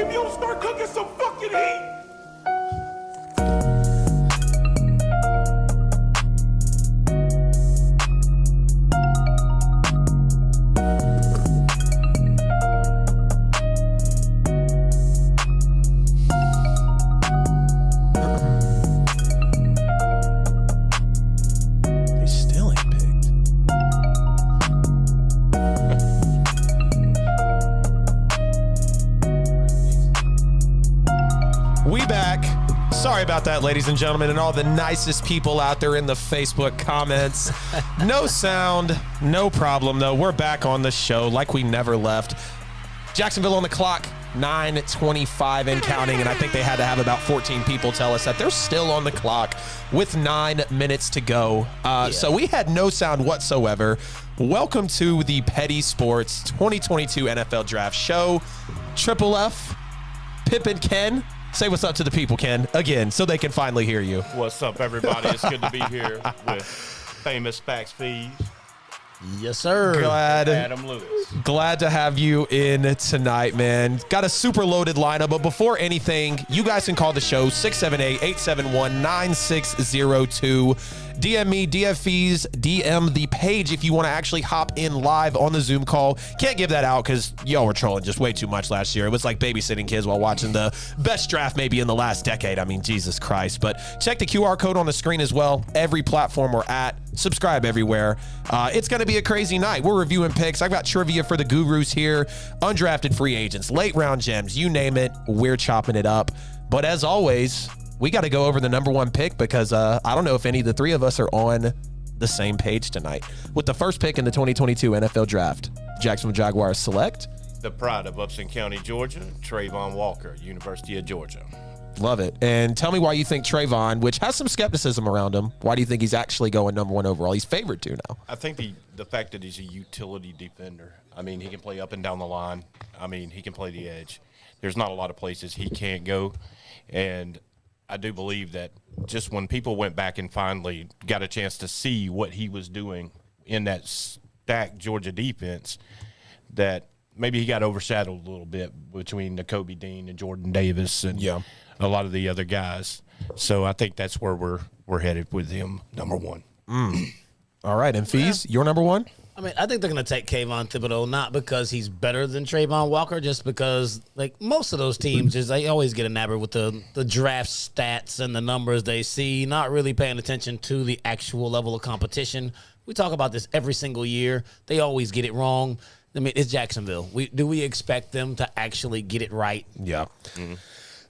if you don't start cooking some fucking heat. Sorry about that, ladies and gentlemen, and all the nicest people out there in the Facebook comments. No sound, no problem, though. We're back on the show like we never left. Jacksonville on the clock, 9:25 and counting, and I think they had to have about 14 people tell us that they're still on the clock with 9 minutes to go. So we had no sound whatsoever. Welcome to the Petty Sports 2022 NFL Draft Show. Triple F, Pip and Ken. Say what's up to the people, Ken, again, so they can finally hear you. What's up, everybody? It's good to be here with famous Fax Fees. Yes, sir. Adam Lewis. Glad to have you in tonight, man. Got a super loaded lineup, but before anything, you guys can call the show 678-871-9602. DM me, DFEs, DM the page if you want to actually hop in live on the Zoom call. Can't give that out because y'all were trolling just way too much last year. It was like babysitting kids while watching the best draft maybe in the last decade. I mean, Jesus Christ. But check the QR code on the screen as well. Every platform we're at. Subscribe everywhere. It's going to be a crazy night. We're reviewing picks. I've got trivia for the gurus here. Undrafted free agents, late round gems, you name it. We're chopping it up. But as always, we got to go over the number one pick because I don't know if any of the three of us are on the same page tonight. With the first pick in the 2022 NFL Draft, Jacksonville Jaguars select the pride of Upson County, Georgia, Trayvon Walker, University of Georgia. Love it. And tell me why you think Trayvon, which has some skepticism around him, why do you think he's actually going number one overall? He's favored to now. I think the fact that he's a utility defender. I mean, he can play up and down the line. I mean, he can play the edge. There's not a lot of places he can't go. And I do believe that just when people went back and finally got a chance to see what he was doing in that stacked Georgia defense, that maybe he got overshadowed a little bit between Nakobe Dean and Jordan Davis and a lot of the other guys. So I think that's where we're headed with him, number one. All right, and Fees, you're number one? I mean, I think they're going to take Kayvon Thibodeau, not because he's better than Trayvon Walker, just because, like, most of those teams, they always get enamored with the draft stats and the numbers they see, not really paying attention to the actual level of competition. We talk about this every single year. They always get it wrong. I mean, it's Jacksonville. Do we expect them to actually get it right? Yeah. Mm-hmm.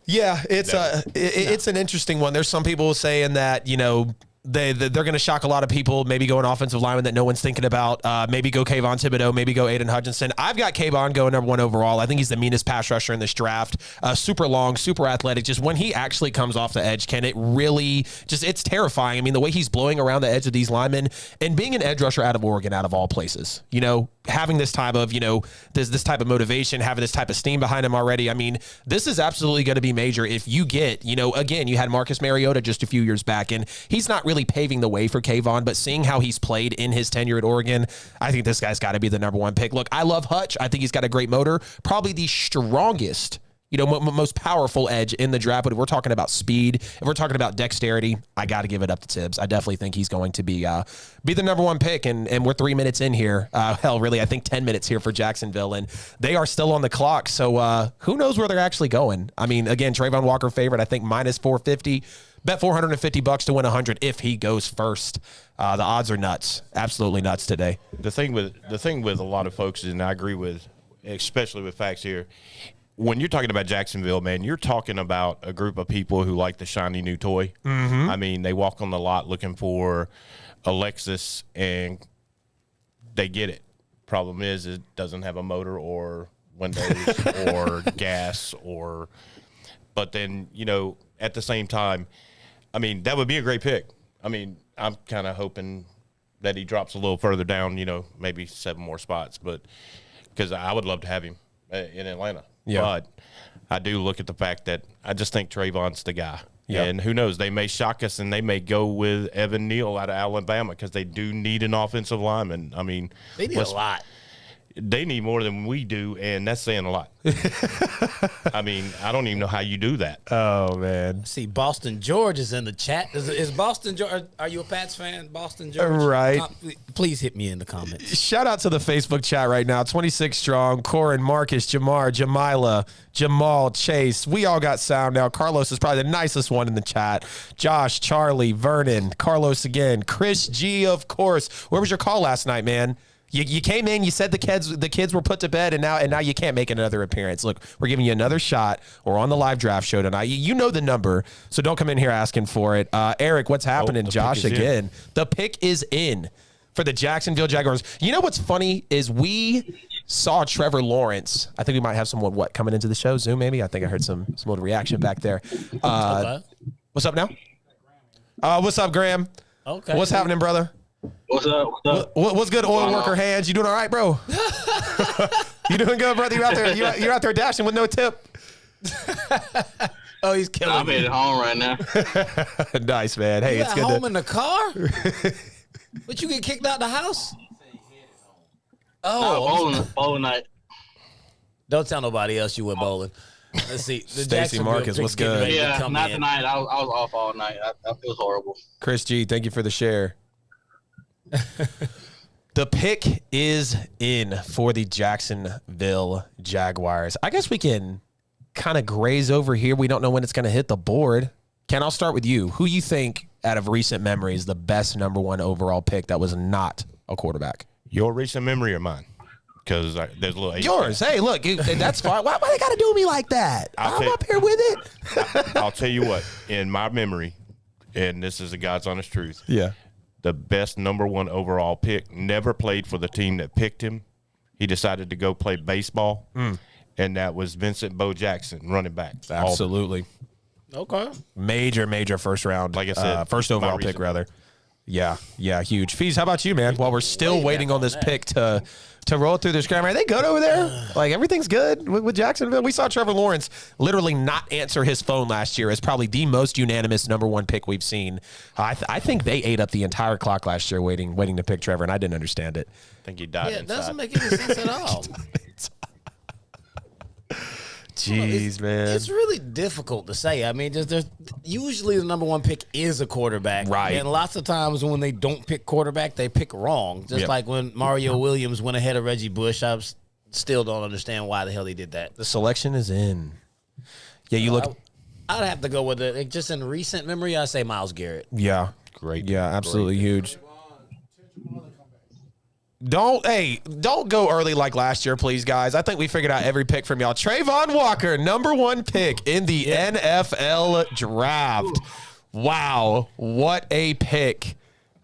Yeah, it's an interesting one. There's some people saying that, you know, they're going to shock a lot of people, maybe go an offensive lineman that no one's thinking about, maybe go Kayvon Thibodeau, maybe go Aiden Hutchinson. I've got Kayvon going number one overall. I think he's the meanest pass rusher in this draft. Super long, super athletic. Just when he actually comes off the edge, Ken, it really it's terrifying. I mean, the way he's blowing around the edge of these linemen and being an edge rusher out of Oregon, out of all places, you know, having this type of, you know, this type of motivation, having this type of steam behind him already. I mean, this is absolutely going to be major if you get, you know, again, you had Marcus Mariota just a few years back, and he's not really paving the way for Kayvon, but seeing how he's played in his tenure at Oregon, I think this guy's got to be the number one pick. Look, I love Hutch. I think he's got a great motor, probably the strongest, you know, most powerful edge in the draft. But if we're talking about speed, if we're talking about dexterity, I got to give it up to Tibbs. I definitely think he's going to be the number one pick. And we're 3 minutes in here. Hell, really, I think 10 minutes here for Jacksonville. And they are still on the clock. So who knows where they're actually going? I mean, again, Trayvon Walker favorite, I think minus 450. Bet $450 to win 100 if he goes first. The odds are nuts. Absolutely nuts today. The thing with a lot of folks, and I agree with, especially with Facts here, when you're talking about Jacksonville, man, you're talking about a group of people who like the shiny new toy. Mm-hmm. I mean, they walk on the lot looking for a Lexus, and they get it. Problem is, it doesn't have a motor or windows or gas but then, you know, at the same time, I mean, that would be a great pick. I mean, I'm kind of hoping that he drops a little further down, you know, maybe 7 more spots, but because I would love to have him in Atlanta. Yeah. But I do look at the fact that I just think Trayvon's the guy. Yeah. And who knows, they may shock us and they may go with Evan Neal out of Alabama because they do need an offensive lineman. I mean, they need a lot. they need more than we do, and that's saying a lot. I mean, I don't even know how you do that. Oh, man. See, Boston George is in the chat. Is Boston George? Are you a Pats fan, Boston George? Right. Please hit me in the comments. Shout out to the Facebook chat right now. 26 strong. Corin, Marcus, Jamar, Jamila, Jamal, Chase. We all got sound now. Carlos is probably the nicest one in the chat. Josh, Charlie, Vernon, Carlos again. Chris G, of course. Where was your call last night, man? You came in, you said the kids were put to bed, and now you can't make another appearance. Look, we're giving you another shot. We're on the live draft show tonight. You know the number, so don't come in here asking for it. Eric, what's happening? Josh again. The pick is in for the Jacksonville Jaguars. You know what's funny is we saw Trevor Lawrence. I think we might have someone coming into the show. Zoom maybe. I think I heard some little reaction back there. What's up now? What's up, Graham? Okay. What's happening, brother? What's up? What's good, oil worker hands? You doing all right, bro? You doing good, brother? You're out there dashing with no tip. Oh, he's killing I'm me. at home right now. Nice, man. Hey, You it's at good. home in the car? But you get kicked out the house? Bowling night. Don't tell nobody else you went bowling. Let's see. The Stacy Jacksonville Marcus, Pick what's getting good? ready to Yeah, come not in. tonight. I was off all night. I feel horrible. Chris G, thank you for the share. The pick is in for the Jacksonville Jaguars. I guess we can kind of graze over here. We don't know when it's going to hit the board. Ken, I'll start with you. Who you think, out of recent memory, is the best number one overall pick that was not a quarterback? Your recent memory or mine? Because there's a little Yours. Hey, look, that's fine. Why they got to do me like that? I'm up here with it. I'll tell you what, in my memory, and this is the God's honest truth. Yeah. The best number one overall pick never played for the team that picked him. He decided to go play baseball, and that was Vincent Bo Jackson, running back. Absolutely. Okay. Major first round. Like I said, first overall pick, rather. Yeah, huge. Fees, how about you, man? While we're still waiting on this pick to roll through this grammar, are they good over there? Like, everything's good with Jacksonville? We saw Trevor Lawrence literally not answer his phone last year as probably the most unanimous number one pick we've seen. I think they ate up the entire clock last year waiting to pick Trevor, and I didn't understand it. I think he died Yeah, it inside. doesn't make any sense at all. Jeez, man. It's really difficult to say. I mean, there's usually the number one pick is a quarterback. Right. And lots of times when they don't pick quarterback, they pick wrong. Just like when Mario Williams went ahead of Reggie Bush, I still don't understand why the hell he did that. The selection is in. Yeah, you look. I'd have to go with it. Just in recent memory, I'd say Myles Garrett. Yeah. Great. Yeah, absolutely huge. Don't go early like last year, please, guys. I think we figured out every pick from y'all. Trayvon Walker, number one pick in the NFL draft. Wow, what a pick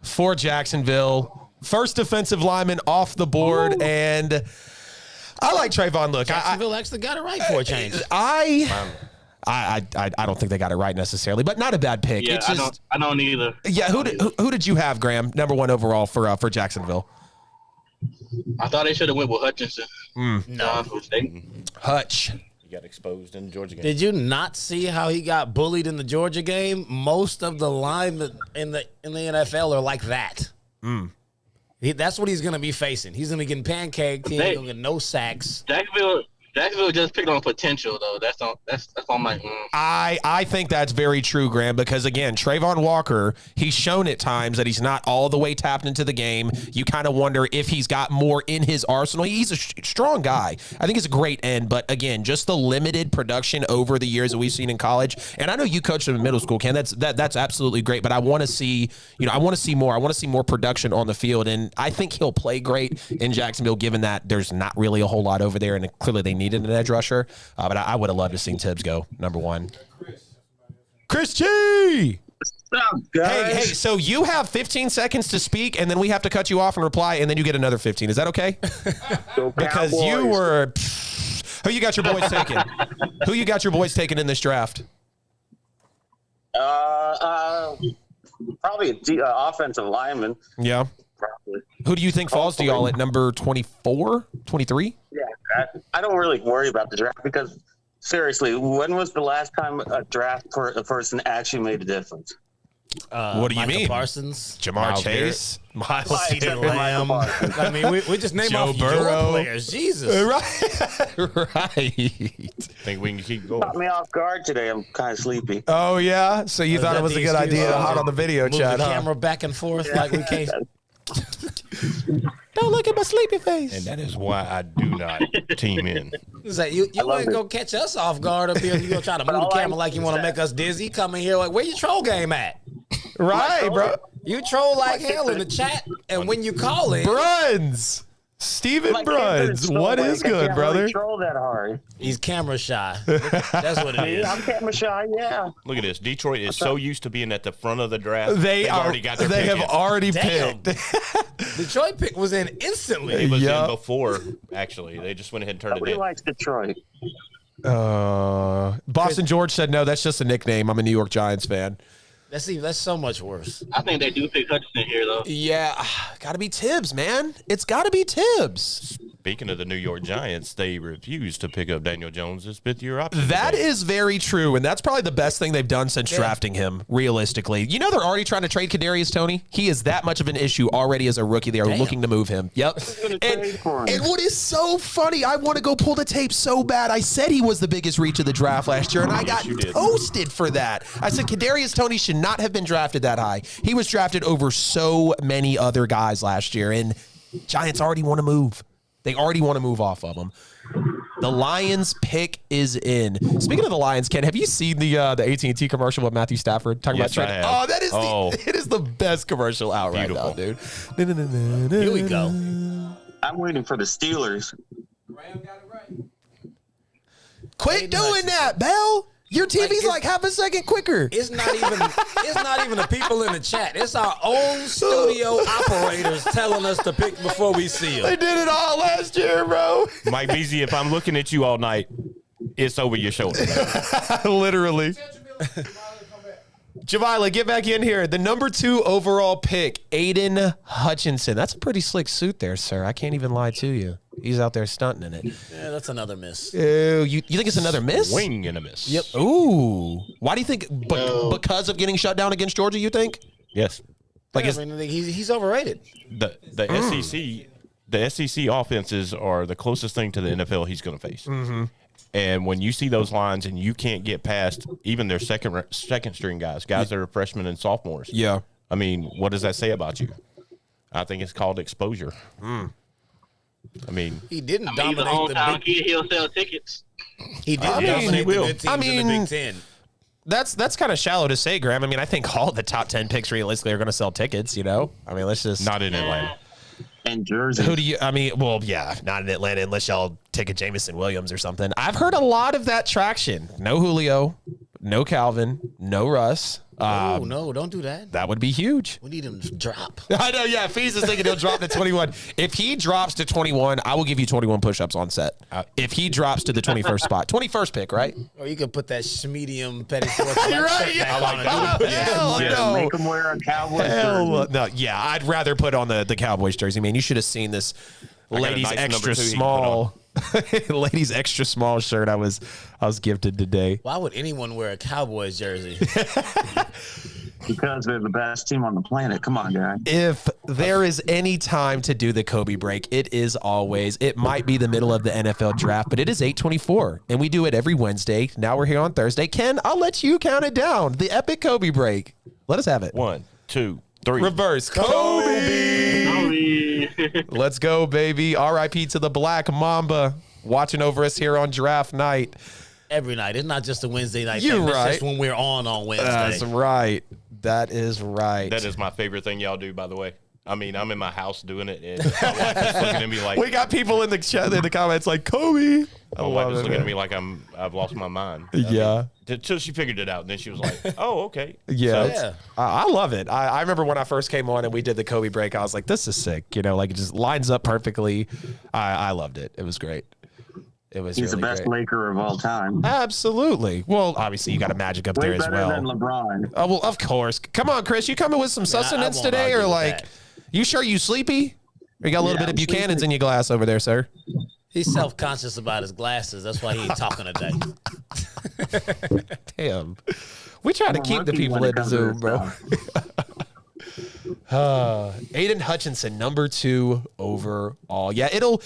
for Jacksonville. First defensive lineman off the board, and I like Trayvon. Look, Jacksonville actually got it right for a change. I don't think they got it right necessarily, but not a bad pick. Yeah, It's just, I don't either. yeah. Who did you have, Graham? Number one overall for Jacksonville. I thought they should have went with Hutchinson. No. Hutch. He got exposed in the Georgia game. Did you not see how he got bullied in the Georgia game? Most of the linemen in the NFL are like that. That's what he's going to be facing. He's going to be getting pancaked. He ain't going to get no sacks. Jacksonville just picked on potential though. That's all I'm like. I think that's very true, Graham, because again, Trayvon Walker, he's shown at times that he's not all the way tapped into the game. You kind of wonder if he's got more in his arsenal. He's a strong guy. I think it's a great end, but again, just the limited production over the years that we've seen in college. And I know you coached him in middle school, Ken. That's absolutely great, but I want to see, I want to see more. I want to see more production on the field, and I think he'll play great in Jacksonville, given that there's not really a whole lot over there, and clearly they needed an edge rusher. But I would have loved to see Tibbs go number one. Chris G. Hey, so you have 15 seconds to speak, and then we have to cut you off and reply, and then you get another 15. Is that okay? Because you were. Who you got your boys taking? Who you got your boys taking in this draft? Probably offensive lineman. Yeah. Probably. Who do you think falls to y'all at number 24, 23? Yeah, I don't really worry about the draft because, seriously, when was the last time a draft for a person actually made a difference? What do you Micah mean? Parsons, Jamar Miles Chase, Miles Except for Lamb. Michael Parsons. I mean, we just name Joe off Burrow. your players. Jesus. Right. Think we can keep going. Caught me off guard today. I'm kind of sleepy. Oh yeah. So you thought it that was a the good excuse? idea to hop on the video Move chat, the huh? camera back and forth like we can't. Don't look at my sleepy face. And that is why I do not team in. It's like you love ain't it. gonna catch us off guard up here. You gonna try to move the all I camera like you want to know is make us dizzy? Come in here like, where your troll game at? Right, bro. You troll like hell in the chat, and when you call in, Bruns. Steven My Bruns. camera's What so is big, I good, can't brother? Really troll that hard. he's camera shy. That's what it is. Yeah, I'm camera shy. Yeah. Look at this. Detroit is so used to being at the front of the draft. They they've are. already got their They pick have in. already Damn. picked. Detroit pick was in instantly. It was Yup. in before, actually. They just went ahead and turned Nobody it in. likes Detroit. Boston George said no. That's just a nickname. I'm a New York Giants fan. That's so much worse. I think they do pick Hutchinson here, though. Yeah, got to be Tibbs, man. It's got to be Tibbs. Speaking of the New York Giants, they refused to pick up Daniel Jones' fifth-year option. That today. is very true, and that's probably the best thing they've done since drafting him, realistically. You know they're already trying to trade Kadarius Toney? He is that much of an issue already as a rookie. They are looking to move him. Yep. gonna trade for him? And what is so funny, I want to go pull the tape so bad. I said he was the biggest reach of the draft last year, and I got you did. toasted for that. I said Kadarius Toney should not have been drafted that high. He was drafted over so many other guys last year, and Giants already want to move. They already want to move off of him. The Lions pick is in. Speaking of the Lions, Ken, have you seen the AT&T commercial with Matthew Stafford talking Yes, about I trading? have. Oh, that is it is the best commercial out right now, dude. Here we go. I'm waiting for the Steelers. Quit doing that, Bell. Your TV's like half a second quicker. It's not even the people in the chat. It's our own studio operators telling us to pick before we see They them. did it all last year, bro. Mike Beasley, if I'm looking at you all night, it's over your shoulder. Literally. Javila, get back in here. The number 2 overall pick, Aiden Hutchinson. That's a pretty slick suit there, sir. I can't even lie to you. He's out there stunting in it. Yeah, that's another miss. Ew, you think it's another miss? Wing and a miss. Yep. Ooh. Why do you think? Because of getting shut down against Georgia, you think? Yes. Like, I mean, he's overrated. The SEC offenses are the closest thing to the NFL he's going to face. Mm-hmm. And when you see those lines and you can't get past even their second string guys that are freshmen and sophomores. yeah. I mean, what does that say about you? I think it's called exposure. I mean, He didn't He's a dominate the hometown big. kid. He'll sell tickets. He didn't I mean, dominate he the will. good teams I in the mean, Big Ten. That's kind of shallow to say, Graham. I mean, I think all the top 10 picks realistically are going to sell tickets, you know? I mean, let's just. not in Atlanta. And Jersey. Who do you, I mean, well, yeah, not in Atlanta unless y'all take a Jameson Williams or something. I've heard a lot of that traction. No Julio, no Calvin, no Russ. Oh, no, don't do that. That would be huge. We need him to drop. I know, yeah. Fees is thinking he'll drop to 21. If he drops to 21, I will give you 21 push-ups on set. If he drops to the 21st spot. 21st pick, right? Or you could put that medium petty fourth. You're right. Yeah. back on and do it. Hell Yeah, no. make them wear a Cowboys Hell jersey. no. Yeah, I'd rather put on the Cowboys jersey, man. You should have seen this got a ladies nice number extra 2 he can small ladies extra small shirt I was gifted today. Why would anyone wear a Cowboys jersey? Because they're the best team on the planet. Come on, guy. If there is any time to do the Kobe break, it is always. It might be the middle of the NFL draft, but it is 8:24, and we do it every Wednesday. Now we're here on Thursday. Ken, I'll let you count it down. The epic Kobe break. Let us have it. 1, 2, 3. Reverse Kobe. Let's go, baby. R.I.P. to the Black Mamba watching over us here on draft night. Every night. It's not just a Wednesday night You're thing. It's right. just when we're on Wednesday. That's right. That is right. That is my favorite thing y'all do, by the way. I mean, I'm in my house doing it, and my wife is looking at me like We got people in the chat in the comments like Kobe. my wife is looking at me like I've lost my mind. Yeah. Until she figured it out, and then she was like, "Oh, okay." Yeah, So, it's- I love it. I remember when I first came on and we did the Kobe break, I was like, this is sick. You know, like it just lines up perfectly. I loved it. It was great. It was He's really the best great. Laker of all time. Absolutely. Well, obviously you got a Magic up Way there as better well. than LeBron. Oh, well, of course. Come on, Chris. You coming with some sustenance won't today, argue or with like, that. you sure you sleepy? Or you got a little Yeah, bit of I'm Buchanan's sleepy. in your glass over there, sir? He's self-conscious about his glasses. That's why he ain't talking today. Damn. We try to I'm a keep the rookie people when it in the comes to Zoom, this bro. stuff. Aiden Hutchinson, number 2 overall. Yeah, it'll.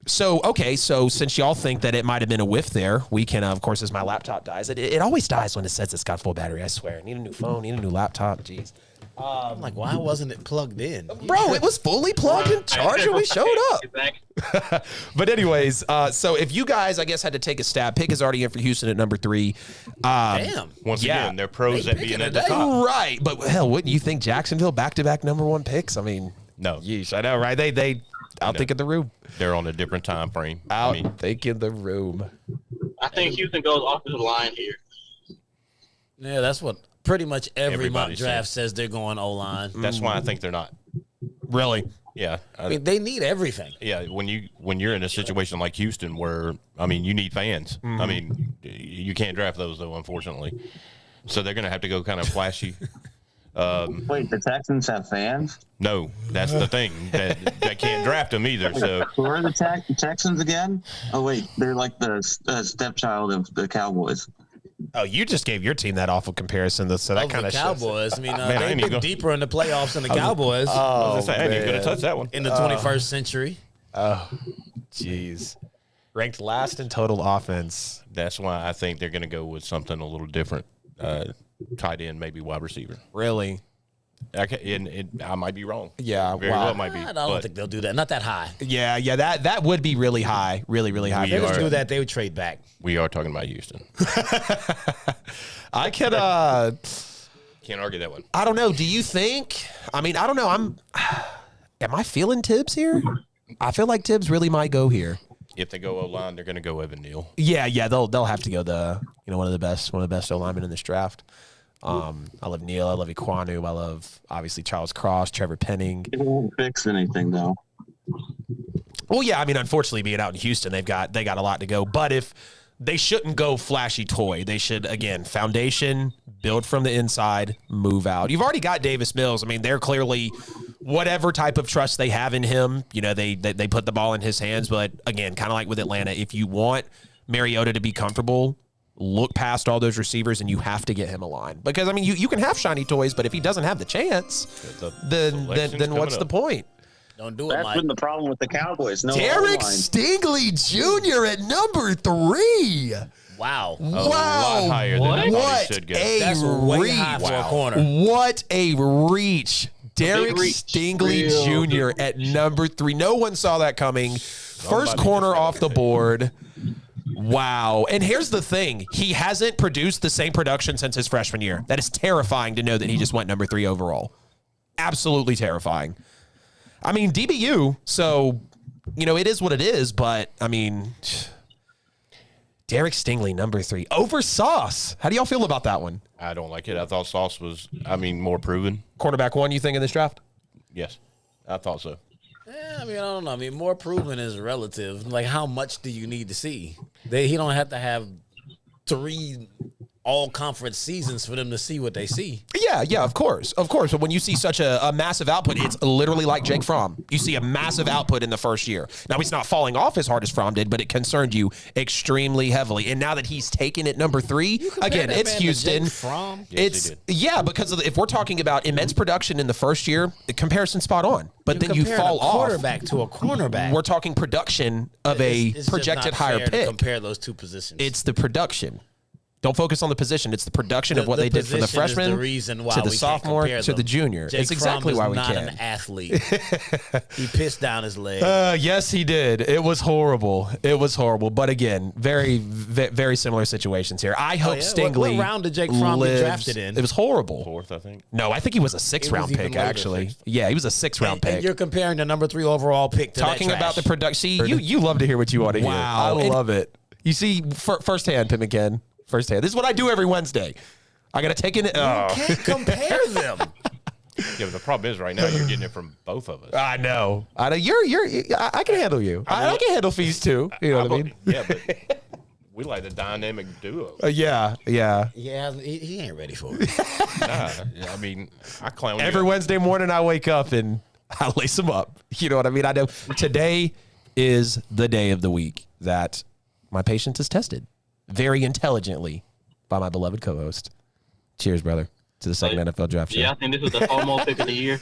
So, okay, so since y'all think that it might have been a whiff there, we can, of course, as my laptop dies, it always dies when it says it's got full battery, I swear. Need a new phone, need a new laptop, jeez. I'm like, why wasn't it plugged in? Bro, it was fully plugged and charged when we showed up. Exactly. But anyways, so if you guys, I guess, had to take a stab, Pick is already in for Houston at number 3. Damn. Once Yeah. again, they're pros They at picking being at it the up. top. Right, but hell, wouldn't you think Jacksonville back-to-back number 1 picks? I mean, No, yeesh, I know, right? They out thinking the room. they're on a different time frame. Out I mean, thinking the room. I think Houston goes offensive line here. Yeah, that's what pretty much every mock Everybody draft says they're going O-line. that's why I think they're not. Really? Yeah, I mean, they need everything. yeah. When you're in a situation like Houston, where I mean, you need fans. I mean, you can't draft those though, unfortunately. So they're going to have to go kind of flashy. Wait, the Texans have fans? No, that's the thing. They can't draft them either. So Who are the Texans again? Oh, wait, they're like the stepchild of the Cowboys. Oh, you just gave your team that awful comparison, so that Of kind the of Cowboys. I mean, Man, I they've ain't been even deeper in the playoffs than the Cowboys I was gonna say, I ain't gonna touch that one. in the 21st century. Jeez. Ranked last in total offense. That's why I think they're going to go with something a little different. Tight end, maybe wide receiver. Really? I might be wrong. Yeah, Very wow. well might be. I don't but think they'll do that. Not that high. Yeah, that would be really high. Really, really high. We If they just are- do that, they would trade back. we are talking about Houston. I could Can't argue that one. I don't know. Do you think? I mean, I don't know. Am I feeling Tibbs here? I feel like Tibbs really might go here. If they go O-line, they're going to go Evan Neal. Yeah, they'll have to go one of the best O linemen in this draft. I love Neal. I love Iquanu. I love obviously Charles Cross, Trevor Penning. It won't fix anything, though. Well, yeah, I mean, unfortunately, being out in Houston, they got a lot to go. But if they shouldn't go flashy toy, they should again foundation, build from the inside, move out. You've already got Davis Mills. I mean, they're clearly whatever type of trust they have in him. You know, they put the ball in his hands. But again, kind of like with Atlanta, if you want Mariota to be comfortable, look past all those receivers, and you have to get him a line. Because I mean, you can have shiny toys, but if he doesn't have the chance, then what's the point? Don't do it, That's Mike. been the problem with the Cowboys. No Derek O-line. Stingley Jr. at number 3. Wow. A lot higher than I thought he What should go. a That's way reach. high for a corner. What a reach. Derek reach. Stingley Real Jr. at number 3. No one saw that coming. First corner off the board. Wow. And here's the thing. He hasn't produced the same production since his freshman year. That is terrifying to know that he just went number 3 overall. Absolutely terrifying. I mean, DBU, so, you know, it is what it is, but, I mean, Derek Stingley, number 3. Over Sauce. How do y'all feel about that one? I don't like it. I thought Sauce was, more proven. Cornerback 1, you think, in this draft? Yes, I thought so. Yeah, I mean, I don't know. I mean, more proven is relative. Like, how much do you need to see? He don't have to have 3 all-conference seasons for them to see what they see. Yeah, of course. But when you see such a massive output, it's literally like Jake Fromm. You see a massive output in the first year. Now, he's not falling off as hard as Fromm did, but it concerned you extremely heavily. And now that he's taken it number 3, again, it's Houston. Yes, he did. Because if we're talking about immense production in the first year, the comparison's spot on. But then you fall off. Quarterback to a cornerback. We're talking production of a It's just projected not higher fair to pick. compare those two positions. It's the production. Don't focus on the position. It's the production of what they did from the position is freshman the reason why to the we can't sophomore compare to the them. junior. Jake It's exactly Fromm why we is not can. an athlete. He pissed down his leg. Yes, he did. It was horrible. But again, very similar situations here. I hope yeah? Stingley. What round did Jake Fromm get drafted in? It was horrible. 4th, I think. No, I think he was a 6th round even pick, later, actually. 6th. Yeah, he was a 6th round and pick. you're comparing the number 3 overall pick to Talking that about the trash. production. See, you love to hear what you want to hear. Wow. I love it. You see, firsthand, Pim and Ken. Firsthand. This is what I do every Wednesday. I got to take it. Oh. You can't compare them. Yeah, but the problem is right now you're getting it from both of us. I know. I can handle you. I can handle fees too. You know what I mean? Yeah, but we like the dynamic duo. Yeah. He ain't ready for it. Nah, I mean, I clown Every you. Wednesday morning, I wake up and I lace them up. You know what I mean? I know today is the day of the week that my patience is tested very intelligently by my beloved co-host, Cheers, brother, to the second NFL draft show. Yeah, I think this was the FOMO pick of the year.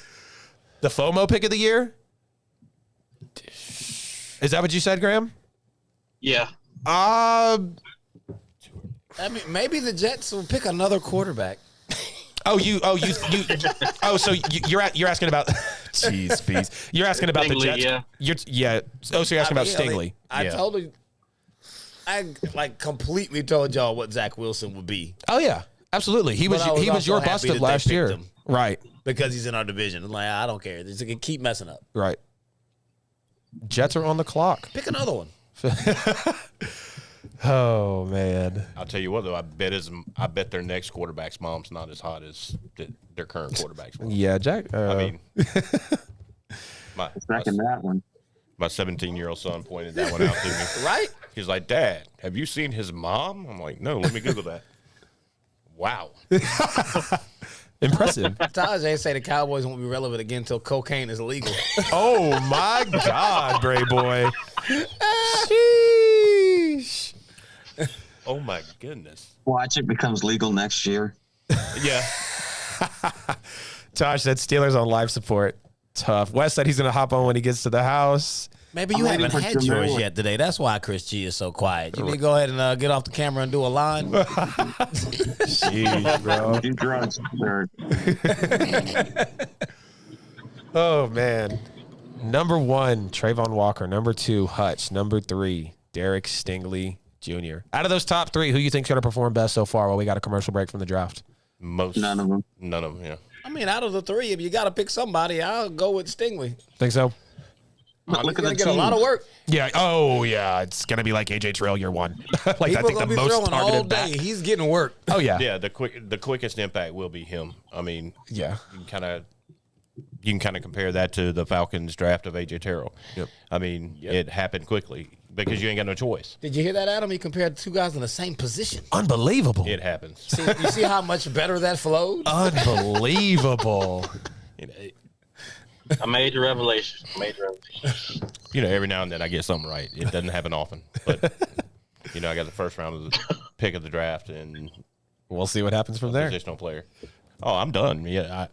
The FOMO pick of the year? Is that what you said, Graham? Yeah. I mean, maybe the Jets will pick another quarterback. So you're asking about jeez, please. You're asking about Stingley, the Jets. yeah. So you're asking about Stingley. I completely told y'all what Zach Wilson would be. Oh yeah, absolutely. He was also your happy bust that of they last picked year. him. Right. Because he's in our division. Like, I don't care. They can keep messing up. Right. Jets are on the clock. Pick another one. Oh man. I'll tell you what though, I bet their next quarterback's mom's not as hot as their current quarterback's mom. Yeah, Jack. I mean, Second that one. my 17-year-old son pointed that one out to me. Right? He's like, Dad, have you seen his mom? I'm like, no, let me Google that. Wow. Impressive. Tajay say the Cowboys won't be relevant again until cocaine is illegal. Oh my God, Bray boy. Sheesh. Oh my goodness. Watch it becomes legal next year. Yeah. Tosh said Steelers on life support. Tough. Wes said he's going to hop on when he gets to the house. Maybe you I'm waiting haven't for had Jamil. yours yet today. That's why Chris G is so quiet. You need to go ahead and get off the camera and do a line. Jeez, bro. Do drugs. Oh, man. Number 1, Trayvon Walker. Number 2, Hutch. Number 3, Derek Stingley Jr. Out of those top 3, who you think's going to perform best so far while we got a commercial break from the draft? None of them. None of them, yeah. I mean, out of the 3, if you got to pick somebody, I'll go with Stingley. Think so? But He's look at going the to get a lot of work. Yeah. Oh, yeah. It's going to be like AJ Terrell year 1. Like, I People think the going to be most throwing all targeted day. back. He's getting work. Oh, yeah. Yeah, the quickest impact will be him. I mean, Yeah. you can kind of compare that to the Falcons draft of AJ Terrell. Yep. I mean, it happened quickly because you ain't got no choice. Did you hear that, Adam? He compared 2 guys in the same position. Unbelievable. It happens. You see how much better that flowed? Unbelievable. You know, A major revelation. every now and then I get something right. It doesn't happen often, but I got the first round of the pick of the draft and We'll see what happens from there. positional player. Oh, I'm done. Yeah,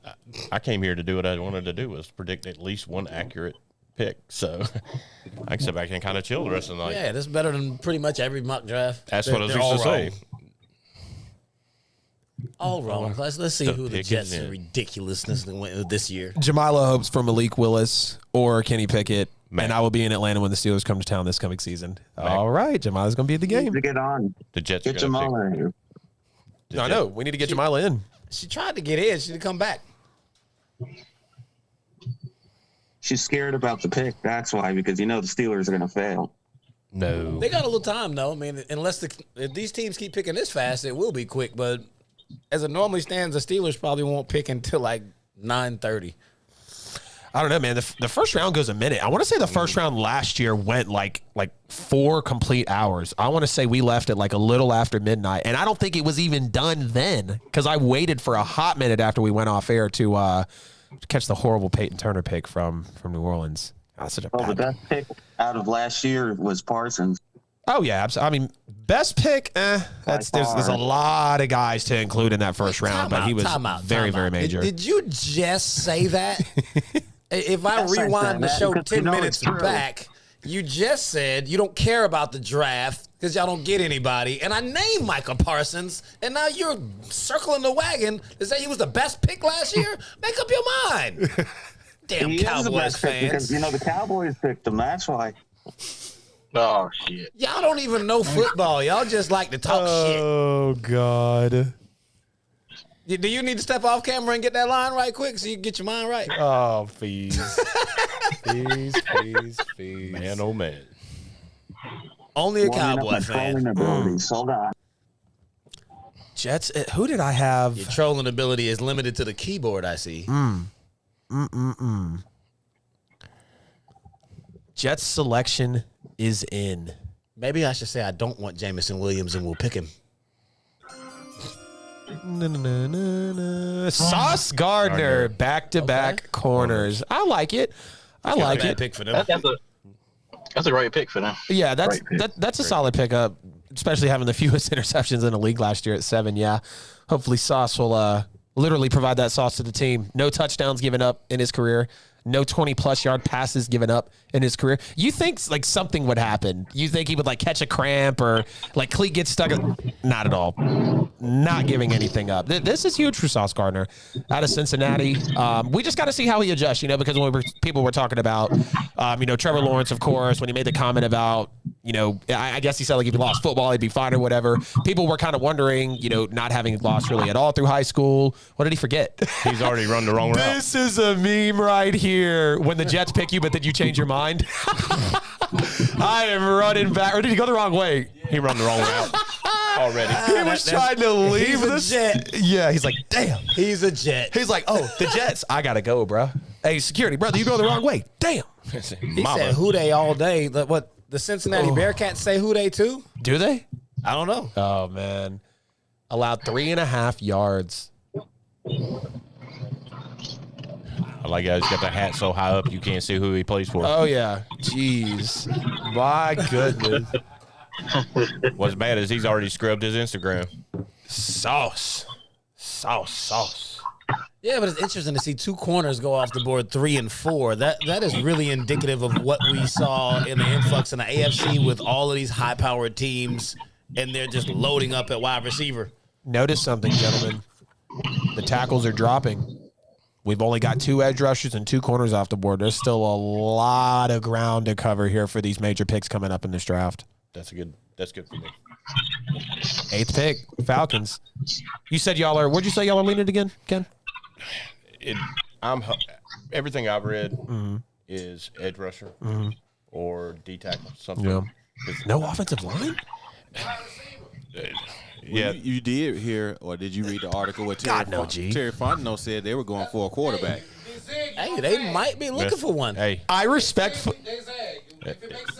I came here to do what I wanted to do, was predict at least one accurate pick. So I can sit back and kind of chill the rest of the night. Yeah, that's better than pretty much every mock draft. That's what I was They're used to all say. wrong. All wrong. Let's see who the pick is Jets' in. ridiculousness went with this year. Jamila hopes for Malik Willis or Kenny Pickett. Mac. And I will be in Atlanta when the Steelers come to town this coming season. All right. Jamila's going to be at the game. To get on. The Jets are Get going to Jamal in here. I know. We need to get Jamila in. She tried to get in. She didn't come back. She's scared about the pick. That's why, because the Steelers are going to fail. No. They got a little time, though. I mean, if these teams keep picking this fast, it will be quick. But as it normally stands, the Steelers probably won't pick until like 9:30. I don't know, man. The first round goes a minute. I want to say the first round last year went like 4 complete hours. I want to say we left at like a little after midnight. And I don't think it was even done then because I waited for a hot minute after we went off air to catch the horrible Peyton Turner pick from New Orleans. Oh, such a Well, the bad best pick out of last year was Parsons. Oh, yeah. I mean, best pick, there's a lot of guys to include in that first round, but he was very major. Did you just say that? If I Yes, I rewind the said that show because 10 it's minutes true. back, you just said you don't care about the draft because y'all don't get anybody. And I named Michael Parsons, and now you're circling the wagon to say he was the best pick last year? Make up your mind. Damn He is the Cowboys best pick fans. because, the Cowboys picked him. That's why. Oh, shit. Y'all don't even know football. Y'all just like to talk shit. Oh, God. Do you need to step off camera and get that line right quick so you can get your mind right? Oh, please. please. Man, oh man. Only a Warming up Cowboy my fan. trolling abilities. Hold on. Jets, who did I have? Your trolling ability is limited to the keyboard, I see. Jets selection is in. Maybe I should say I don't want Jamison Williams and we'll pick him. Sauce Gardner, back-to-back corners. I like it. I like Bad it. pick for them. That's a great pick for them. Yeah, that's Great pick. that's a solid pickup. especially having the fewest interceptions in the league last year at 7. Yeah. Hopefully Sauce will literally provide that sauce to the team. No touchdowns given up in his career. No 20-plus yard passes given up in his career. You think like something would happen? You think he would like catch a cramp or like cleat gets stuck? Not at all. Not giving anything up. This is huge for Sauce Gardner out of Cincinnati. We just got to see how he adjusts, because when people were talking about, Trevor Lawrence, of course, when he made the comment about, I guess he said like if he lost football, he'd be fine or whatever. People were kind of wondering, not having lost really at all through high school. What did he forget? He's already run the wrong route. This is a meme right here. When the Jets pick you, but then you change your mind. I am running back. Or did he go the wrong way? He run the wrong route already. He was trying to leave this. Jet. Yeah, he's like, damn. He's a Jet. He's like, oh, the Jets. I got to go, bro. Hey, security, brother, you go the wrong way. Damn. He said who they all day. What, the Cincinnati Bearcats say who they too? Do they? I don't know. Oh, man. Allowed 3.5 yards. I like how he's got the hat so high up you can't see who he plays for. Oh, yeah. Jeez. My goodness. What's bad is he's already scrubbed his Instagram. Sauce. Yeah, but it's interesting to see 2 corners go off the board 3 and 4. That is really indicative of what we saw in the influx in the AFC with all of these high-powered teams, and they're just loading up at wide receiver. Notice something, gentlemen. The tackles are dropping. We've only got 2 edge rushers and 2 corners off the board. There's still a lot of ground to cover here for these major picks coming up in this draft. That's good for me. 8th pick, Falcons. You said y'all are. What'd you say y'all are leaning again, Ken? Everything I've read is edge rusher or D tackle. Something. Yeah. No offensive line. Yeah, you did hear, or did you read the article where Terry Fontenot said they were going for a quarterback? Hey, they might be looking for one. Hey, I respect.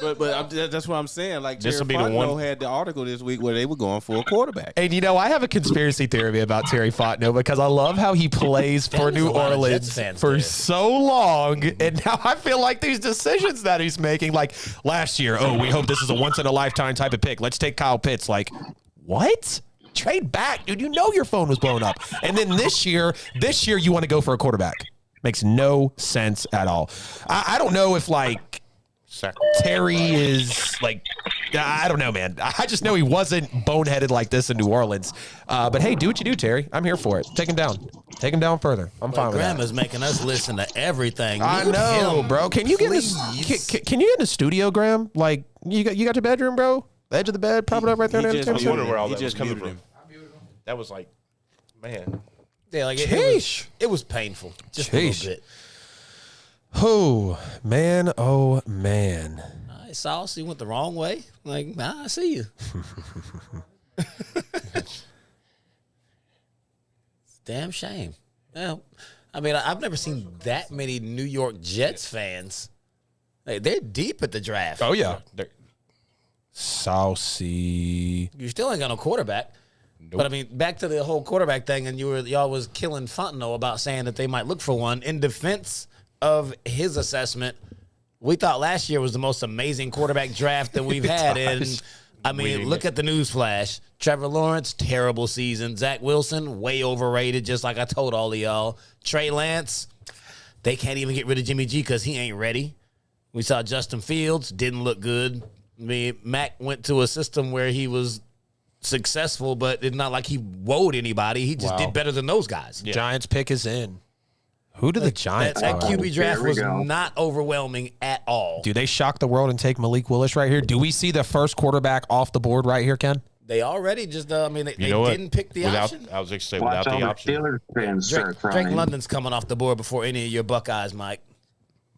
But that's what I'm saying. Like Terry This'll be the one- Fontenot had the article this week where they were going for a quarterback. And I have a conspiracy theory about Terry Fontenot because I love how he plays for There's New a lot of Orleans Jets fans for there. so long, and now I feel like these decisions that he's making, like last year, we hope this is a once in a lifetime type of pick. Let's take Kyle Pitts. Like, what? Trade back, dude. Your phone was blown up. And then this year you want to go for a quarterback. Makes no sense at all. I don't know if Terry is like, I don't know, man. I just know he wasn't boneheaded like this in New Orleans. But hey, do what you do, Terry. I'm here for it. Take him down. Take him down further. I'm fine with that. Grandma's making us listen to everything. I Look at know, him. bro. Can you get Please. can you get in the studio, Graham? Like you got your bedroom, bro? The edge of the bed, prop it up right there. He just I wonder where all He that just was coming muted from. him. That was like, man. Yeah, like Sheesh. it was painful. Just a Sheesh. little bit. Oh man, oh man. I saw you went the wrong way. Like, I see you. Damn shame. Well, I mean, I've never seen that many New York Jets fans. Like, they're deep at the draft. Oh yeah. Saucy. You still ain't got no quarterback. Nope. But I mean, back to the whole quarterback thing, and y'all was killing Fontenot about saying that they might look for one. In defense of his assessment, we thought last year was the most amazing quarterback draft that we've had. And I mean, look at the newsflash. Trevor Lawrence, terrible season. Zach Wilson, way overrated, just like I told all of y'all. Trey Lance, they can't even get rid of Jimmy G because he ain't ready. We saw Justin Fields, didn't look good. I mean, Mac went to a system where he was successful, but it's not like he woed anybody. He just did better than those guys. Yeah. Giants pick is in. Who do the Giants That are? QB draft There we was go. not overwhelming at all. Do they shock the world and take Malik Willis right here? Do we see the first quarterback off the board right here, Ken? They already just, they You know what? didn't pick the option. I was going to say Watch without all the the option. Steelers fans start Drake crying. London's coming off the board before any of your Buckeyes, Mike.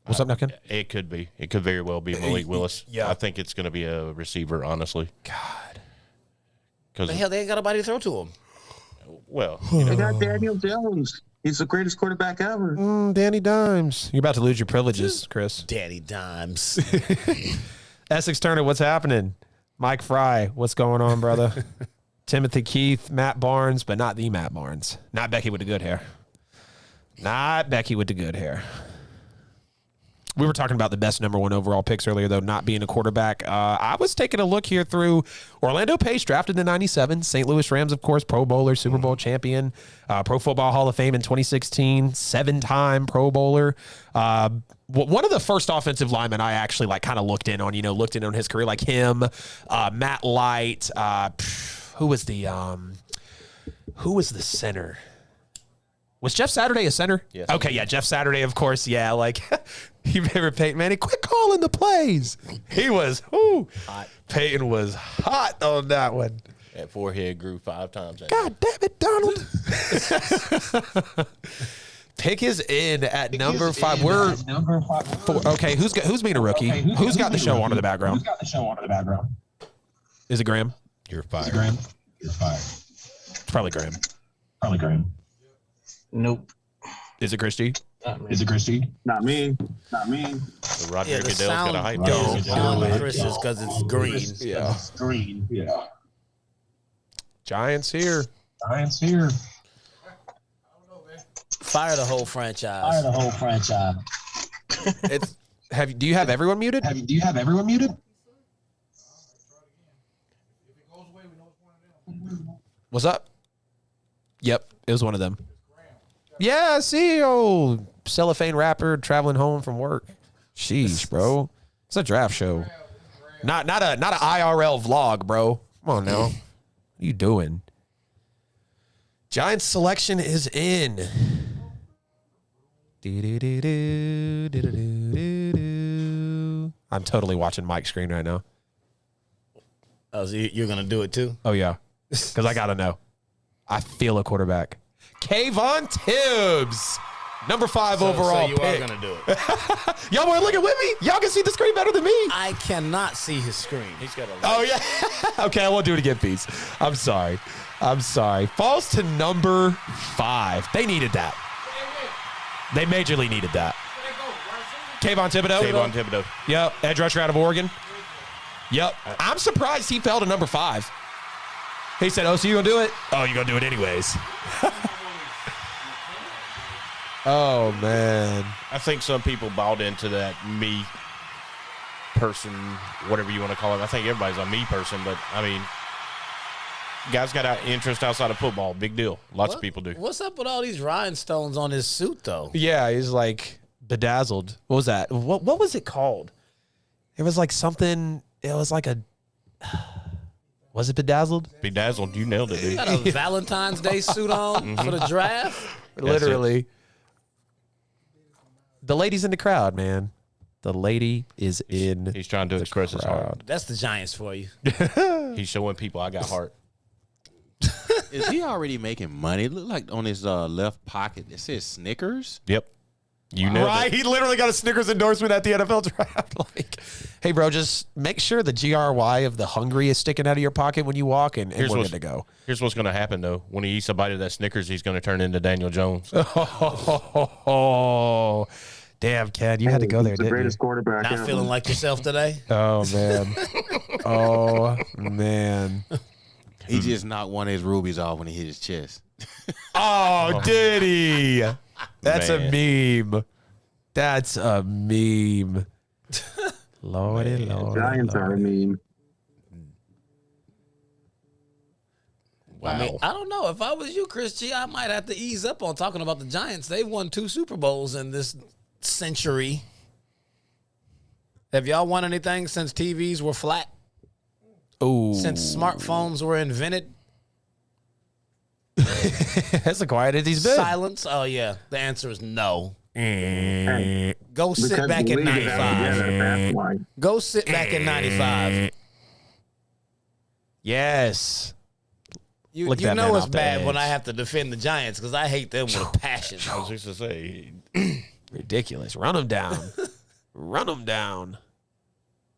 What's up now, Ken? It could be. It could very well be Malik Willis. Yeah. I think it's going to be a receiver, honestly. God. Because The hell, they ain't got nobody to throw to him. well, They got Daniel Jones. He's the greatest quarterback ever. Danny Dimes. You're about to lose your privileges, Chris. Danny Dimes. Essex Turner, what's happening? Mike Fry, what's going on, brother? Timothy Keith, Matt Barnes, but not the Matt Barnes. Not Becky with the good hair. Not Becky with the good hair. We were talking about the best number 1 overall picks earlier, though, not being a quarterback. I was taking a look here through Orlando Pace, drafted in '97. St. Louis Rams, of course, Pro Bowler, Super Bowl champion, Pro Football Hall of Fame in 2016, 7-time Pro Bowler. One of the first offensive linemen I actually kind of looked in on his career, like him, Matt Light. Who was the center? Was Jeff Saturday a center? Yes. Okay, yeah, Jeff Saturday, of course. Yeah, you remember Peyton Manning? Quit calling the plays. He was, hot. Peyton was hot on that one. That forehead grew 5 times. God damn it, Donald. Pick is in at number 5. We're okay. Who's being a rookie? Who's got the show on in the background? Is it Graham? You're fired. It's probably Graham. Nope. Is it Christy? Not me. So Roger Yeah, the Goodell's sound got a hype. is on Chris's because it's green. Yeah. Giants here. Fire the whole franchise. Do you have everyone muted? What's up? Yep, it was one of them. Yeah, see, old cellophane rapper traveling home from work. Sheesh, bro. It's a draft show. Not an IRL vlog, bro. Come on now. What are you doing? Giants selection is in. I'm totally watching Mike's screen right now. Oh, so you're going to do it too? Oh, yeah. Because I got to know. I feel a quarterback. Kayvon Thibodeau, number 5 overall so you pick. are going to do it. Y'all want to look at with me? Y'all can see the screen better than me. I cannot see his screen. He's got a Oh, yeah. Okay, I won't do it again, Peace. I'm sorry. Falls to number 5. They needed that. They majorly needed that. Kayvon Thibodeau. Yep. Edge rusher out of Oregon. Yep. I'm surprised he fell to number 5. He said, oh, so you going to do it? Oh, you're going to do it anyways. Oh, man. I think some people bought into that me person, whatever you want to call it. I think everybody's a me person, but, I mean, guys got an interest outside of football. Big deal. Lots of people do. What's up with all these rhinestones on his suit, though? Yeah, he's like bedazzled. What was that? What was it called? It was like something. It was like a. Was it bedazzled? Bedazzled. You nailed it, dude. Got a Valentine's Day suit on for the draft? Literally. The lady's in the crowd, man. The lady is in. He's trying to express his heart. That's the Giants for you. He's showing people I got heart. Is he already making money? It looked like on his left pocket it says Snickers. Yep. You know, Right, he literally got a Snickers endorsement at the NFL draft. Like, hey, bro, just make sure the GRY of the hungry is sticking out of your pocket when you walk, and we're good to go. Here's what's going to happen, though. When he eats a bite of that Snickers, he's going to turn into Daniel Jones. Oh, damn, Ken, you had to go there, He's the didn't greatest you? quarterback Not ever. feeling like yourself today? Oh, man. Oh, man. He just knocked one of his rubies off when he hit his chest. Oh, did he? That's Man. a meme. That's a meme. Lordy, Lord. Giants are a meme. Wow. I mean, I don't know. If I was you, Chris G, I might have to ease up on talking about the Giants. They've won 2 Super Bowls in this century. Have y'all won anything since TVs were flat? Oh, Since smartphones were invented? that's the quietest he's been. Silence? Oh, yeah. The answer is no. Hey, Go sit because back the in league is out 95. together, that's why. Go sit back in 95. Yes. You Look that know man it's off the bad when edge. I have to defend the Giants because I hate them with a passion. I was just to say, Ridiculous. Run him down. Run him down.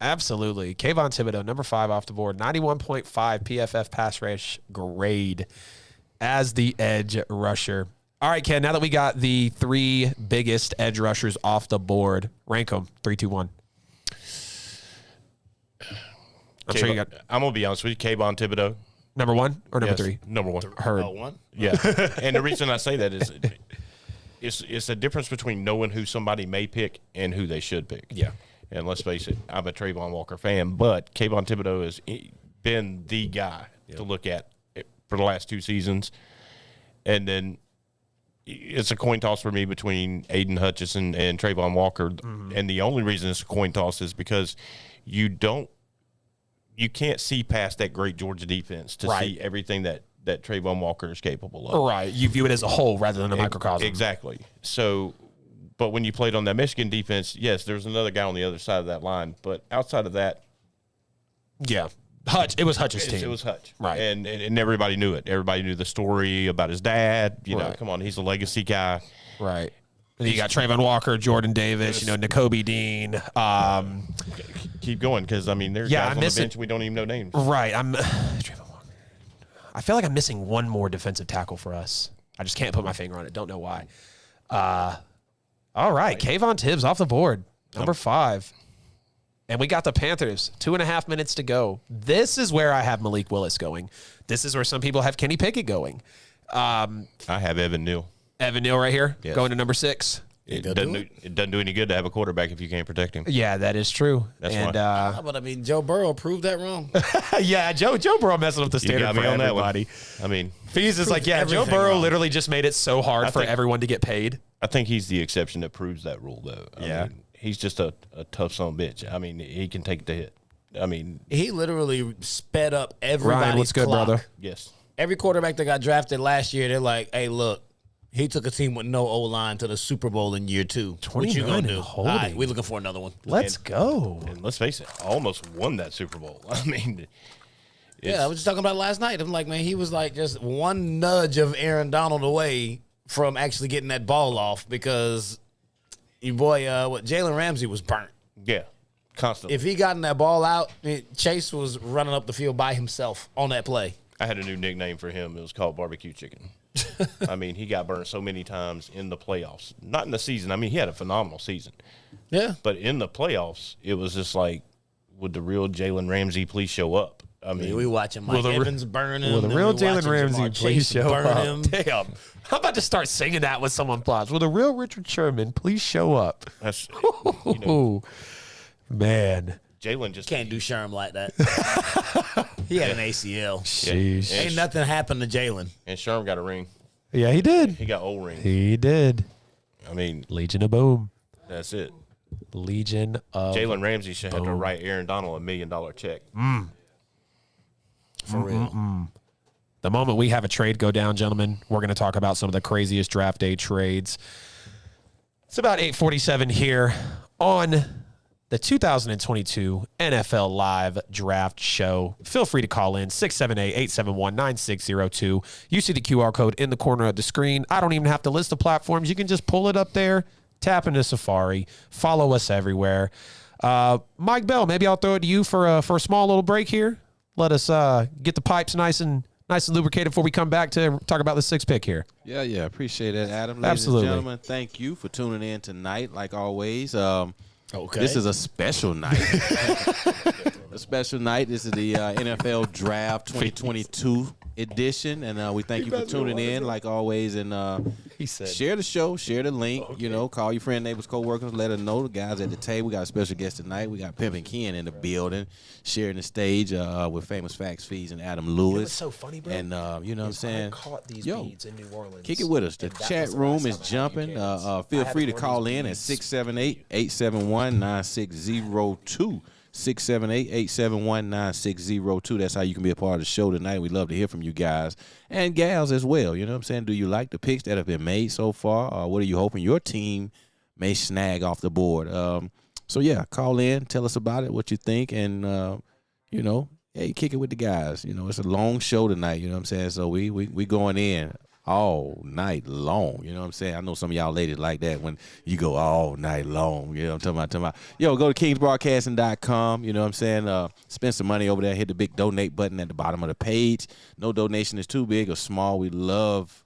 Absolutely. Kayvon Thibodeau, number 5 off the board, 91.5 PFF pass rush grade as the edge rusher. All right, Ken, now that we got the 3 biggest edge rushers off the board, rank them 3, 2, 1. I'm sure you got I'm going to be honest with you. Kayvon Thibodeau. number 1 or number 3. Number 1. Heard. Oh, one? Yeah. And the reason I say that is it's a difference between knowing who somebody may pick and who they should pick. Yeah. And let's face it, I'm a Trayvon Walker fan, but Kayvon Thibodeau has been the guy to look at for the last 2 seasons. And then it's a coin toss for me between Aiden Hutchinson and Trayvon Walker. And the only reason it's a coin toss is because you can't see past that great Georgia defense to see everything that Trayvon Walker is capable of. Right. You view it as a whole rather than a microcosm. Exactly. So, but when you played on that Michigan defense, yes, there's another guy on the other side of that line. But outside of that, yeah. It was Hutch's team. It was Hutch. Right. And everybody knew it. Everybody knew the story about his dad. You know, Right. come on, he's a legacy guy. Right. And you got Trayvon Walker, Jordan Davis, N'Kobe Dean. Keep going, because, I mean, there's guys on the bench we don't even know names. Right. Trayvon Walker. I feel like I'm missing one more defensive tackle for us. I just can't put my finger on it. Don't know why. All right. Kayvon Tibbs off the board. Number 5. And we got the Panthers. 2.5 minutes to go. This is where I have Malik Willis going. This is where some people have Kenny Pickett going. I have Evan Neal. Evan Neal right here, Yes. going to number 6. It doesn't do any good to have a quarterback if you can't protect him. Yeah, that is true. That's and But I mean, Joe Burrow proved that wrong. yeah, Joe Burrow messing up the You standard got me for on that everybody. one. I mean, Fees is like, yeah, Joe everything Burrow wrong. literally just made it so hard for think- everyone to get paid. I think he's the exception that proves that rule, though. I mean, he's just a tough son of a bitch. I mean, he can take the hit. I mean, He literally sped up everybody's Ryan, what's good, clock. brother? yes. Every quarterback that got drafted last year, they're like, hey, look, he took a team with no O-line to the Super Bowl in year 2. What you 29 going to and do? holding. All right, we're looking for another one. Let's go. And let's face it, almost won that Super Bowl. I mean, Yeah, I was just talking about it last night. I'm like, man, he was like just one nudge of Aaron Donald away from actually getting that ball off because your boy, Jalen Ramsey was burnt. yeah, constantly. If he gotten that ball out, Chase was running up the field by himself on that play. I had a new nickname for him. It was called Barbecue Chicken. I mean, he got burned so many times in the playoffs. Not in the season. I mean, he had a phenomenal season. Yeah. But in the playoffs, it was just like, would the real Jalen Ramsey please show up? I mean, We watching Mike Evans burn him. Will the then real we watching Jalen Ramsey Jamar please Chase show burn up? him. Damn. I'm about to start singing that when someone applies. Will the real Richard Sherman please show up? that's, you know, Man. Jalen just Can't do Sherm like that. He had an ACL. Sheesh. Yeah. Ain't nothing happened to Jalen. And Sherm got a ring. Yeah, he did. He got old rings. He did. I mean, Legion of Boom. that's it. Legion of Jalen Ramsey should have to write Aaron Donald $1 million check. For real. The moment we have a trade go down, gentlemen, we're going to talk about some of the craziest draft day trades. It's about 8:47 here on the 2022 NFL Live Draft Show. Feel free to call in 678-871-9602. You see the QR code in the corner of the screen. I don't even have to list the platforms. You can just pull it up there, tap into Safari, follow us everywhere. Mike Bell, maybe I'll throw it to you for a small little break here. Let us get the pipes nice and lubricated before we come back to talk about the 6th pick here. Yeah, appreciate that, Adam. Ladies Absolutely. and gentlemen, thank you for tuning in tonight, like always. Okay. This is a special night. A special night. This is the NFL Draft 2022 edition, and we thank you for tuning in, like always. And He said, share the show, share the link. You know, call your friend, neighbors, co-workers, let them know. The guys at the table. We got a special guest tonight. We got Pimp and Ken in the building, sharing the stage with Famous Facts Fees and Adam Lewis. what's so funny, bro? And you know what I'm saying? caught these Yo, beads in New Orleans. kick it with us. The and that chat was the room last is time I had jumping. UKs. Feel I free to haven't call worn in these at beads. 678-871-9602. 678-871-9602. That's how you can be a part of the show tonight. We'd love to hear from you guys and gals as well. You know what I'm saying? Do you like the picks that have been made so far? What are you hoping your team may snag off the board? So, yeah, call in. Tell us about it, what you think. And, you know, hey, kick it with the guys. You know, it's a long show tonight. You know what I'm saying? So we going in all night long. You know what I'm saying? I know some of y'all ladies like that when you go all night long. You know what I'm talking about? Yo, go to kingsbroadcasting.com. You know what I'm saying? Spend some money over there. Hit the big donate button at the bottom of the page. No donation is too big or small. We love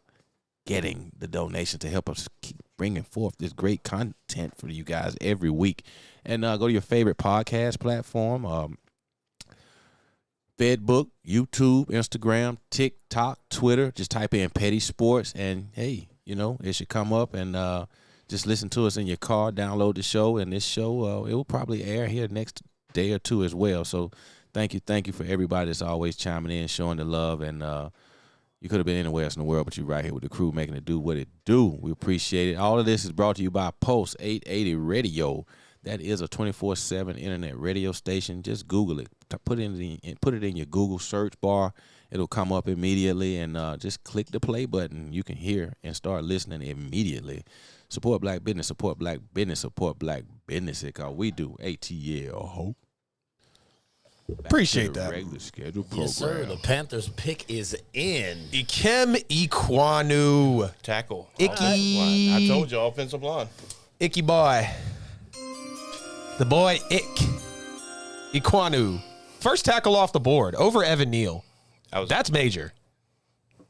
getting the donation to help us keep bringing forth this great content for you guys every week. And go to your favorite podcast platform. Facebook, YouTube, Instagram, TikTok, Twitter. Just type in Petty Sports, and hey, it should come up and just listen to us in your car, download the show, and this show, it will probably air here next day or two as well. So thank you for everybody that's always chiming in, showing the love, and you could have been anywhere else in the world, but you're right here with the crew making it do what it do. We appreciate it. All of this is brought to you by Pulse 880 Radio. That is a 24/7 internet radio station. Just Google it. Put it in your Google search bar. It'll come up immediately, and just click the play button. You can hear and start listening immediately. Support black business, support black business, support black business. Because we do ATL. Hope. Appreciate that. Regular schedule program. Yes, sir. The Panthers pick is in. Ikem Ekwonu. Tackle. Icky. I told you, offensive line. Icky boy. The boy Ekwonu. First tackle off the board over Evan Neal. That's major.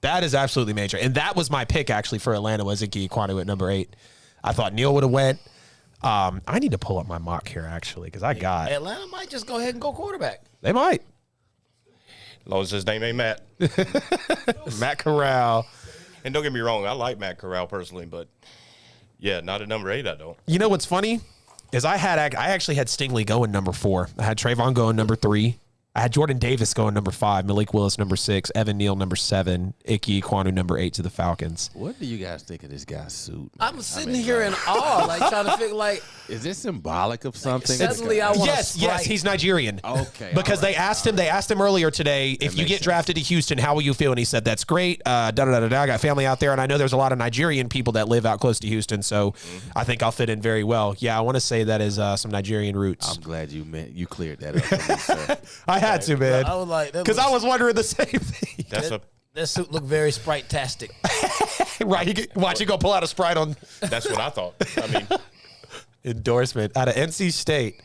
That is absolutely major. And that was my pick, actually, for Atlanta, was Icky Ekwonu at number 8. I thought Neal would have went. I need to pull up my mock here, actually, because I got. Atlanta might just go ahead and go quarterback. They might. As long as his name ain't Matt. Matt Corral. And don't get me wrong, I like Matt Corral personally, but yeah, not at number 8, I don't. You know what's funny is I actually had Stingley going number 4. I had Trayvon going number 3. I had Jordan Davis going number 5, Malik Willis number 6, Evan Neal number 7, Icky Ekwonu number 8 to the Falcons. What do you guys think of this guy's suit? I'm sitting here in awe, like trying to figure, like, is this symbolic of something? suddenly I want Yes, he's Nigerian. Okay. Because they asked him earlier today, if you get drafted to Houston, how will you feel? And he said, that's great. I got family out there, and I know there's a lot of Nigerian people that live out close to Houston, so I think I'll fit in very well. Yeah, I want to say that is some Nigerian roots. I'm glad you cleared that up for me, sir. I had to, man. I was like, Because I was wondering the same thing. That suit looked very Sprite-tastic. Right, watch you go pull out a Sprite on. That's what I thought. I mean, endorsement out of NC State.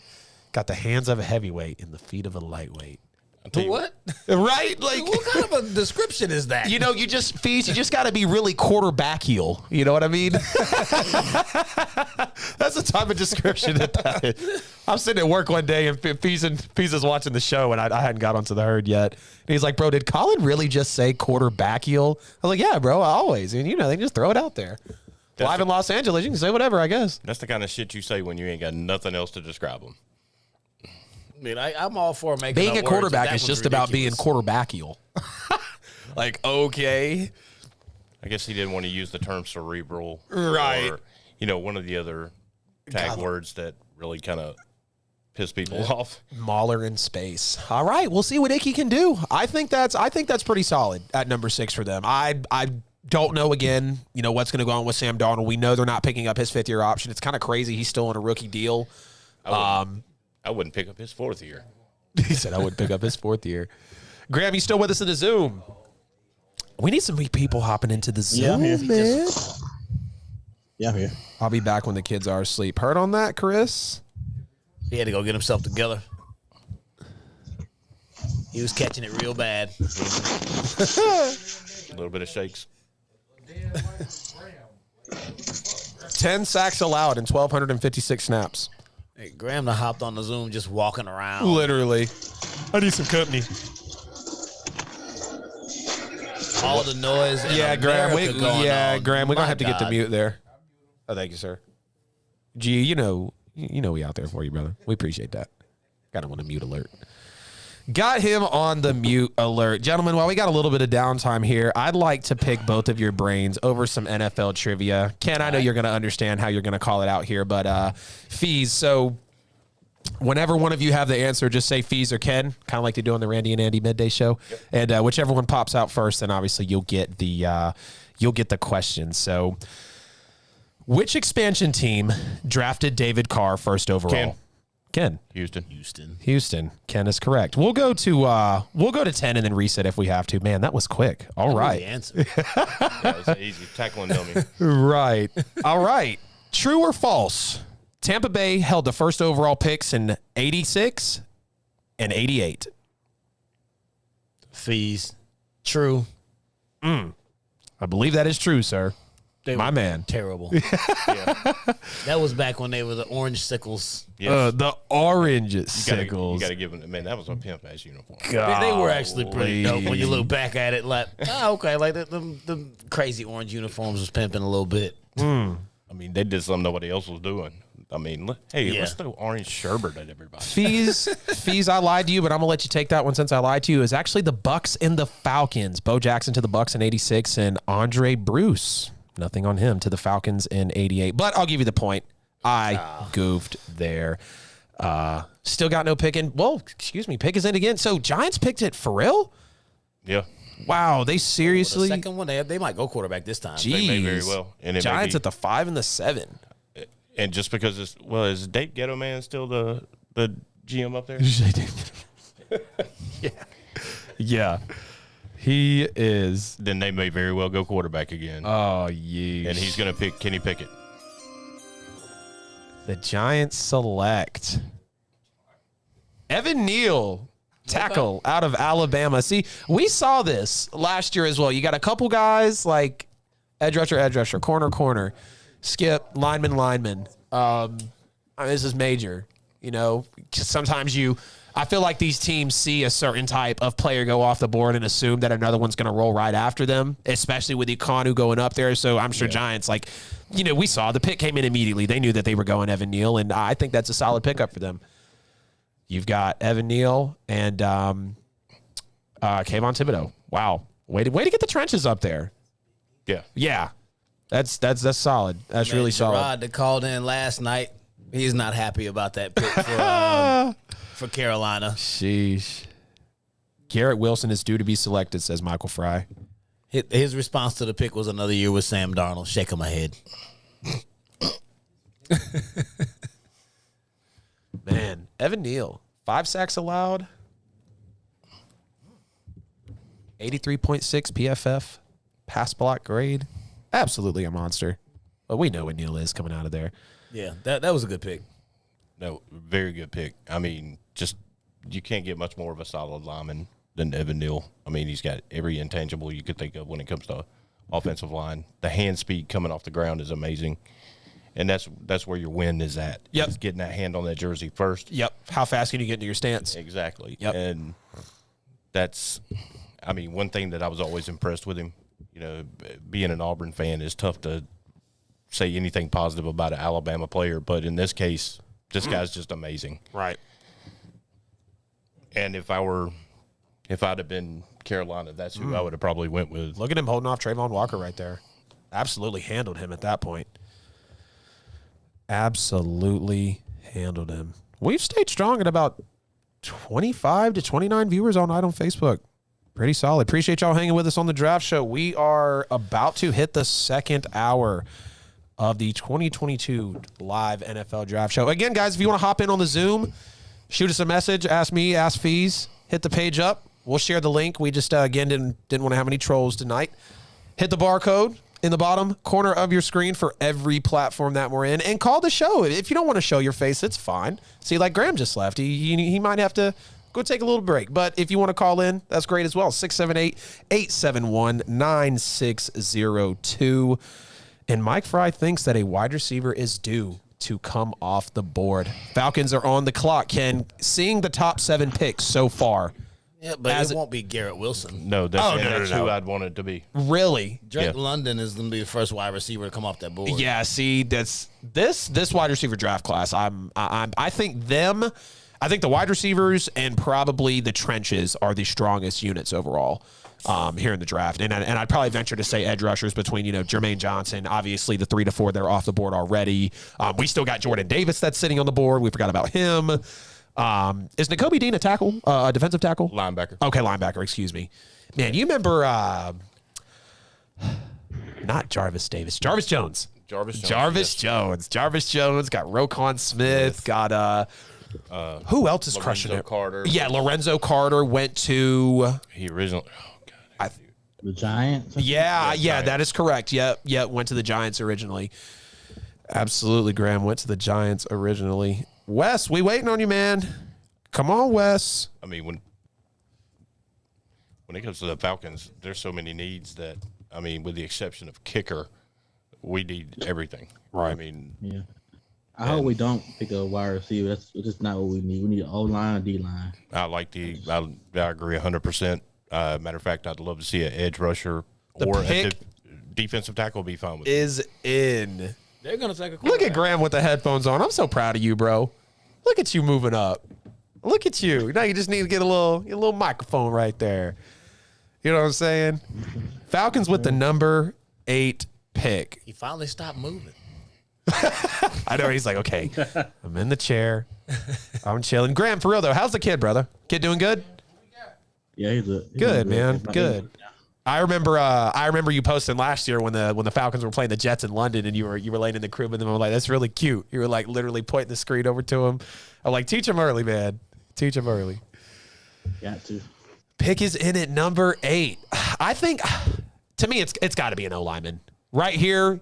Got the hands of a heavyweight and the feet of a lightweight. What? Right? Like, What kind of a description is that? you just got to be really quarterback heel. You know what I mean? That's the type of description that is. I'm sitting at work one day and Fees is watching the show, and I hadn't got onto the herd yet. And he's like, bro, did Colin really just say quarterback heel? I was like, yeah, bro, always. And, they just throw it out there. Live in Los Angeles, you can say whatever, I guess. that's the kind of shit you say when you ain't got nothing else to describe them. I mean, I'm all for making Being a up quarterback words, is just about being quarterbackial. Like, okay. I guess he didn't want to use the term cerebral. Right. Or, one of the other tag words that really kind of piss people off. Mauler in space. All right, we'll see what Icky can do. I think that's pretty solid at number 6 for them. I don't know again, what's going to go on with Sam Darnold. We know they're not picking up his 5th-year option. It's kind of crazy. He's still on a rookie deal. I wouldn't pick up his 4th year. He said I wouldn't pick up his 4th year. Graham, you still with us in the Zoom? We need some people hopping into the Zoom, man. Yeah, I'm here. I'll be back when the kids are asleep. Heard on that, Chris? He had to go get himself together. He was catching it real bad. A little bit of shakes. 10 sacks allowed in 1,256 snaps. Hey, Graham done hopped on the Zoom just walking around. Literally. I need some company. All the noise. Yeah, Graham. Graham, we're going to have to get the God. mute there. Oh, thank you, sir. G, you know we out there for you, brother. We appreciate that. Got him on the mute alert. Got him on the mute alert. Gentlemen, while we got a little bit of downtime here, I'd like to pick both of your brains over some NFL trivia. Ken, I know you're going to understand how you're going to call it out here, but Fees, so whenever one of you have the answer, just say Fees or Ken, kind of like they do on the Randy and Andy Midday Show. Yep. And whichever one pops out first, then obviously you'll get the question. So which expansion team drafted David Carr first overall? Ken. Houston. Ken is correct. We'll go to 10 and then reset if we have to. Man, that was quick. All right. The answer. Yeah, it was easy. Tackling dummy. Right. All right. True or false? Tampa Bay held the first overall picks in 86 and 88. Fees. True. I believe that is true, sir. They My were man. Terrible. Yeah. That was back when they were the orange sickles. Yes. The orange You sickles. got to give them. Man, that was a pimp ass uniform. They were actually pretty dope when you Golly. look back at it. Like, okay, like the crazy orange uniforms was pimping a little bit. I mean, they did something nobody else was doing. I mean, hey, Yeah. let's throw orange sherbet at everybody. Fees, I lied to you, but I'm gonna let you take that one since I lied to you. Is actually the Bucks and the Falcons. Bo Jackson to the Bucks in '86, and Andre Bruce, nothing on him, to the Falcons in '88. But I'll give you the point. I goofed there. Still got no pick in. Well, excuse me, pick is in again. So Giants picked it for real? Yeah. Wow, they seriously. The second one, they might go quarterback this time. Jeez. They may very well. And it may Giants be- at the 5 and the 7. And just because is Dave Ghetto Man still the GM up there? Yeah. He is. Then they may very well go quarterback again. Oh, yeesh. And he's going to pick Kenny Pickett. The Giants select Evan Neal, tackle out of Alabama. See, we saw this last year as well. You got a couple guys like edge rusher, corner, skip, lineman. I mean, this is major. You know, sometimes I feel like these teams see a certain type of player go off the board and assume that another one's going to roll right after them, especially with Ikonu going up there. So I'm sure Giants, like, you know, we saw the pick came in immediately. They knew that they were going Evan Neal, and I think that's a solid pickup for them. You've got Evan Neal and Kayvon Thibodeau. Wow. Way to get the trenches up there. Yeah. Yeah. That's solid. That's really solid. Gerard that called in last night, he's not happy about that pick for Carolina. Sheesh. Garrett Wilson is due to be selected, says Michael Fry. His response to the pick was another year with Sam Darnold. Shaking my head. Man, Evan Neal, 5 sacks allowed, 83.6 PFF, pass block grade. Absolutely a monster. But we know what Neal is coming out of there. Yeah, that was a good pick. No, very good pick. I mean, just you can't get much more of a solid lineman than Evan Neal. I mean, he's got every intangible you could think of when it comes to offensive line. The hand speed coming off the ground is amazing. And that's where your win is at. Yep. Is getting that hand on that jersey first. Yep. How fast can you get into your stance? Exactly. Yep. And that's, I mean, one thing that I was always impressed with him, you know, being an Auburn fan is tough to say anything positive about an Alabama player. But in this case, this guy's just amazing. Right. And if I'd have been Carolina, that's who I would have probably went with. Look at him holding off Trayvon Walker right there. Absolutely handled him at that point. Absolutely handled him. We've stayed strong at about 25 to 29 viewers all night on Facebook. Pretty solid. Appreciate y'all hanging with us on the draft show. We are about to hit the second hour of the 2022 live NFL draft show. Again, guys, if you want to hop in on the Zoom, shoot us a message, ask me, ask Fees, hit the page up. We'll share the link. We just, again, didn't want to have any trolls tonight. Hit the barcode in the bottom corner of your screen for every platform that we're in, and call the show. If you don't want to show your face, it's fine. See, like Graham just left. He might have to go take a little break. But if you want to call in, that's great as well. 678-871-9602. And Mike Fry thinks that a wide receiver is due to come off the board. Falcons are on the clock. Ken, seeing the top 7 picks so far. Yeah, but it won't be Garrett Wilson. No, that's, no, that's who I'd want it to be. Really? Drake London is going to be the first wide receiver to come off that board. Yeah, see, that's this wide receiver draft class. I think the wide receivers and probably the trenches are the strongest units overall here in the draft. And I'd probably venture to say edge rushers between, Jermaine Johnson, obviously the 3 to 4 that are off the board already. We still got Jordan Davis that's sitting on the board. We forgot about him. Is Nakobe Dean a tackle, a defensive tackle? Linebacker. Okay, linebacker, excuse me. Man, you remember not Jarvis Davis, Jarvis Jones. Jarvis Jones got Roquan Smith, got who else is crushing it? Carter. Yeah, Lorenzo Carter went to He originally The Giants? yeah, Giants. that is correct. Yeah, went to the Giants originally. Absolutely, Graham went to the Giants originally. Wes, we waiting on you, man. Come on, Wes. I mean, when it comes to the Falcons, there's so many needs that, I mean, with the exception of kicker, we need everything. Right. I mean, Yeah. I hope we don't pick a wide receiver. That's just not what we need. We need an O-line or D-line. I agree 100%. Matter of fact, I'd love to see an edge rusher or a defensive tackle be fine with is in. They're gonna take a Look at Graham with the headphones on. I'm so proud of you, bro. Look at you moving up. Look at you. Now you just need to get a little microphone right there. You know what I'm saying? Falcons with the number 8 pick. He finally stopped moving. I know he's like, okay, I'm in the chair. I'm chilling. Graham, for real though, how's the kid, brother? Kid doing good? Yeah, he's Good, man. Good. I remember you posting last year when the Falcons were playing the Jets in London, and you were laying in the crib with them. I'm like, that's really cute. You were like literally pointing the screen over to him. I'm like, teach him early, man. Teach him early. Got to. Pick is in at number 8. I think, to me, it's got to be an O-lineman right here.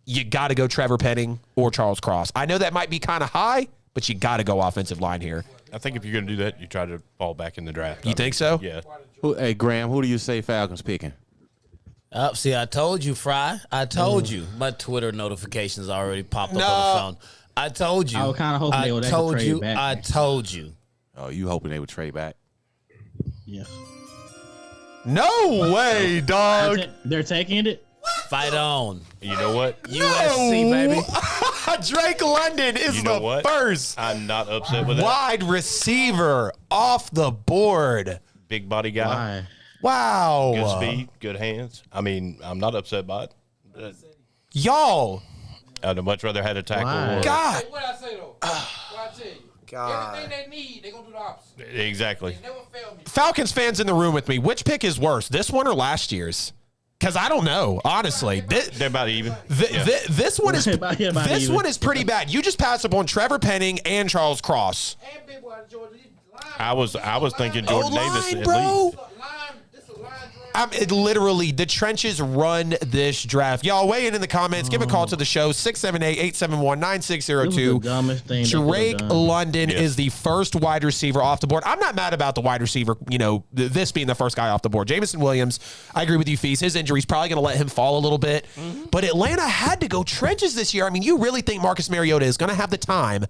You got to go Trevor Penning or Charles Cross. I know that might be kind of high, but you got to go offensive line here. I think if you're going to do that, you try to fall back in the draft. You think so? Yeah. Hey, Graham, who do you say Falcons picking? See, I told you, Fry. I told you. My Twitter notifications already popped up on the phone. I told you. I was kind of hoping they would trade back. I told you. Oh, you hoping they would trade back? Yeah. No way, dog. They're taking it? Fight on. You know what? USC, baby. Drake London is You know the what? first I'm not upset with that. wide receiver off the board. Big body guy. Why? Wow. Good speed, good hands. I mean, I'm not upset by it. Y'all. I'd much rather had a tackle. Why? Or, God. What I say though? What I tell you? God. Everything they need, they gonna do the opposite. Exactly. They never fail me. Falcons fans in the room with me. Which pick is worse, this one or last year's? Because I don't know, honestly. They're about even. This one is About this even. one is pretty bad. You just passed up on Trevor Penning and Charles Cross. And big boy Georgia, I was thinking Jordan Davis O-line, at bro. least. this a line drive. It literally, the trenches run this draft. Y'all weigh in the comments. Give a call to the show, 678-871-9602. This was the dumbest thing they Drake could've done. London is the first wide receiver off the board. I'm not mad about the wide receiver, this being the first guy off the board. Jameson Williams, I agree with you, Fees. His injury's probably going to let him fall a little bit. But Atlanta had to go trenches this year. I mean, you really think Marcus Mariota is going to have the time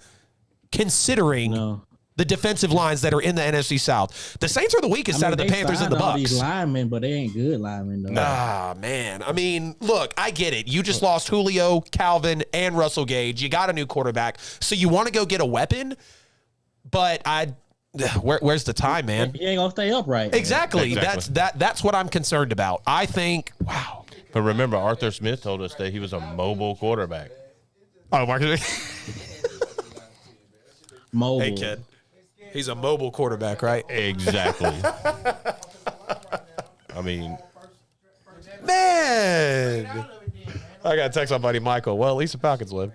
considering the defensive lines that are in the NFC South? The Saints are the weakest out of the Panthers and the All these Bucs. linemen, but they ain't good linemen though. Ah, man. I mean, look, I get it. You just lost Julio, Calvin, and Russell Gage. You got a new quarterback. So you want to go get a weapon, but where's the time, man? He ain't gonna stay upright. Exactly. Exactly. That's what I'm concerned about. I think, wow. But remember, Arthur Smith told us that he was a mobile quarterback. Oh, Marcus. Mobile. Hey, kid. He's a mobile quarterback, right? Exactly. I mean, Man. I got to text my buddy Michael. Well, at least the Falcons lived.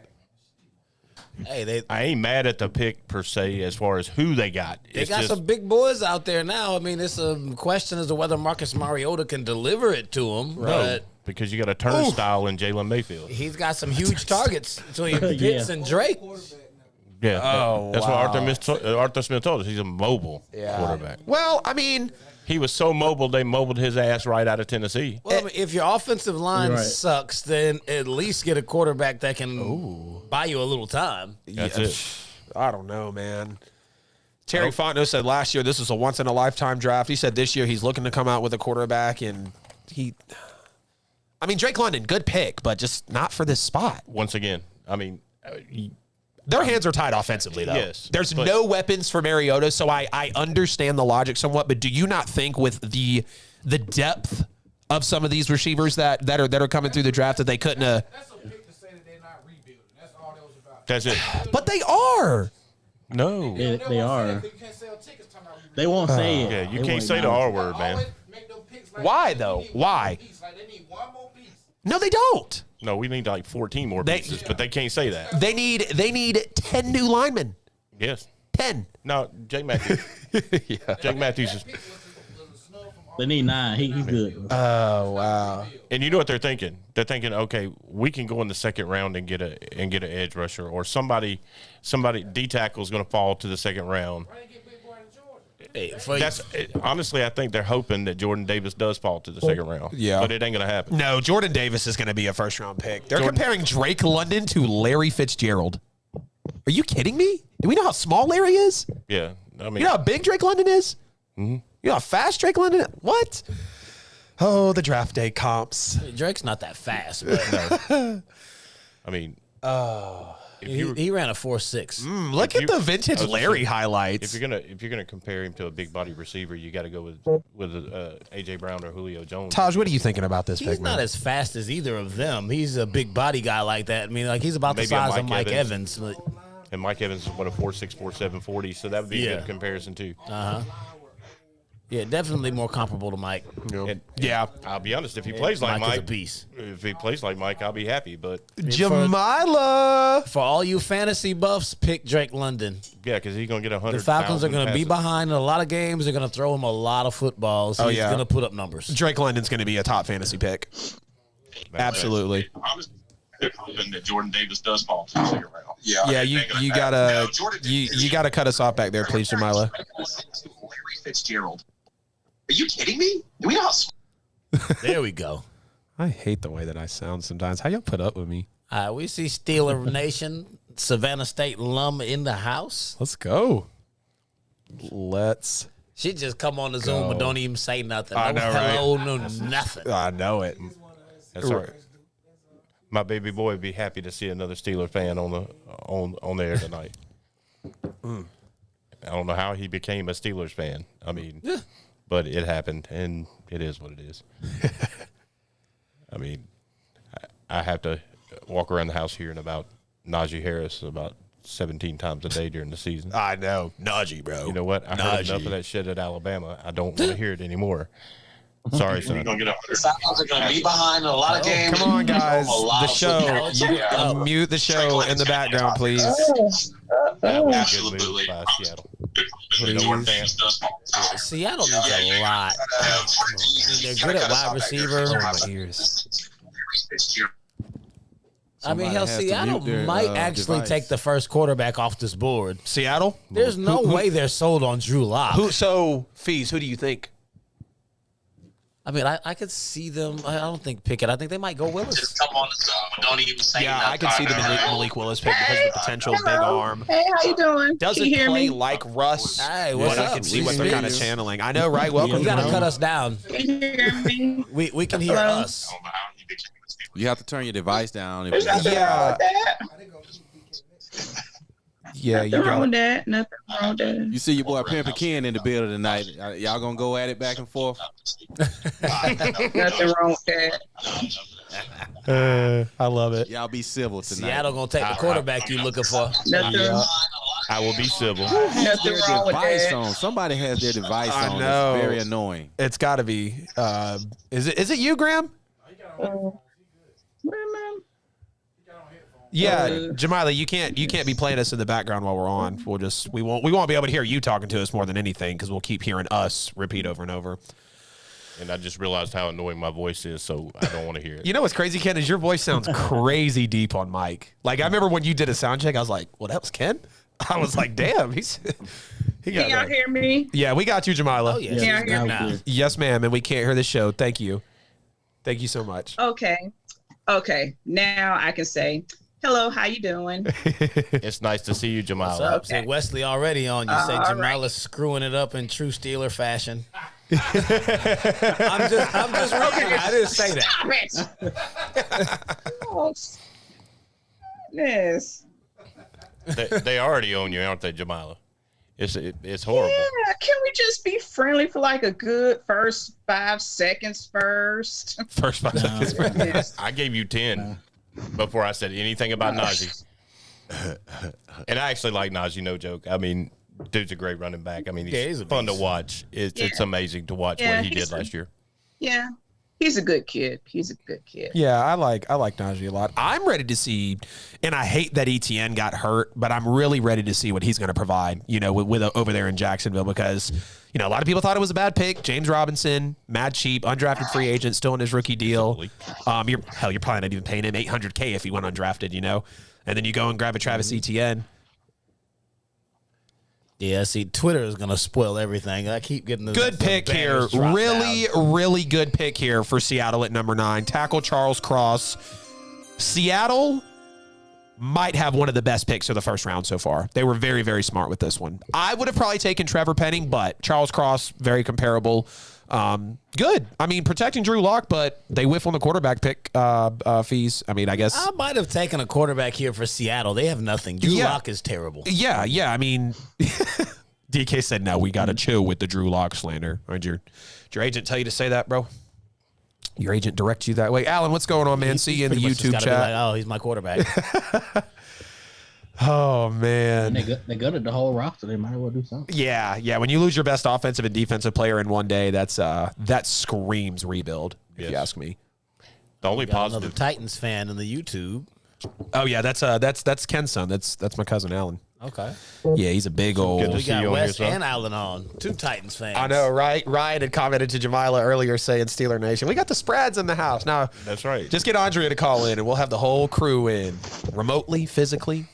Hey, I ain't mad at the pick per se as far as who they got. they got some big boys out there now. I mean, it's a question as to whether Marcus Mariota can deliver it to him. No, because you got a turnstile in Jalen Mayfield. He's got some huge targets between Pitts and Drake. Yeah, that's wow. what Arthur Smith told us. He's a mobile quarterback. Well, I mean, He was so mobile, they mobiled his ass right out of Tennessee. Well, I mean, if your offensive line sucks, then at least get a quarterback that can buy you a little time. That's it. I don't know, man. Terry Fontenot said last year this was a once-in-a-lifetime draft. He said this year he's looking to come out with a quarterback, and Drake London, good pick, but just not for this spot. Once again, I mean, Their hands are tied offensively, though. Yes, There's but- no weapons for Mariota, so I understand the logic somewhat, but do you not think with the depth of some of these receivers that are coming through the draft that they couldn't have? That's a pick to say that they're not rebuilding. That's all that was about. that's it. But they are. No. They are. They won't say it. Yeah, you They can't won't say the R word, man. Why, though? Why? They need one more piece. No, they don't. No, we need like 14 more pieces, but they can't say that. They need 10 new linemen. Yes. 10. No, Jake Matthews. Jake Matthews is. They need 9. He's good. Oh, wow. And you know what they're thinking? They're thinking, okay, we can go in the second round and get an edge rusher, or somebody D tackle is going to fall to the second round. Hey, honestly, I think they're hoping that Jordan Davis does fall to the second round. Yeah. But it ain't going to happen. No, Jordan Davis is going to be a first-round pick. They're comparing Drake London to Larry Fitzgerald. Are you kidding me? Do we know how small Larry is? Yeah. I mean, You know how big Drake London is? Mm-hmm. You know how fast Drake London is? What? Oh, the draft day comps. Drake's not that fast, but I mean, he ran a 4.6. Look at the vintage Larry highlights. if you're gonna compare him to a big body receiver, you got to go with AJ Brown or Julio Jones. Taj, what are you thinking about this He's pick, not man? as fast as either of them. He's a big body guy like that. I mean, like he's about Maybe the a size of Mike Mike Evans. Evans. But, And Mike Evans is what, a 4.6, 4.7, 40. So that would be a good comparison too. yeah, definitely more comparable to Mike. And Yeah. I'll be honest, if he plays like Mike is a Mike, beast. if he plays like Mike, I'll be happy. But Jamila. For all you fantasy buffs, pick Drake London. yeah, because he's gonna get 100. The Falcons are going to be behind in a lot of games. They're going to throw him a lot of footballs. He's yeah. going to put up numbers. Drake London's going to be a top fantasy pick. Absolutely. They're hoping that Jordan Davis does fall to the second round. Yeah, you gotta you gotta cut us off back there, please, Jamila. Larry Fitzgerald. Are you kidding me? Do we know how There we go. I hate the way that I sound sometimes. How y'all put up with me? We see Steeler Nation, Savannah State alum in the house. Let's go. Let's. She just come on the Zoom and don't even say nothing. I No know, hello, no nothing. I know it. That's right. My baby boy would be happy to see another Steeler fan on the air tonight. I don't know how he became a Steelers fan. I mean, but it happened, and it is what it is. I mean, I have to walk around the house hearing about Najee Harris about 17 times a day during the season. I know. Najee, bro. You know what? I heard enough of that shit at Alabama. I don't want to hear it anymore. Sorry, son. the Falcons are going to be behind in a lot of games? Come on, guys. A lot The of show. football. Mute the show in the background, please. That was Absolutely. a good move by Seattle. Jordan Davis does fall. Seattle needs a lot. They're good at wide receiver. My ears. Larry Fitzgerald. I mean, Somebody hell, has to Seattle mute their, might actually device. take the first quarterback off this board. Seattle? There's no way they're sold on Drew Lock. So, Fees, who do you think? I mean, I could see them. I don't think Pickett. I think they might go Willis. Just come on the Zoom and don't even say Yeah, nothing. I can see the Malik Willis pick because of the potential big arm. Hey, how you doing? Doesn't Can you hear play me? like Russ, Hey, what's but I up? can see We what they're hear kind of you. channeling. I know, right? Welcome. You got to cut us down. Can you hear me? We can hear Hello? us. I don't know how he became a Steeler. You have to turn your device down. There's nothing wrong with that. Yeah, you Nothing wrong got with that. Nothing wrong with that. You see your boy Pimp Ken in the building tonight. Y'all gonna go at it back and forth? Nothing wrong with that. I love it. Y'all be civil tonight. Seattle gonna take the quarterback you looking for. Nothing, I will be civil. nothing Their wrong with device that. on. Somebody has their device I on. know. It's very annoying. It's got to be. Is it you, Graham? Man, Yeah, Jamila, you can't be playing us in the background while we're on. We won't be able to hear you talking to us more than anything because we'll keep hearing us repeat over and over. And I just realized how annoying my voice is, so I don't want to hear it. You know what's crazy, Ken, is your voice sounds crazy deep on mic. Like I remember when you did a sound check, I was like, "Well, that was Ken." I was like, "Damn, he got can y'all that." hear me? Yeah, we got you, Jamila. Oh yeah, Yeah, she's I hear good now. now. Yes, ma'am, and we can't hear the show. Thank you so much. Okay. Now I can say, hello, how you doing? It's nice to see you, What's Jamal. up? So Wesley already on. You said all Jamala's screwing it up in true Steeler fashion. I'm just reading. I didn't say that. Stop it. Oh, goodness. They already own you, aren't they, Jamila? It's horrible. Yeah, can we just be friendly for like a good first 5 seconds first? First 5 seconds. Yes. I gave you 10 before I said anything about Najee. And I actually like Najee, no joke. I mean, dude's a great running back. I mean, Yeah, he's he's a fun to beast. watch. It's amazing to watch Yeah, what he he's did last year. Yeah, he's a good kid. Yeah, I like Najee a lot. I'm ready to see, and I hate that ETN got hurt, but I'm really ready to see what he's going to provide. With over there in Jacksonville because a lot of people thought it was a bad pick. James Robinson, mad cheap, undrafted free agent, still in his rookie deal. You're probably not even paying him $800K if he went undrafted. And then you go and grab a Travis Etienne. Yeah, see, Twitter is going to spoil everything. I keep getting Good pick here. Really good pick here for Seattle at number 9. Tackle Charles Cross. Seattle might have one of the best picks of the first round so far. They were very, very smart with this one. I would have probably taken Trevor Penning, but Charles Cross, very comparable. Good. I mean, protecting Drew Lock, but they whiff on the quarterback pick fees. I mean, I guess I might have taken a quarterback here for Seattle. They have nothing. Drew Lock is terrible. Yeah. I mean, DK said, no, we got to chill with the Drew Lock slander. Did your agent tell you to say that, bro? Your agent directs you that way. Alan, what's going on, man? See you in the YouTube chat. Like, oh, he's my quarterback. Oh, man. They gutted the whole roster. They might as well do something. Yeah. When you lose your best offensive and defensive player in one day, that screams rebuild, if you ask me. The only positive. Another Titans fan in the YouTube. Oh, yeah, that's Ken's son. That's my cousin, Alan. Okay. Yeah, he's a big old. We got Wes and Alan on. 2 Titans fans. I know, right? Ryan had commented to Jamila earlier saying Steeler Nation. We got the spreads in the house. Now, that's right. Just get Andrea to call in and we'll have the whole crew in remotely, physically,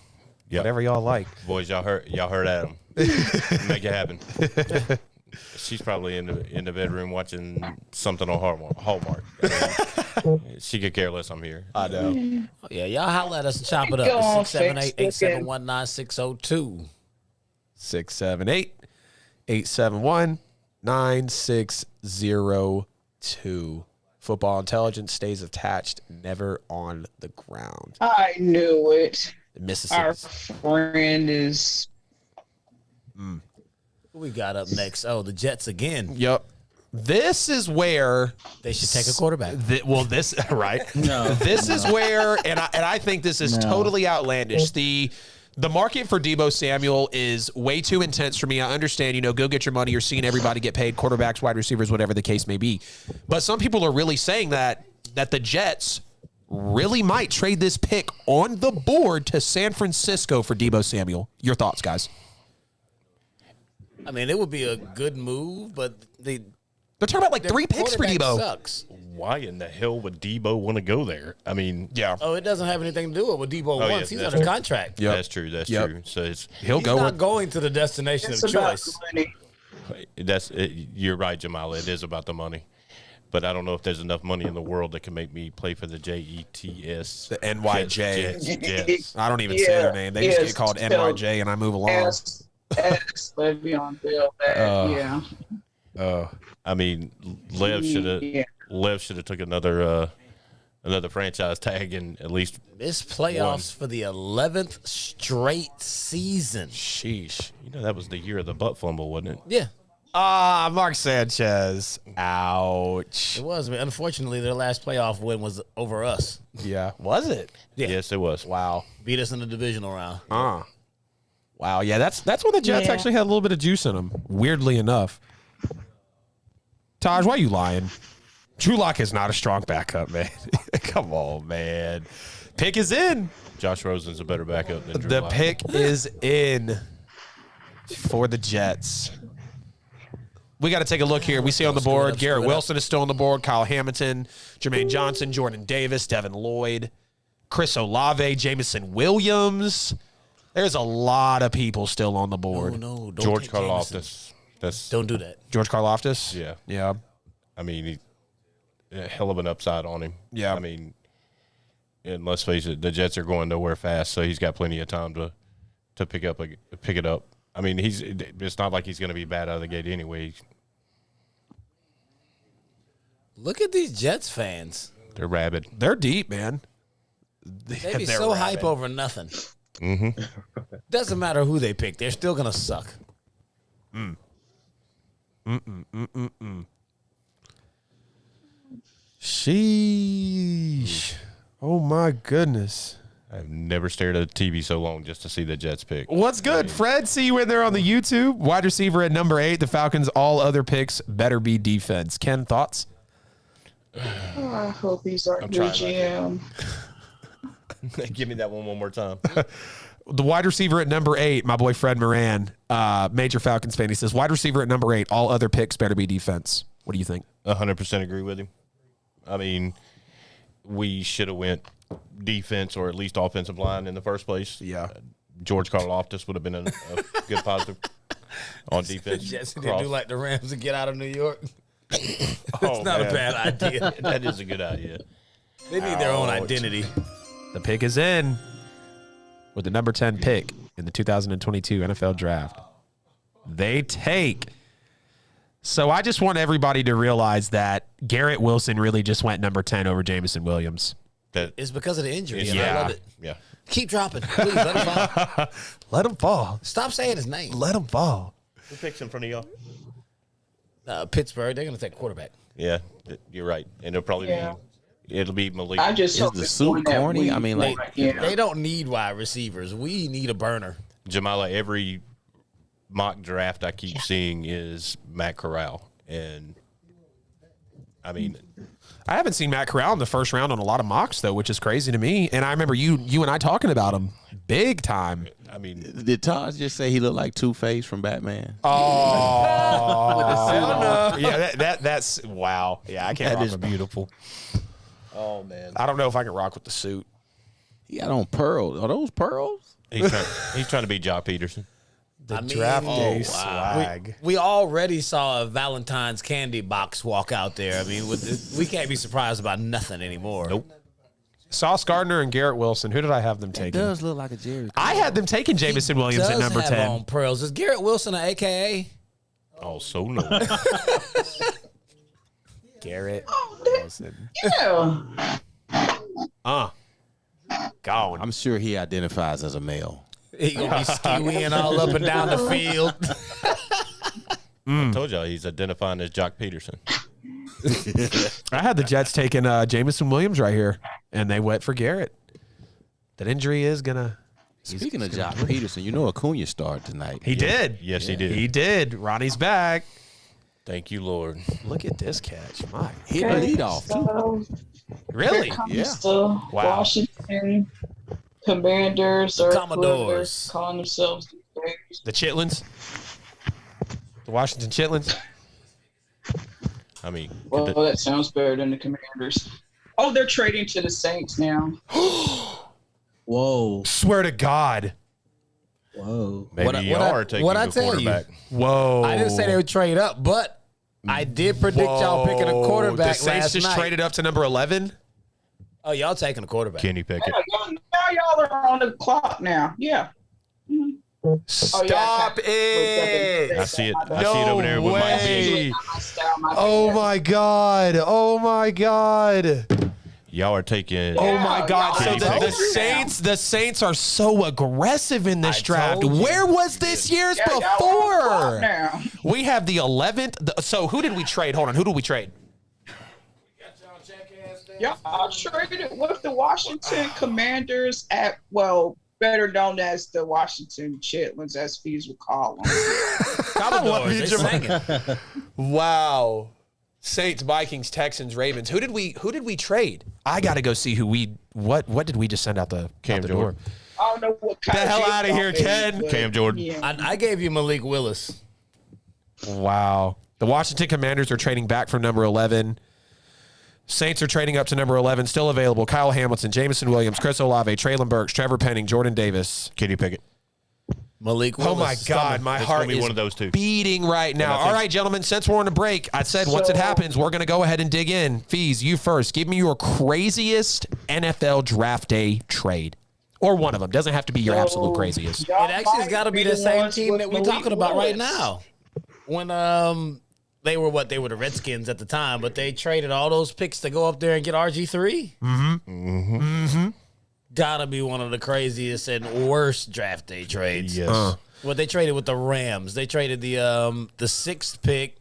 whatever y'all like. Boys, y'all heard Adam. Make it happen. She's probably in the bedroom watching something on Hallmark. I mean, she could care less I'm here. I know. Oh, yeah, y'all holler at us and chop it up. 678-871-9602. 678-871-9602. Football intelligence stays attached, never on the ground. I knew it. Mississippi. Our friend is. Who we got up next? Oh, the Jets again. Yep. This is where they should take a quarterback. Right? No. This is where, and I think this is totally outlandish. The market for Deebo Samuel is way too intense for me. I understand, go get your money. You're seeing everybody get paid, quarterbacks, wide receivers, whatever the case may be. But some people are really saying that the Jets really might trade this pick on the board to San Francisco for Deebo Samuel. Your thoughts, guys? I mean, it would be a good move, but they're talking about like 3 picks for Deebo. Sucks. Why in the hell would Deebo want to go there? I mean, Oh, it doesn't have anything to do with what Deebo wants. He's under contract. Yep. That's true. That's true. So he's not going to the destination of choice. You're right, Jamila. It is about the money. But I don't know if there's enough money in the world that can make me play for the JETS. The NYJ. Jets. I don't even say their name. They just get called NYJ and I move along. Le'Veon Bell. I mean, Lev should have took another franchise tag and at least missed playoffs for the 11th straight season. Sheesh. That was the year of the butt fumble, wasn't it? Yeah. Mark Sanchez. Ouch. It was. Unfortunately, their last playoff win was over us. Yeah. Was it? Yeah. Yes, it was. Wow. Beat us in the divisional round. Wow. Yeah, that's when the Jets actually had a little bit of juice in them, weirdly enough. Taj, why are you lying? Drew Lock is not a strong backup, man. Come on, man. Pick is in. Josh Rosen's a better backup than Drew The Lock. pick is in for the Jets. We got to take a look here. We see on the board, Garrett Wilson is still on the board, Kyle Hamilton, Jermaine Johnson, Jordan Davis, Devin Lloyd, Chris Olave, Jamison Williams. There's a lot of people still on the board. No, don't George take Karlaftis. Don't do that. George Karlaftis? Yeah. Yeah. I mean, a hell of an upside on him. Yeah. I mean, and let's face it, the Jets are going nowhere fast, so he's got plenty of time to pick it up. I mean, it's not like he's going to be bad out of the gate anyway. Look at these Jets fans. They're rabid. They're deep, man. They be so hype over nothing. Mm-hmm. Doesn't matter who they pick. They're still going to suck. Sheesh. Oh, my goodness. I've never stared at a TV so long just to see the Jets pick. What's good, Fred? See you in there on the YouTube. Wide receiver at number 8. The Falcons, all other picks better be defense. Ken, thoughts? I hope he's our new GM. Give me that one more time. The wide receiver at number 8, my boy Fred Moran, major Falcons fan. He says, wide receiver at number 8, all other picks better be defense. What do you think? 100% agree with him. I mean, we should have went defense or at least offensive line in the first place. Yeah. George Karlaftis would have been a good positive. on defense. Jets need to do like the Rams and get out of New York. Oh, not a man. bad idea. That is a good idea. They need their own identity. The pick is in with the number 10 pick in the 2022 NFL Draft. They take. So I just want everybody to realize that Garrett Wilson really just went number 10 over Jamison Williams. It's because of the injury. And Yeah. I love it. Yeah. Keep dropping. Please let him fall. Let him fall. Stop saying his name. Let him fall. Who picks in front of y'all? Pittsburgh, they're going to take quarterback. Yeah, you're right. And it'll probably it'll be Malik. I just Is hope the it's suit one that corny? we- I mean, like, They don't need wide receivers. We need a burner. Jamala, every mock draft I keep seeing is Matt Corral. And, I mean, I haven't seen Matt Corral in the first round on a lot of mocks, though, which is crazy to me. And I remember you and I talking about him big time. I mean, did Todd just say he looked like Two-Face from Batman? Oh, yeah, that's wow. Yeah, I can't. that rock is with beautiful. Oh, man. I don't know if I can rock with the suit. He got on pearls. Are those pearls? He's trying to be Jock Peterson. Draft day swag. We already saw a Valentine's candy box walk out there. I mean, we can't be surprised about nothing anymore. Nope. Sauce Gardner and Garrett Wilson. Who did I have them It taking? does look like a Jerry. I had them taking Jamison Williams at number 10. On pearls. Is Garrett Wilson an AKA? Oh, so no. Garrett Wilson. Yeah. Gone. I'm sure he identifies as a male. He gonna be skiing all up and down the field. I told y'all he's identifying as Jock Peterson. I had the Jets taking Jamison Williams right here, and they went for Garrett. That injury is gonna. Speaking of Jock Peterson, you know Acuna started tonight. He did. Yes, he did. He did. Ronnie's back. Thank you, Lord. Look at this catch. My. Hit the lead off, too. Really? Here comes Yeah. the Wow. Washington Commanders or Commodores. whoever calling themselves the Bears. The Chitlins. The Washington Chitlins. I mean, Well, that sounds better than the Commanders. Oh, they're trading to the Saints now. Whoa. Swear to God. Whoa. maybe y'all are taking what I the tell you? quarterback. Whoa. I didn't say they would trade up, but I did predict y'all picking a quarterback The Saints last just night. traded up to number 11. Oh, y'all taking a quarterback. Kenny Pickett. Now y'all are on the clock now. Yeah. Stop it. I see it. I No see it over there with my way. big. Oh my God. Oh my God. Y'all are taking. Oh my God! So Kenny the Pickett. Saints are so aggressive in this draft. told you. Where was this years Yeah, y'all are on the clock before? now. We have the 11th. So who did we trade? Hold on. Who did we trade? Yeah, I traded with the Washington Commanders at, well, better known as the Washington Chitlins, as Fees would call them. Commodores, they singing. Wow. Saints, Vikings, Texans, Ravens. Who did we trade? I got to go see what did we just send out the Cam door? Jordan. I don't know what The kind hell of outta shape here, I'm in, Ken. but, Cam Jordan. Yeah. I gave you Malik Willis. Wow. The Washington Commanders are trading back from number 11. Saints are trading up to number 11. Still available. Kyle Hamilton, Jamison Williams, Chris Olave, Traylon Burks, Trevor Penning, Jordan Davis. Kenny Pickett. Malik Willis. Oh my God, my It's heart gonna be is one of those two. beating right now. I think- All right, gentlemen, since we're on a break, I said once it happens, we're going to go ahead and dig in. Fees, you first. Give me your craziest NFL draft day trade. Or one of them. Doesn't have to be your absolute craziest. Y'all It actually has might got to be the the same ones team with that we're Malik talking about right Willis. now. When they were the Redskins at the time, but they traded all those picks to go up there and get RG3. Gotta be one of the craziest and worst draft day trades. Yes. What they traded with the Rams. They traded the 6th pick,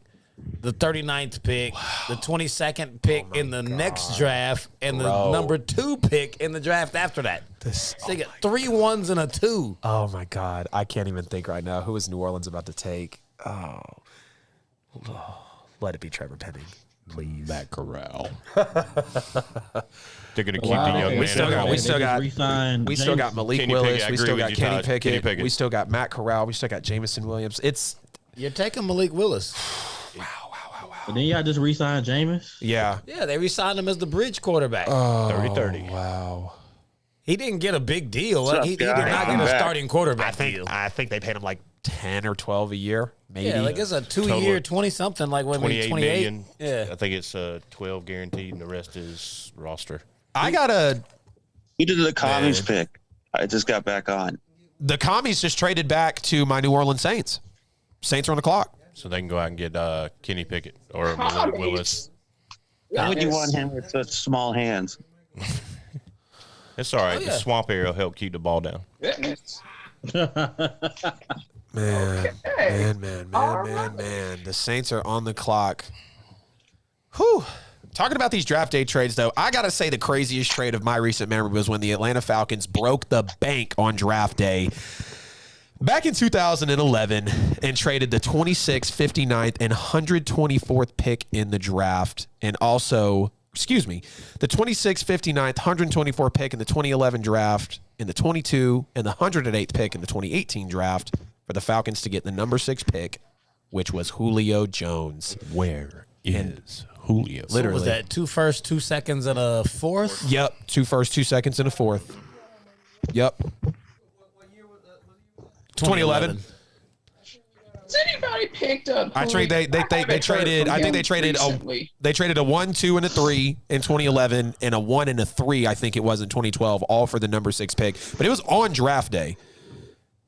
the 39th pick, the 22nd pick in the next draft, and the number 2 pick in the draft after that. So they got 3 1s and a 2. Oh, my God. I can't even think right now. Who is New Orleans about to take? Oh. Let it be Trevor Penning, please. Matt Corral. They're going to keep the young man. We still got Malik Kenny Willis. Pickett. I We agree still with got you, Kenny Todd. Pickett. Kenny Pickett. We still got Matt Corral. We still got Jamison Williams. It's You're taking Malik Willis. But then y'all just re-signed Jameis. yeah. Yeah, they re-signed him as the bridge quarterback. 30-30. Wow. He didn't get a big deal. What's Like, up, he did guys? not I'm get a back. starting quarterback deal. I think they paid him like 10 or 12 a year, maybe. Yeah, like it's a 2-year, 20-something, like what, maybe 28 28? million. Yeah. I think it's 12 guaranteed, and the rest is roster. I got a Who did the commies pick? I just got back on. the commies just traded back to my New Orleans Saints. Saints are on the clock. So they can go out and get Kenny Pickett or Commies. Willis. Why would you Yes. want him with such small hands? It's all right. Oh, yeah. The swamp area will help keep the ball down. Goodness. Man, Okay. man. The Saints are on the clock. Whew. Talking about these draft day trades, though, I got to say the craziest trade of my recent memory was when the Atlanta Falcons broke the bank on draft day back in 2011 and traded the 26th, 59th, and 124th pick in the draft. And also, the 26th, 59th, 124th pick in the 2011 draft, in the 22, and the 108th pick in the 2018 draft for the Falcons to get the number 6 pick, which was Julio Jones. Where is Julio? What was that, 2 firsts, 2 seconds, and a 4th? Yep, 2 firsts, 2 seconds, and a 4th. Yep. 2011. Has anybody picked up? They traded. I think they traded a 1, 2, and a 3 in 2011, and a 1 and a 3. I think it was in 2012, all for the number 6 pick. But it was on draft day.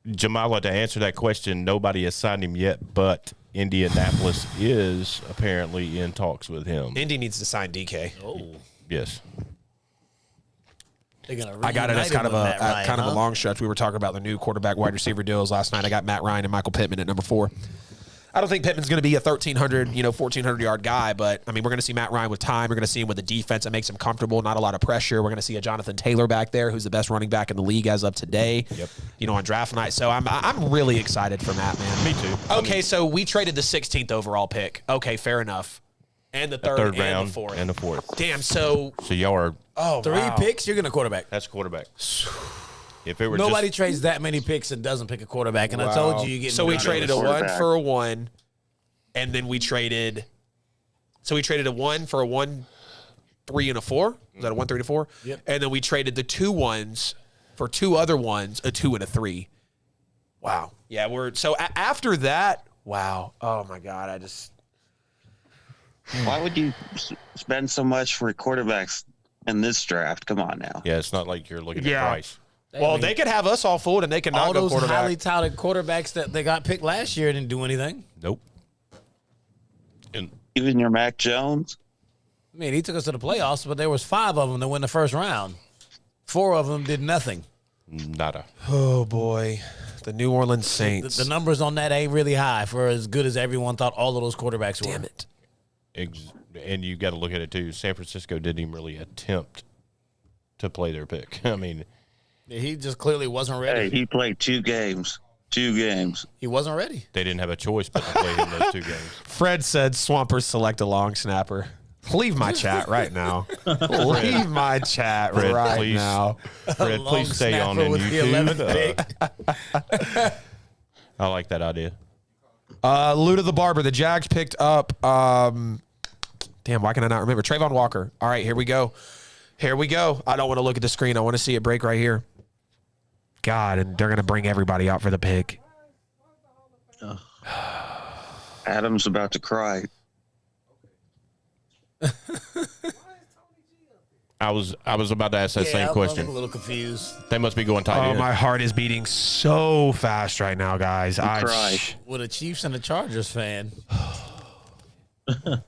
Jamala, to answer that question, nobody has signed him yet, but Indianapolis is apparently in talks with him. Indy needs to sign DK. Oh. Yes. I got it as kind of a long stretch. We were talking about the new quarterback wide receiver deals last night. I got Matt Ryan and Michael Pittman at number 4. I don't think Pittman's going to be a 1,300, 1,400-yard guy, but, I mean, we're going to see Matt Ryan with time. We're going to see him with a defense that makes him comfortable, not a lot of pressure. We're going to see a Jonathan Taylor back there, who's the best running back in the league as of today, on draft night. So I'm really excited for Matt, man. Me too. Okay, so we traded the 16th overall pick. Okay, fair enough. And the third round and the 4th. and the 4th. Damn, so y'all are 3 picks, you're going to quarterback. that's quarterback. If it were Nobody just, trades that many picks and doesn't pick a quarterback. And I told you get. So we traded a 1 quarterback. for a 1, and then we traded. So we traded a 1 for a 1, 3, and a 4. Was that a 1, 3, and a 4? Yep. And then we traded the 2 1s for 2 other 1s, a 2 and a 3. Wow. Yeah, after that. Wow. Oh my God. Why would you spend so much for quarterbacks in this draft? Come on now. yeah, it's not like you're looking at price. Well, they could have us all fooled, and they could not all go those quarterback. highly touted quarterbacks that they got picked last year didn't do anything. Nope. And Even your Mac Jones. I mean, he took us to the playoffs, but there was 5 of them that went the first round. 4 of them did nothing. nada. Oh boy, the New Orleans Saints. The numbers on that ain't really high for as good as everyone thought all of those quarterbacks were. Damn it. And you got to look at it too. San Francisco didn't even really attempt to play their pick. I mean, He just clearly wasn't ready. Hey, he played 2 games. 2 games. He wasn't ready. they didn't have a choice but to play him those 2 games. Fred said Swampers select a long snapper. Leave my chat right now. Leave my chat Fred, right please. now. Fred, Long please stay on snapper in with the YouTube. 11th pick. I like that idea. Luda the Barber. The Jags picked up. Damn, why can I not remember? Trayvon Walker. All right, here we go. Here we go. I don't want to look at the screen. I want to see it break right here. God, and they're going to bring everybody out for the pick. Adam's about to cry. I was about to ask that same I'm question. a little confused. They must be going tight Oh, end. my heart is beating so fast right now, guys. Cry. With a Chiefs and a Chargers fan.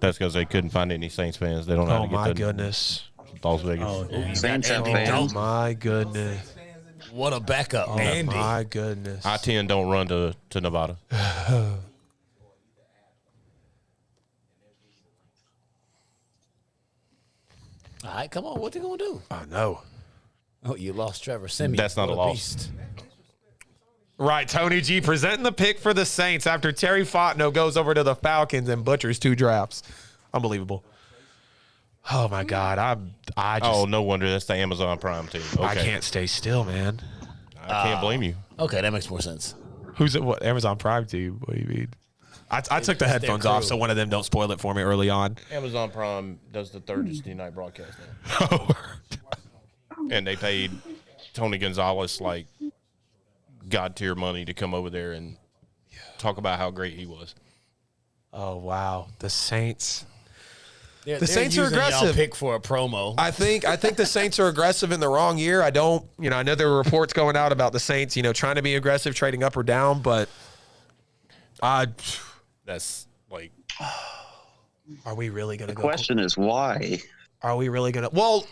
That's because they couldn't find any Saints fans. They don't know how Oh, to get my to goodness. Las Vegas. Oh, damn. Saints have Andy fans. Oh, my goodness. What a backup, Oh, Andy. my goodness. I-10 don't run to Nevada. All right, come on. What they going to do? I know. Oh, you lost Trevor Simeon. That's not What a loss. beast. Right, Tony G presenting the pick for the Saints after Terry Fontenot goes over to the Falcons and butchers 2 drafts. Unbelievable. Oh my God, I just Oh, no wonder that's the Amazon Prime team. Okay. I can't stay still, man. I can't blame you. Okay, that makes more sense. Who's it? What Amazon Prime team? What do you mean? I took the headphones crew. off so one of them don't spoil it for me early on. Amazon Prime does the Thursday night broadcast now. And they paid Tony Gonzalez like God tier money to come over there and talk about how great he was. Oh wow, the Saints. They're Saints are using y'all aggressive. pick for a promo. I think the Saints are aggressive in the wrong year. I know there were reports going out about the Saints, trying to be aggressive, trading up or down, but That's like, are we really going to The go? question is why? Are we really going to? Well,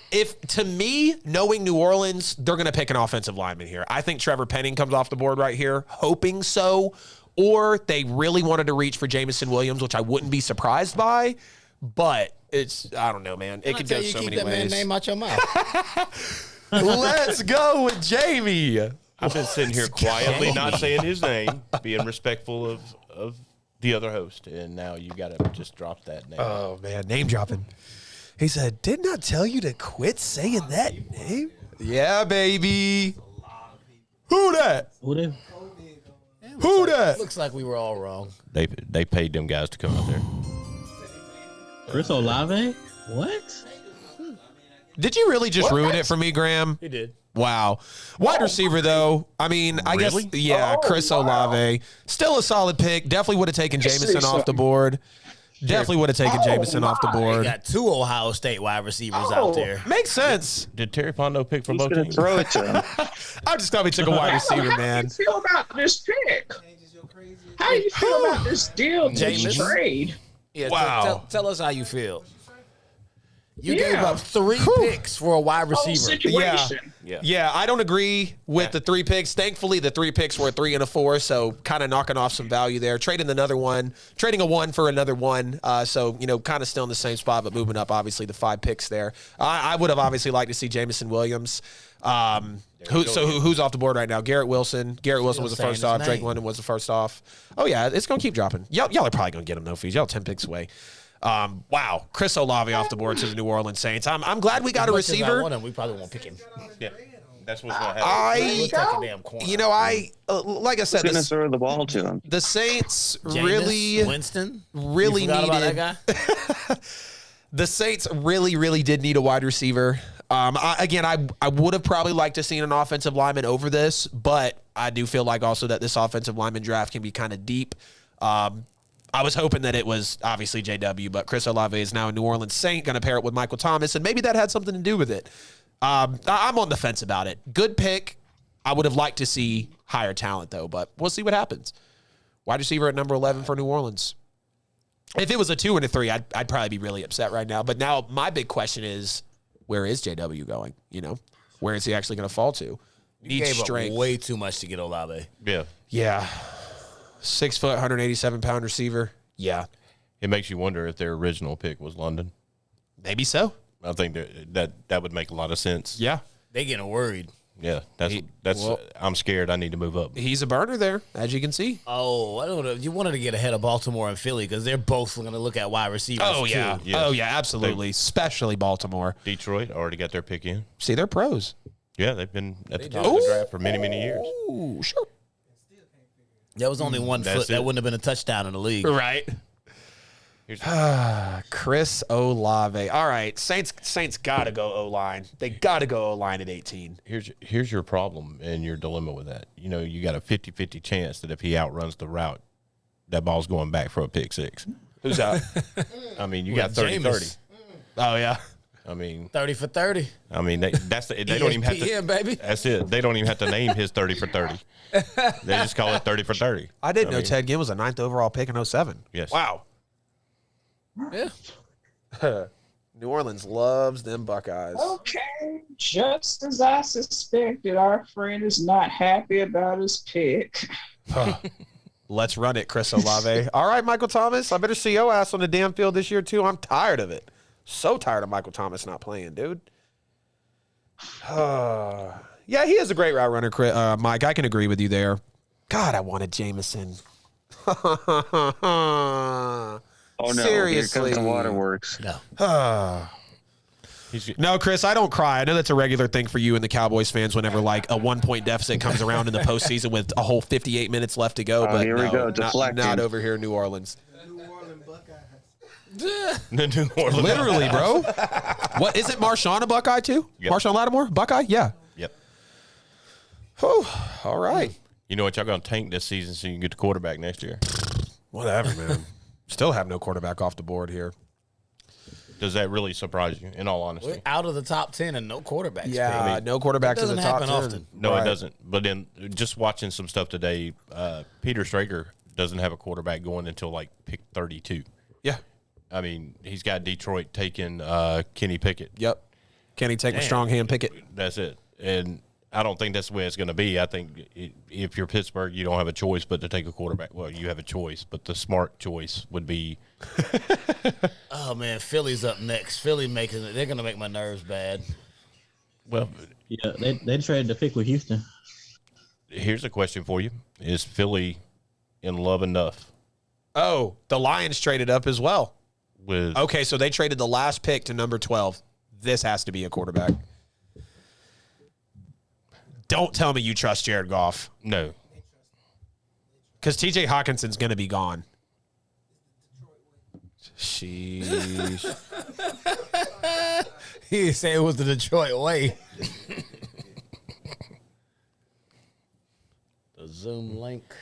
to me, knowing New Orleans, they're going to pick an offensive lineman here. I think Trevor Penning comes off the board right here, hoping so. Or they really wanted to reach for Jamison Williams, which I wouldn't be surprised by. But I don't know, man. It could go so many keep that ways. man's name out your mouth. Let's go with Jamie. I've been sitting here quietly, not saying his name, being respectful of the other host, and now you got to just drop that name. Oh, man, name dropping. He said, didn't I tell you to quit saying that name? Yeah, baby. Who that? Who they? Who that? Looks like we were all wrong. They paid them guys to come out there. Chris Olave? What? Did you really just ruin it for me, Graham? He did. Wow. Wide receiver, though. I mean, I guess, yeah, Chris Olave. Still a solid pick. Definitely would have taken Jamison off the board. Definitely would have taken Jamison off the We board. got 2 Ohio State wide receivers out there. Makes sense. Did Terry Pondo pick for Who's both going to teams? throw it to him? I just thought we took a wide receiver, How man. do you feel about this pick? How do you feel about this deal, this Jameis? trade? Yeah, Wow. tell us how you feel. You Yeah. gave up 3 picks for a wide Whole receiver. situation. Yeah, I don't agree with the 3 picks. Thankfully, the 3 picks were a 3 and a 4, so kind of knocking off some value there. Trading a 1 for another 1. So, kind of still in the same spot, but moving up, obviously, the 5 picks there. I would have obviously liked to see Jamison Williams. Who's off the board right now? Garrett Wilson. Garrett Wilson was the saying first his off. Drake name. London was the first off. Oh, yeah, it's going to keep dropping. Y'all are probably going to get him, no fees. Y'all 10 picks away. Wow, Chris Olave off the board to the New Orleans Saints. I'm glad we got a As much as I receiver. want him, we probably won't pick him. Yeah, that's what's going to happen. We'll take a damn corner. Like I said, Who's going to throw the ball to him? the Saints Jameis Winston? really You forgot needed. about that guy? The Saints really did need a wide receiver. I would have probably liked to see an offensive lineman over this, but I do feel like also that this offensive lineman draft can be kind of deep. I was hoping that it was obviously JW, but Chris Olave is now a New Orleans Saint, going to pair it with Michael Thomas, and maybe that had something to do with it. I'm on the fence about it. Good pick. I would have liked to see higher talent, though, but we'll see what happens. Wide receiver at number 11 for New Orleans. If it was a 2 and a 3, I'd probably be really upset right now. But now my big question is, where is JW going? Where is he actually going to fall to? You Needs gave strength. up way too much to get Olave. Yeah. Yeah. 6 foot, 187-pound receiver. Yeah. It makes you wonder if their original pick was London. Maybe so. I think that would make a lot of sense. Yeah. They getting worried. Yeah, that's. I'm scared. I need to move up. He's a burner there, as you can see. Oh, I don't know. You wanted to get ahead of Baltimore and Philly because they're both going to look at wide receivers. Oh, yeah. too. Yes. Oh, yeah, absolutely. Especially Baltimore. Detroit already got their pick in. See, they're pros. Yeah, they've been at the top of the draft for many years. Ooh, sure. There was only 1 That's foot. That it. wouldn't have been a touchdown in the league. Right. Chris Olave. All right, Saints got to go O-line. They got to go O-line at 18. Here's your problem and your dilemma with that. You got a 50-50 chance that if he outruns the route, that ball's going back for a pick six. Who's that? I mean, you got 30-30. Jameis. Oh, yeah. I mean, 30 for 30. they don't even have to. ESPN, baby. That's it. They don't even have to name his 30 for 30. They just call it 30 for 30. I didn't know mean, Ted Ginn was a 9th overall pick in 07. Yes. Wow. Yeah. New Orleans loves them Buckeyes. Okay, just as I suspected, our friend is not happy about his pick. Let's run it, Chris Olave. All right, Michael Thomas. I better see your ass on the damn field this year, too. I'm tired of it. So tired of Michael Thomas not playing, dude. Yeah, he is a great route runner, Mike. I can agree with you there. God, I wanted Jameson. Oh, no. Seriously. Here comes the waterworks. No. No, Chris, I don't cry. I know that's a regular thing for you and the Cowboys fans whenever like a 1-point deficit comes around in the postseason with a whole 58 minutes left to go. Oh, But here we no, go, not, deflecting. not over here in New Orleans. The New Orleans. Literally, bro. What is it? Marshawn a Buckeye too? Yep. Marshawn Lattimore, Buckeye? Yeah. Yep. Whew. All right. You know what? Y'all going to tank this season so you can get the quarterback next year. Whatever, man. Still have no quarterback off the board here. Does that really surprise you, in all honesty? We're out of the top 10 and no quarterbacks. Yeah, no quarterbacks in the top 10. Often. No, Right. it doesn't. But then just watching some stuff today, Peter Strager doesn't have a quarterback going until like pick 32. Yeah. I mean, he's got Detroit taking Kenny Pickett. Yep. Can he take a strong hand Pickett? That's it. And I don't think that's the way it's going to be. I think if you're Pittsburgh, you don't have a choice but to take a quarterback. Well, you have a choice, but the smart choice would be. Oh, man, Philly's up next. Philly making it. They're going to make my nerves bad. Well, Yeah, they traded the pick with Houston. here's a question for you. Is Philly in love enough Oh, the Lions traded up as well. with Okay, so they traded the last pick to number 12. This has to be a quarterback. Don't tell me you trust Jared Goff, no? because TJ Hawkinson's going to be gone. Sheesh. He said it was the Detroit way. The Zoom link.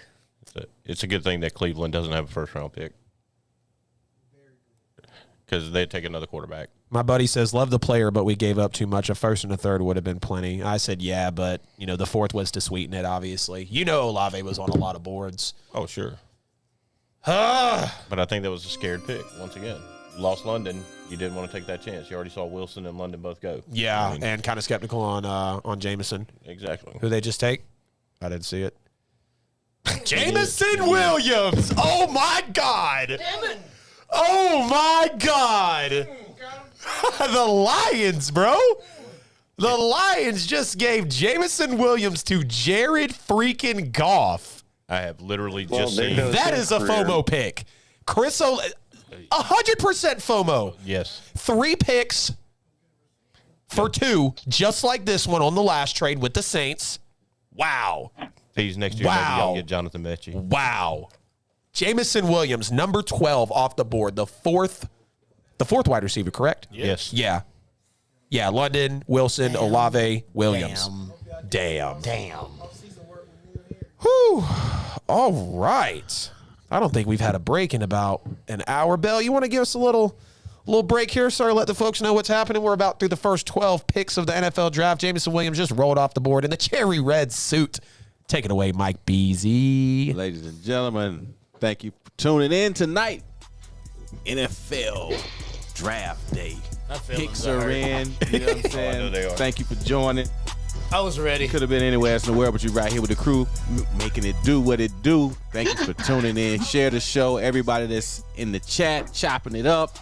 It's a good thing that Cleveland doesn't have a first-round pick because they'd take another quarterback. My buddy says, love the player, but we gave up too much. A first and a third would have been plenty. I said, yeah, but, the fourth was to sweeten it, obviously. Olave was on a lot of boards. Oh, sure. But I think that was a scared pick, once again. Lost London. You didn't want to take that chance. You already saw Wilson and London both go. Yeah, I mean, and kind of skeptical on Jameson. exactly. Who they just take? I didn't see it. Jameson Williams. Oh, my God. Damn it. Oh, my God. The Lions, bro. The Lions just gave Jameson Williams to Jared freaking Goff. I have literally just seen. That is a FOMO pick. Chris 100% FOMO. Yes. 3 picks for 2, just like this one on the last trade with the Saints. Wow. Fees next year. Maybe y'all get Jonathan Mechie. Wow. Jameson Williams, number 12 off the board. The fourth wide receiver, correct? Yes. Yeah. Yeah, London, Wilson, Olave, Williams. Damn. Whew. All right. I don't think we've had a break in about an hour. Bell, you want to give us a little break here, sir? Let the folks know what's happening. We're about through the first 12 picks of the NFL draft. Jameson Williams just rolled off the board in the cherry red suit. Take it away, Mike Beasy. Ladies and gentlemen, thank you for tuning in tonight. NFL Draft Day. Picks are in. You know what I'm saying? I know they are. Thank you for joining. I was ready. Could have been anywhere else in the world, but you're right here with the crew, making it do what it do. Thank you for tuning in. Share the show. Everybody that's in the chat, chopping it up.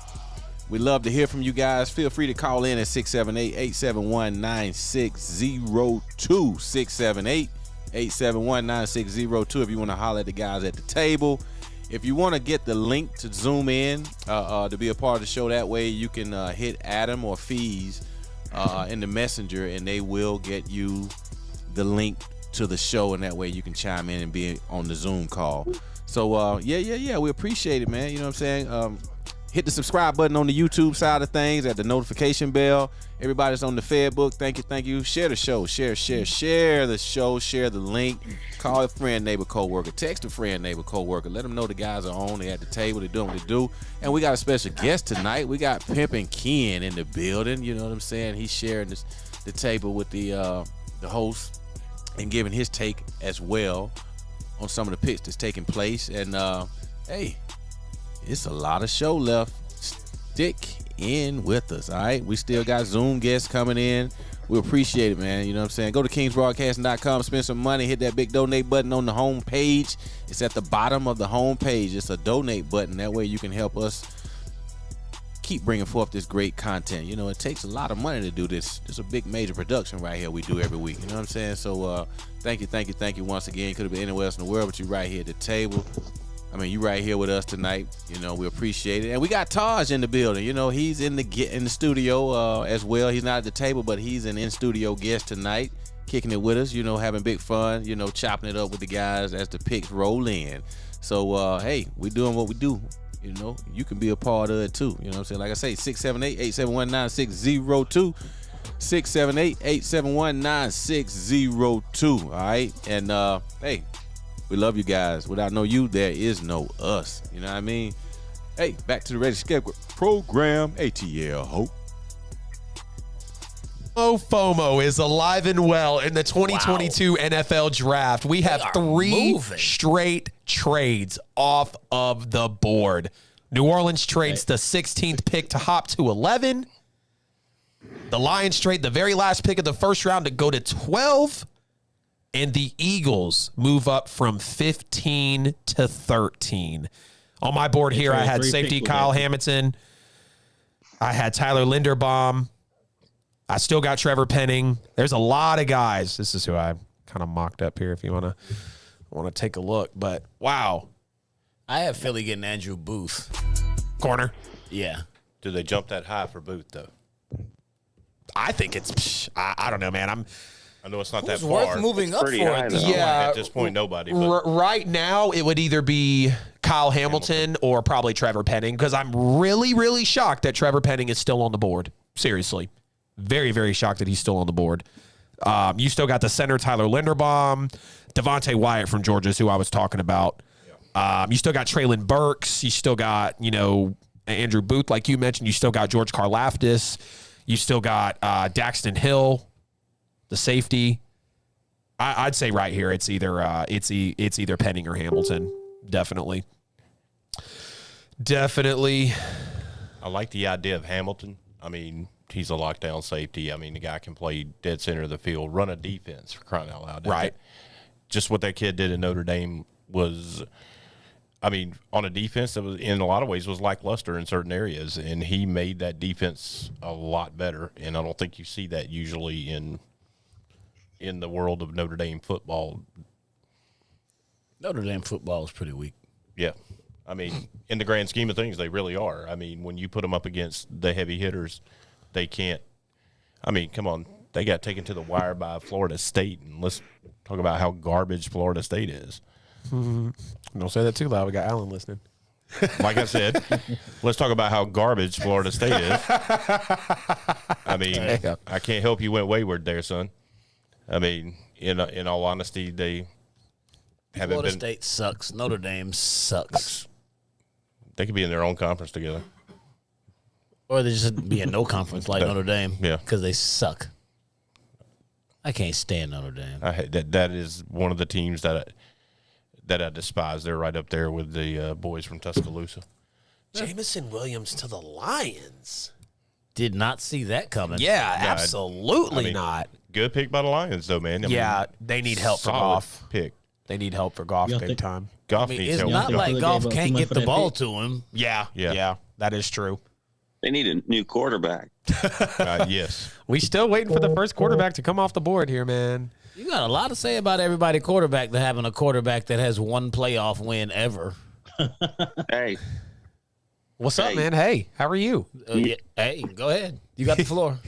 We love to hear from you guys. Feel free to call in at 678-871-9602. 678-871-9602 if you want to holler at the guys at the table. If you want to get the link to Zoom in to be a part of the show, that way you can hit Adam or Fees in the messenger, and they will get you the link to the show, and that way you can chime in and be on the Zoom call. So, yeah, we appreciate it, man. You know what I'm saying? Hit the subscribe button on the YouTube side of things, at the notification bell. Everybody's on the Facebook. Thank you. Share the show. Share the show. Share the link. Call a friend, neighbor, co-worker. Text a friend, neighbor, co-worker. Let them know the guys are on. They're at the table. They're doing what they do. And we got a special guest tonight. We got Pimpin' Ken in the building. You know what I'm saying? He's sharing the table with the host and giving his take as well on some of the picks that's taking place. And, hey, it's a lot of show left. Stick in with us, all right? We still got Zoom guests coming in. We appreciate it, man. You know what I'm saying? Go to kingsbroadcasting.com, spend some money, hit that big donate button on the home page. It's at the bottom of the home page. It's a donate button. That way you can help us keep bringing forth this great content. You know, it takes a lot of money to do this. It's a big major production right here we do every week. You know what I'm saying? So thank you once again. Could have been anywhere else in the world, but you're right here at the table. I mean, you right here with us tonight. You know, we appreciate it. And we got Taj in the building. You know, he's in the studio as well. He's not at the table, but he's an in-studio guest tonight, kicking it with us, you know, having big fun, you know, chopping it up with the guys as the picks roll in. So, hey, we doing what we do. You know, you can be a part of it too. You know what I'm saying? Like I say, 678-871-9602. 678-871-9602. All right. And hey, we love you guys. Without no you, there is no us. You know what I mean? Hey, back to the Ready Schedule program. ATL Hope. FOMO is alive and well in the 2022 NFL Draft. We have 3 straight trades off of the board. New Orleans trades the 16th pick to hop to 11. The Lions trade the very last pick of the first round to go to 12. And the Eagles move up from 15 to 13. On my board here, I had safety Kyle Hamilton. I had Tyler Linderbaum. I still got Trevor Penning. There's a lot of guys. This is who I kind of mocked up here if you want to take a look. But, wow. I have Philly getting Andrew Booth. Corner. Yeah. Do they jump that high for Booth, though? I think it's, I don't know, man. I know it's not that far. Worth moving up for it. Yeah. At this point, nobody. But. Right now, it would either be Kyle Hamilton or probably Trevor Penning because I'm really, really shocked that Trevor Penning is still on the board. Seriously. Very, very shocked that he's still on the board. You still got the center, Tyler Linderbaum. Devontae Wyatt from Georgia is who I was talking about. You still got Traylon Burks. You still got, Andrew Booth, like you mentioned. You still got George Karlaftis. You still got Daxton Hill, the safety. I'd say right here it's either Penning or Hamilton. Definitely. I like the idea of Hamilton. I mean, he's a lockdown safety. I mean, the guy can play dead center of the field, run a defense for crying out loud. Right. Just what that kid did in Notre Dame was, I mean, on a defense that was in a lot of ways was lackluster in certain areas, and he made that defense a lot better. And I don't think you see that usually in the world of Notre Dame football. Notre Dame football is pretty weak. Yeah. I mean, in the grand scheme of things, they really are. I mean, when you put them up against the heavy hitters, they can't. I mean, come on. They got taken to the wire by Florida State, and let's talk about how garbage Florida State is. Don't say that too loud. We got Alan listening. Like I said, let's talk about how garbage Florida State is. I mean, I can't help you went wayward there, son. I mean, in all honesty, they haven't Florida been. State sucks. Notre Dame sucks. They could be in their own conference together. Or they just be in no conference like Notre Dame. Yeah. Because they suck. I can't stand Notre Dame. That is one of the teams that I despise. They're right up there with the boys from Tuscaloosa. Jameson Williams to the Lions. Did not see that coming. Yeah, absolutely not. Good pick by the Lions, though, man. I mean, they need help for Goff. Pick. They need help for Goff big time. Goff needs needs help. help. It's not like Goff can't get the ball to him. Yeah, that is true. They need a new quarterback. Yes. We still waiting for the first quarterback to come off the board here, man. You got a lot to say about everybody quarterback to having a quarterback that has one playoff win ever. Hey. What's up, man? Hey, how are you? Hey, go ahead. You got the floor.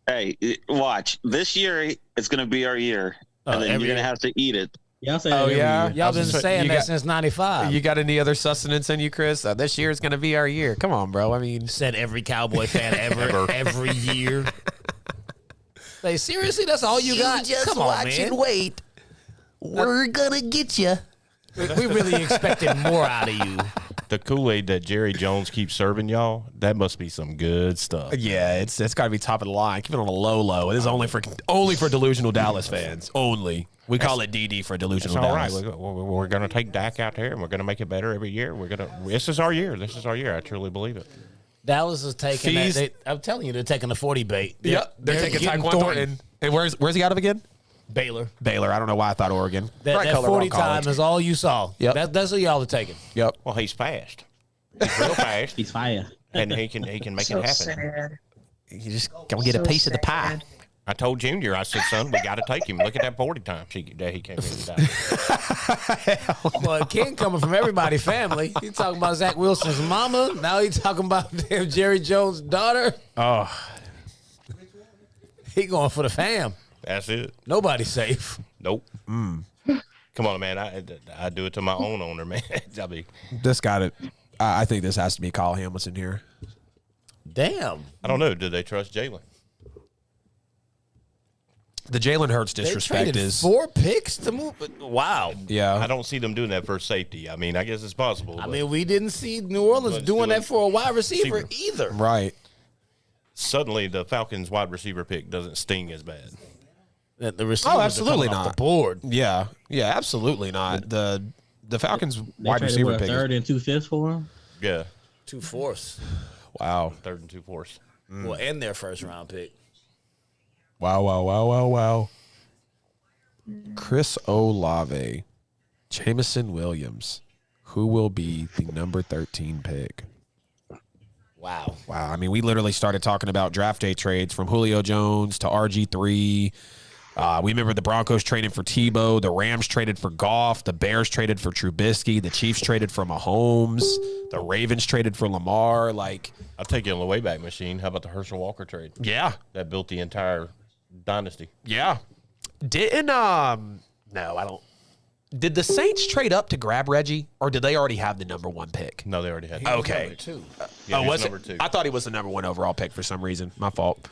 Hey, watch. This year, it's going to be our year. And then you're going to have to eat it. Y'all say Oh, yeah? Y'all been saying that since 95. You got any other sustenance in you, Chris? This year is going to be our year. Come on, bro. I mean, said every Cowboy fan ever every year. Like, seriously, that's all you got? Just Come on, watch man. and wait. We're going to get you. We really expected more out of you. The Kool-Aid that Jerry Jones keeps serving y'all, that must be some good stuff. Yeah, it's got to be top of the line. Keep it on a low. It is only for delusional Dallas fans. Only. We call it DD for delusional It's all Dallas. right. We're going to take Dak out there, and we're going to make it better every year. This is our year. I truly believe it. Dallas is taking that. I'm telling you, they're taking the 40 bait. Yep, they're taking getting Tyquan Thornton. And where's he out of again? Baylor. I don't know why I thought Oregon. That 40 time is all you saw. Yep. That's what y'all are taking. Yep. Well, he's fast. He's real fast. He's fire. And he can make it happen. Sad. You just gonna get a piece of the pie. I told Junior, I said, son, we got to take him. Look at that 40 times he came in and died. Well, King coming from everybody's family. He talking about Zach Wilson's mama. Now he talking about damn Jerry Jones' daughter. Oh. He going for the fam. That's it. Nobody's safe. Nope. Come on, man. I do it to my own owner, man. I mean, This got it. I think this has to be Kyle Hamilton here. Damn. I don't know. Do they trust Jalen? The Jalen Hurts They disrespect traded is 4 picks to move. Wow. yeah. I don't see them doing that for safety. I mean, I guess it's possible. I but mean, we didn't see New Orleans But doing still that for a wide receiver either. Right. suddenly the Falcons wide receiver pick doesn't sting as bad. The receivers absolutely are coming off not. the board. Yeah, absolutely not. The Falcons They wide traded, receiver what, a pick. third and 2/5 for him. Yeah, 2/4. Wow. 3rd and 2/4. Well, and their first round pick. Wow. Chris Olave, Jameson Williams, who will be the number 13 pick? Wow. I mean, we literally started talking about draft day trades from Julio Jones to RG3. We remember the Broncos traded for Tebow. The Rams traded for Goff. The Bears traded for Trubisky. The Chiefs traded for Mahomes. The Ravens traded for Lamar. Like, I'll take you on the Wayback Machine. How about the Herschel Walker trade? yeah. That built the entire dynasty. Yeah. Didn't no, I don't. Did the Saints trade up to grab Reggie, or did they already have the number 1 pick? No, they already had. Okay. Number 2. Yeah, he was number it? 2. I thought he was the number 1 overall pick for some reason. My fault.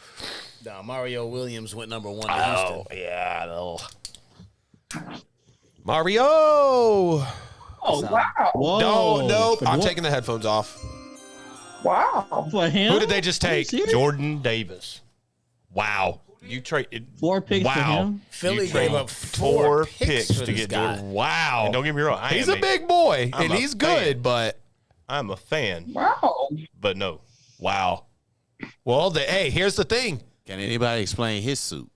No, Mario Williams went number 1 to Houston. Yeah. Mario. Oh, wow. Whoa. Nope. For I'm what? taking the headphones off. Wow. For him? Who did they just Are you take? serious? Jordan Davis. Wow. You traded 4 picks for Wow. him. Philly You gave trade up 4 picks to for this get guy. Jordan. Wow. And don't get me wrong, He's a big boy, I'm and a he's good, fan. but I'm a fan, Wow. but no. wow. Well, hey, here's the thing. Can anybody explain his suit?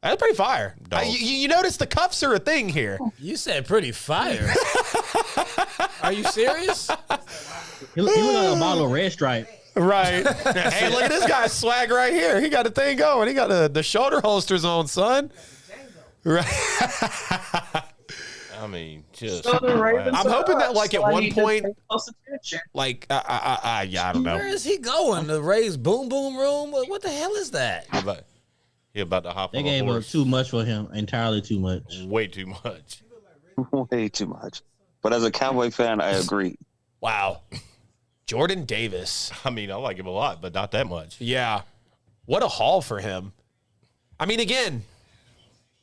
That's pretty fire. Dog. You notice the cuffs are a thing here. You said pretty fire. Are you serious? He look like a bottle of Red Stripe. Right. Hey, look at this guy's swag right here. He got the thing going. He got the shoulder holsters on, son. Right. I mean, just. So the Ravens I'm hoping that, like, at so I one need to point- pay close attention. Like, I don't know. Where is he going? The Rays boom boom room? What the hell is that? He about to hop They on a gave up horse. too much for him. Entirely too much. Way too much. Way too much. But as a Cowboy fan, I agree. Wow. Jordan Davis. I mean, I like him a lot, but not that much. Yeah. What a haul for him. I mean, again,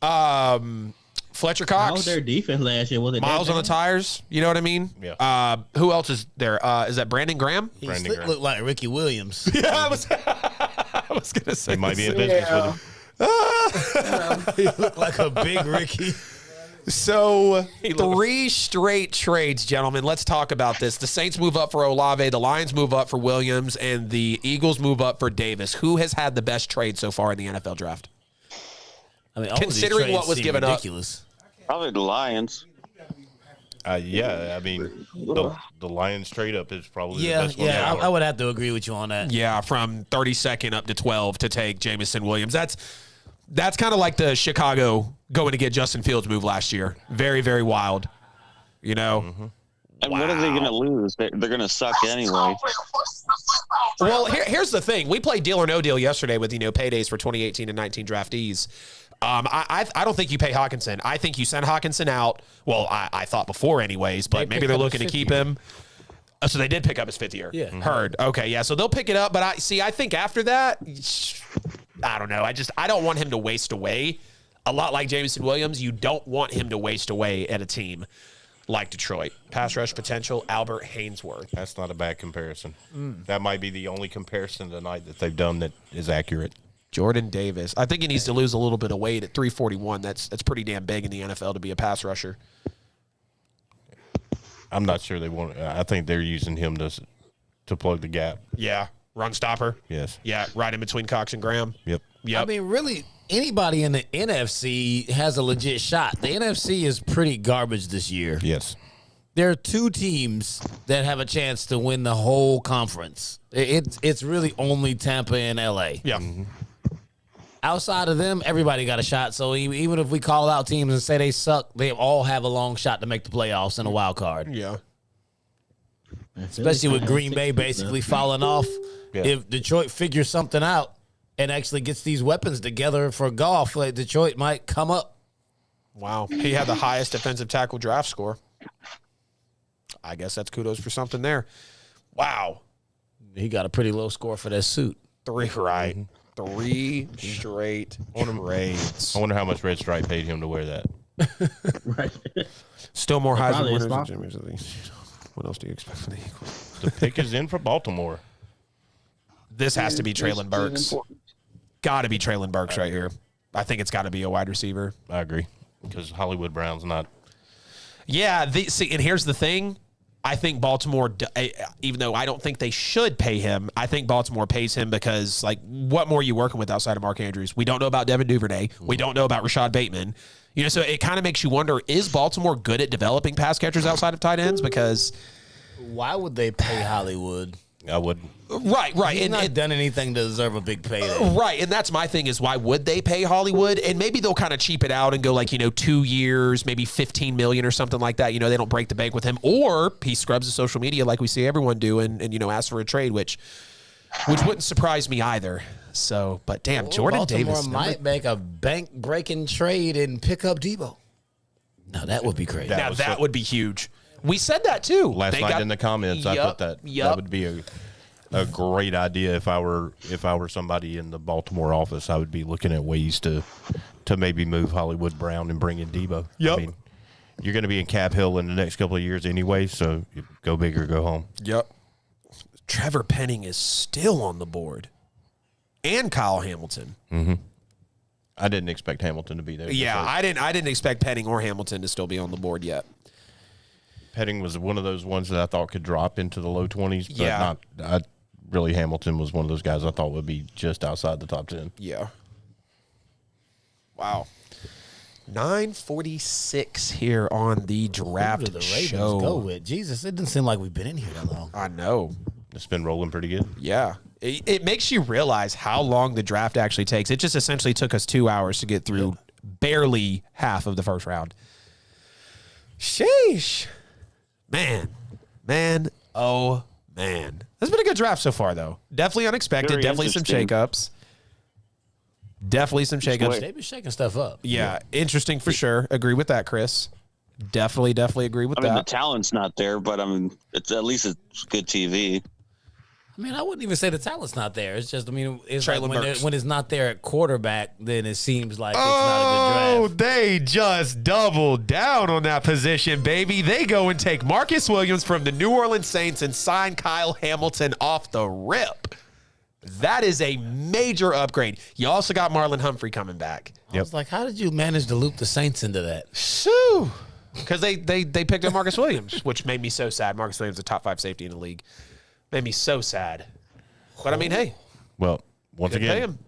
Fletcher How Cox, was their defense last year? Was it miles that on the bad? tires. You know what I mean? Yeah. Who else is there? Is that Brandon Graham? He Brandon slick Graham. looked like Ricky Williams. Yeah, I was going to say. They might be in the business Yeah. with him. He looked like a big Ricky. So, 3 straight trades, gentlemen. Let's talk about this. The Saints move up for Olave, the Lions move up for Williams, and the Eagles move up for Davis. Who has had the best trade so far in the NFL draft? I mean, all of these Considering trades what was seem given up. ridiculous. Probably the Lions. Yeah, I mean, the Lions trade up is probably the Yeah, best one. yeah, so I far. would have to agree with you on that. Yeah, from 32nd up to 12 to take Jameson Williams. That's kind of like the Chicago going to get Justin Fields move last year. Very, very wild. You know? Mm-hmm. And what are they going to lose? They're going to suck anyway. Well, here's the thing. We played Deal or No Deal yesterday with, paydays for 2018 and 19 draftees. I don't think you pay Hawkinson. I think you send Hawkinson out. Well, I thought before anyways, but maybe picked they're up looking to his keep fifth him. So they did pick up his 5th year. Yeah. Heard. Okay, yeah. So they'll pick it up. But I think after that, I don't know. I don't want him to waste away. A lot like Jameson Williams, you don't want him to waste away at a team like Detroit. Pass rush potential, Albert Haynesworth. That's not a bad comparison. That might be the only comparison tonight that they've done that is accurate. Jordan Davis. I think he needs to lose a little bit of weight at 341. That's pretty damn big in the NFL to be a pass rusher. I'm not sure they want. I think they're using him to plug the gap. Yeah. Run stopper. Yes. Yeah. Right in between Cox and Graham. Yep. Yep. I mean, really, anybody in the NFC has a legit shot. The NFC is pretty garbage this year. Yes. There are 2 teams that have a chance to win the whole conference. It's really only Tampa and LA. yeah. Outside of them, everybody got a shot. So even if we call out teams and say they suck, they all have a long shot to make the playoffs and a wild card. Yeah. Especially with Green Bay basically falling off. Yeah. If Detroit figures something out and actually gets these weapons together for golf, like Detroit might come up. Wow. He had the highest defensive tackle draft score. I guess that's kudos for something there. Wow. He got a pretty low score for that suit. 3, right. 3 straight trades. I wonder how much Red Stripe paid him to wear that. Right. Still more Heisman Probably winners spot- than Jimmy's League. What else do you expect from the Eagles? The pick is in for Baltimore. This has to be Traylon Burks. Important. Got to be Traylon Burks right here. I think it's got to be a wide receiver. I agree. Because Hollywood Brown's not. Yeah, see, and here's the thing. I think Baltimore, even though I don't think they should pay him, I think Baltimore pays him because, like, what more are you working with outside of Mark Andrews? We don't know about Devin Duvernay. We don't know about Rashad Bateman. You know, so it kind of makes you wonder, is Baltimore good at developing pass catchers outside of tight ends? Because Why would they pay Hollywood? I wouldn't. Right. He's not done anything to deserve a big payday. Right, and that's my thing is why would they pay Hollywood? And maybe they'll kind of cheap it out and go like, 2 years, maybe $15 million or something like that. They don't break the bank with him. Or he scrubs the social media like we see everyone do and asks for a trade, which wouldn't surprise me either. So, but damn, Jordan Baltimore Davis might make a bank-breaking trade and pick up Debo. Now, that would be crazy. That would be huge. We said that too. Last night in the comments, I put that would be a great idea if I were somebody in the Baltimore office. I would be looking at ways to maybe move Hollywood Brown and bring in Debo. Yep. I mean, you're going to be in cap hill in the next couple of years anyway, so go big or go home. Yep. Trevor Penning is still on the board, and Kyle Hamilton. Mm-hmm. I didn't expect Hamilton to be there. Yeah, I didn't expect Penning or Hamilton to still be on the board yet. Penning was one of those ones that I thought could drop into the low 20s, but not. Really, Hamilton was one of those guys I thought would be just outside the top 10. Yeah. Wow. 9:46 here on the draft Who do the Ravens show. go with? Jesus, it doesn't seem like we've been in here that long. I know. It's been rolling pretty good. Yeah. It makes you realize how long the draft actually takes. It just essentially took us 2 hours to get through barely half of the first round. Sheesh. Man. Oh, man. It's been a good draft so far, though. Definitely unexpected. Very Definitely some interesting. shakeups. Definitely some shakeups. They've been shaking stuff up. Yeah, interesting for sure. Agree with that, Chris. Definitely agree with I mean, the that. talent's not there, but it's at least it's good TV. I mean, I wouldn't even say the talent's not there. It's just, it's Traylon like Burks. when it's not there at quarterback, then it seems like it's not a good draft. They just doubled down on that position, baby. They go and take Marcus Williams from the New Orleans Saints and sign Kyle Hamilton off the rip. That is a major upgrade. You also got Marlon Humphrey coming back. I was like, how did you manage to loop the Saints into that? Shoo. Because they picked up Marcus Williams, which made me so sad. Marcus Williams is a top 5 safety in the league. Made me so sad. But, I mean, hey. Well, once Pay again. him.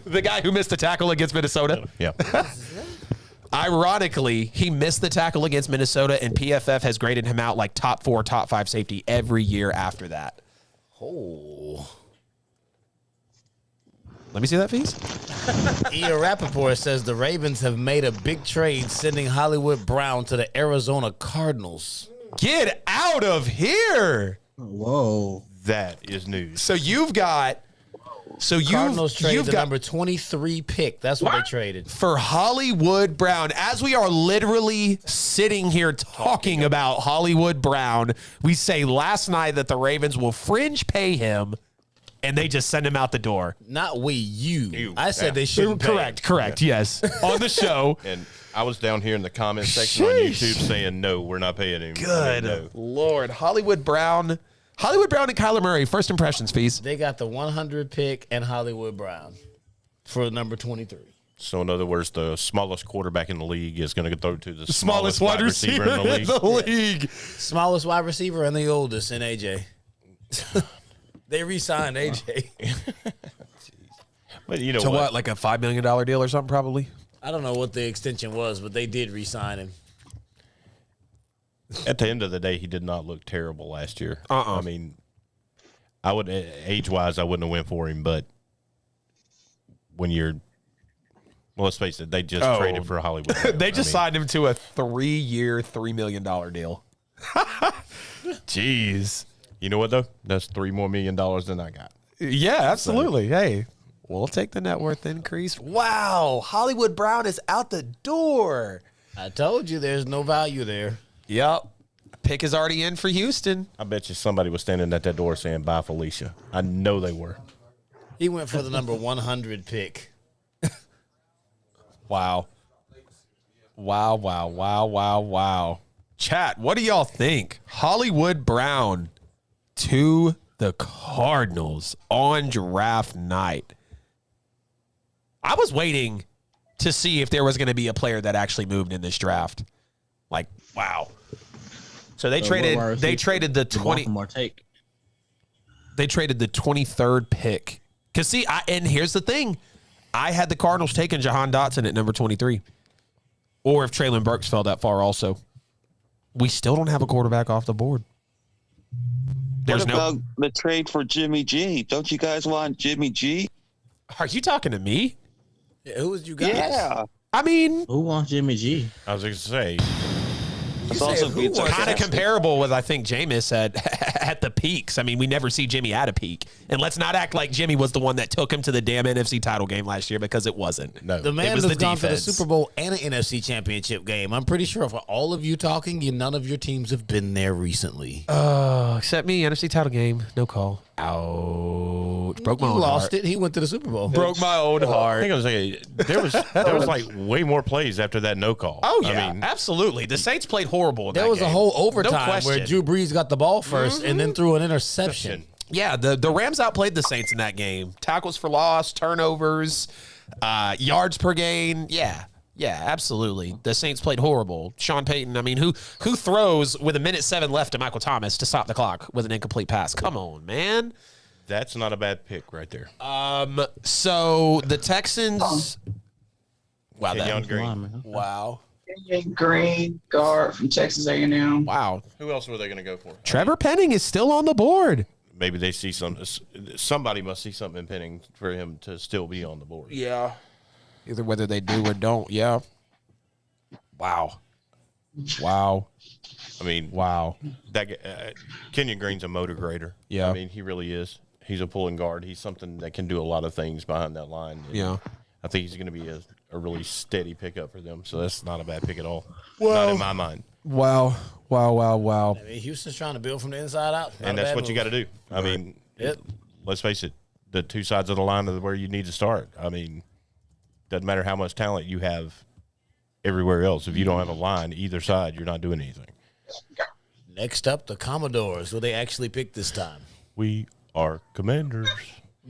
The guy who missed the tackle against Minnesota. Yeah. Ironically, he missed the tackle against Minnesota, and PFF has graded him out like top 4, top 5 safety every year after that. Oh. Let me see that, Fees. Ia Rappaport says the Ravens have made a big trade sending Hollywood Brown to the Arizona Cardinals. Get out of here. Whoa. That is news. So you've got... Cardinals traded you've the got number 23 pick. That's what they traded. for Hollywood Brown. As we are literally sitting here talking about Hollywood Brown, we say last night that the Ravens will fringe pay him, and they just send him out the door. Not we, you. You, I said yeah. they shouldn't pay Correct, yes. On the show. And I was down here in the comment section on YouTube saying, no, we're not paying him. Good No. Lord. Hollywood Brown and Kyler Murray, first impressions, Fees. They got the 100 pick and Hollywood Brown for number 23. So, in other words, the smallest quarterback in the league is going to throw to the Smallest wide receiver in the league. Smallest wide receiver and the oldest in AJ. They re-signed AJ. But you know So what? what, like a $5 million deal or something, probably? I don't know what the extension was, but they did re-sign him. At the end of the day, he did not look terrible last year. Uh-uh. I mean, I would age-wise, I wouldn't have went for him, but when you're well, let's face it, they just traded for Hollywood. They just signed him to a 3-year, $3 million deal. Jeez. You know what, though? That's $3 more million than I got. Yeah, absolutely. Hey, we'll take the net worth increase. Wow. Hollywood Brown is out the door. I told you there's no value there. Yep. Pick is already in for Houston. I bet you somebody was standing at that door saying, bye, Felicia. I know they were. He went for the number 100 pick. Wow. Wow. Chat, what do y'all think? Hollywood Brown to the Cardinals on draft night. I was waiting to see if there was going to be a player that actually moved in this draft. Like, wow. So they traded the 23rd pick. Cuz see, and here's the thing. I had the Cardinals taking Jahan Dotson at number 23. Or if Traylon Burks fell that far also. We still don't have a quarterback off the board. What about the trade for Jimmy G? Don't you guys want Jimmy G? Are you talking to me? Yeah, who was you guys? Yeah. I mean, who wants Jimmy G? I was going to say. It's also kind of comparable with, I think, Jameis at the peaks. I mean, we never see Jimmy at a peak. And let's not act like Jimmy was the one that took him to the damn NFC title game last year, because it wasn't. No. The man has gone to the Super Bowl and an NFC championship game. I'm pretty sure for all of you talking, none of your teams have been there recently. Except me, NFC title game. No call. Ouch. Broke my own lost heart. it. He went to the Super Bowl. Broke my own I heart. think I was like, there was like way more plays after that no call. Oh, yeah. I mean, absolutely. The Saints played horrible in There that was game. a whole No overtime where question. Drew Brees got the ball first and then threw an interception. Yeah, the Rams outplayed the Saints in that game. Tackles for loss, turnovers, yards per gain. Yeah, absolutely. The Saints played horrible. Sean Payton, I mean, who throws with 1:07 left to Michael Thomas to stop the clock with an incomplete pass? Come on, man. that's not a bad pick right there. So the Texans. Wow, Kenyon Green. Wow. Kenyon Green, guard from Texas A&M. Wow. Who else were they going to go for? Trevor Penning is still on the board. Maybe they see somebody must see something in Penning for him to still be on the board. Yeah. Either whether they do or don't. Yeah. Wow. I mean, wow. That Kenyon Green's a motor grader. Yeah. I mean, he really is. He's a pulling guard. He's something that can do a lot of things behind that line. And yeah. I think he's going to be a really steady pickup for them. So that's not a bad pick at all. Well, not in my mind. Wow. I mean, Houston's trying to build from the inside out. And that's what you got to do. I mean, let's face it, the two sides of the line is where you need to start. I mean, doesn't matter how much talent you have everywhere else. If you don't have a line either side, you're not doing anything. Next up, the Commodores. Will they actually pick this time? We are Commanders.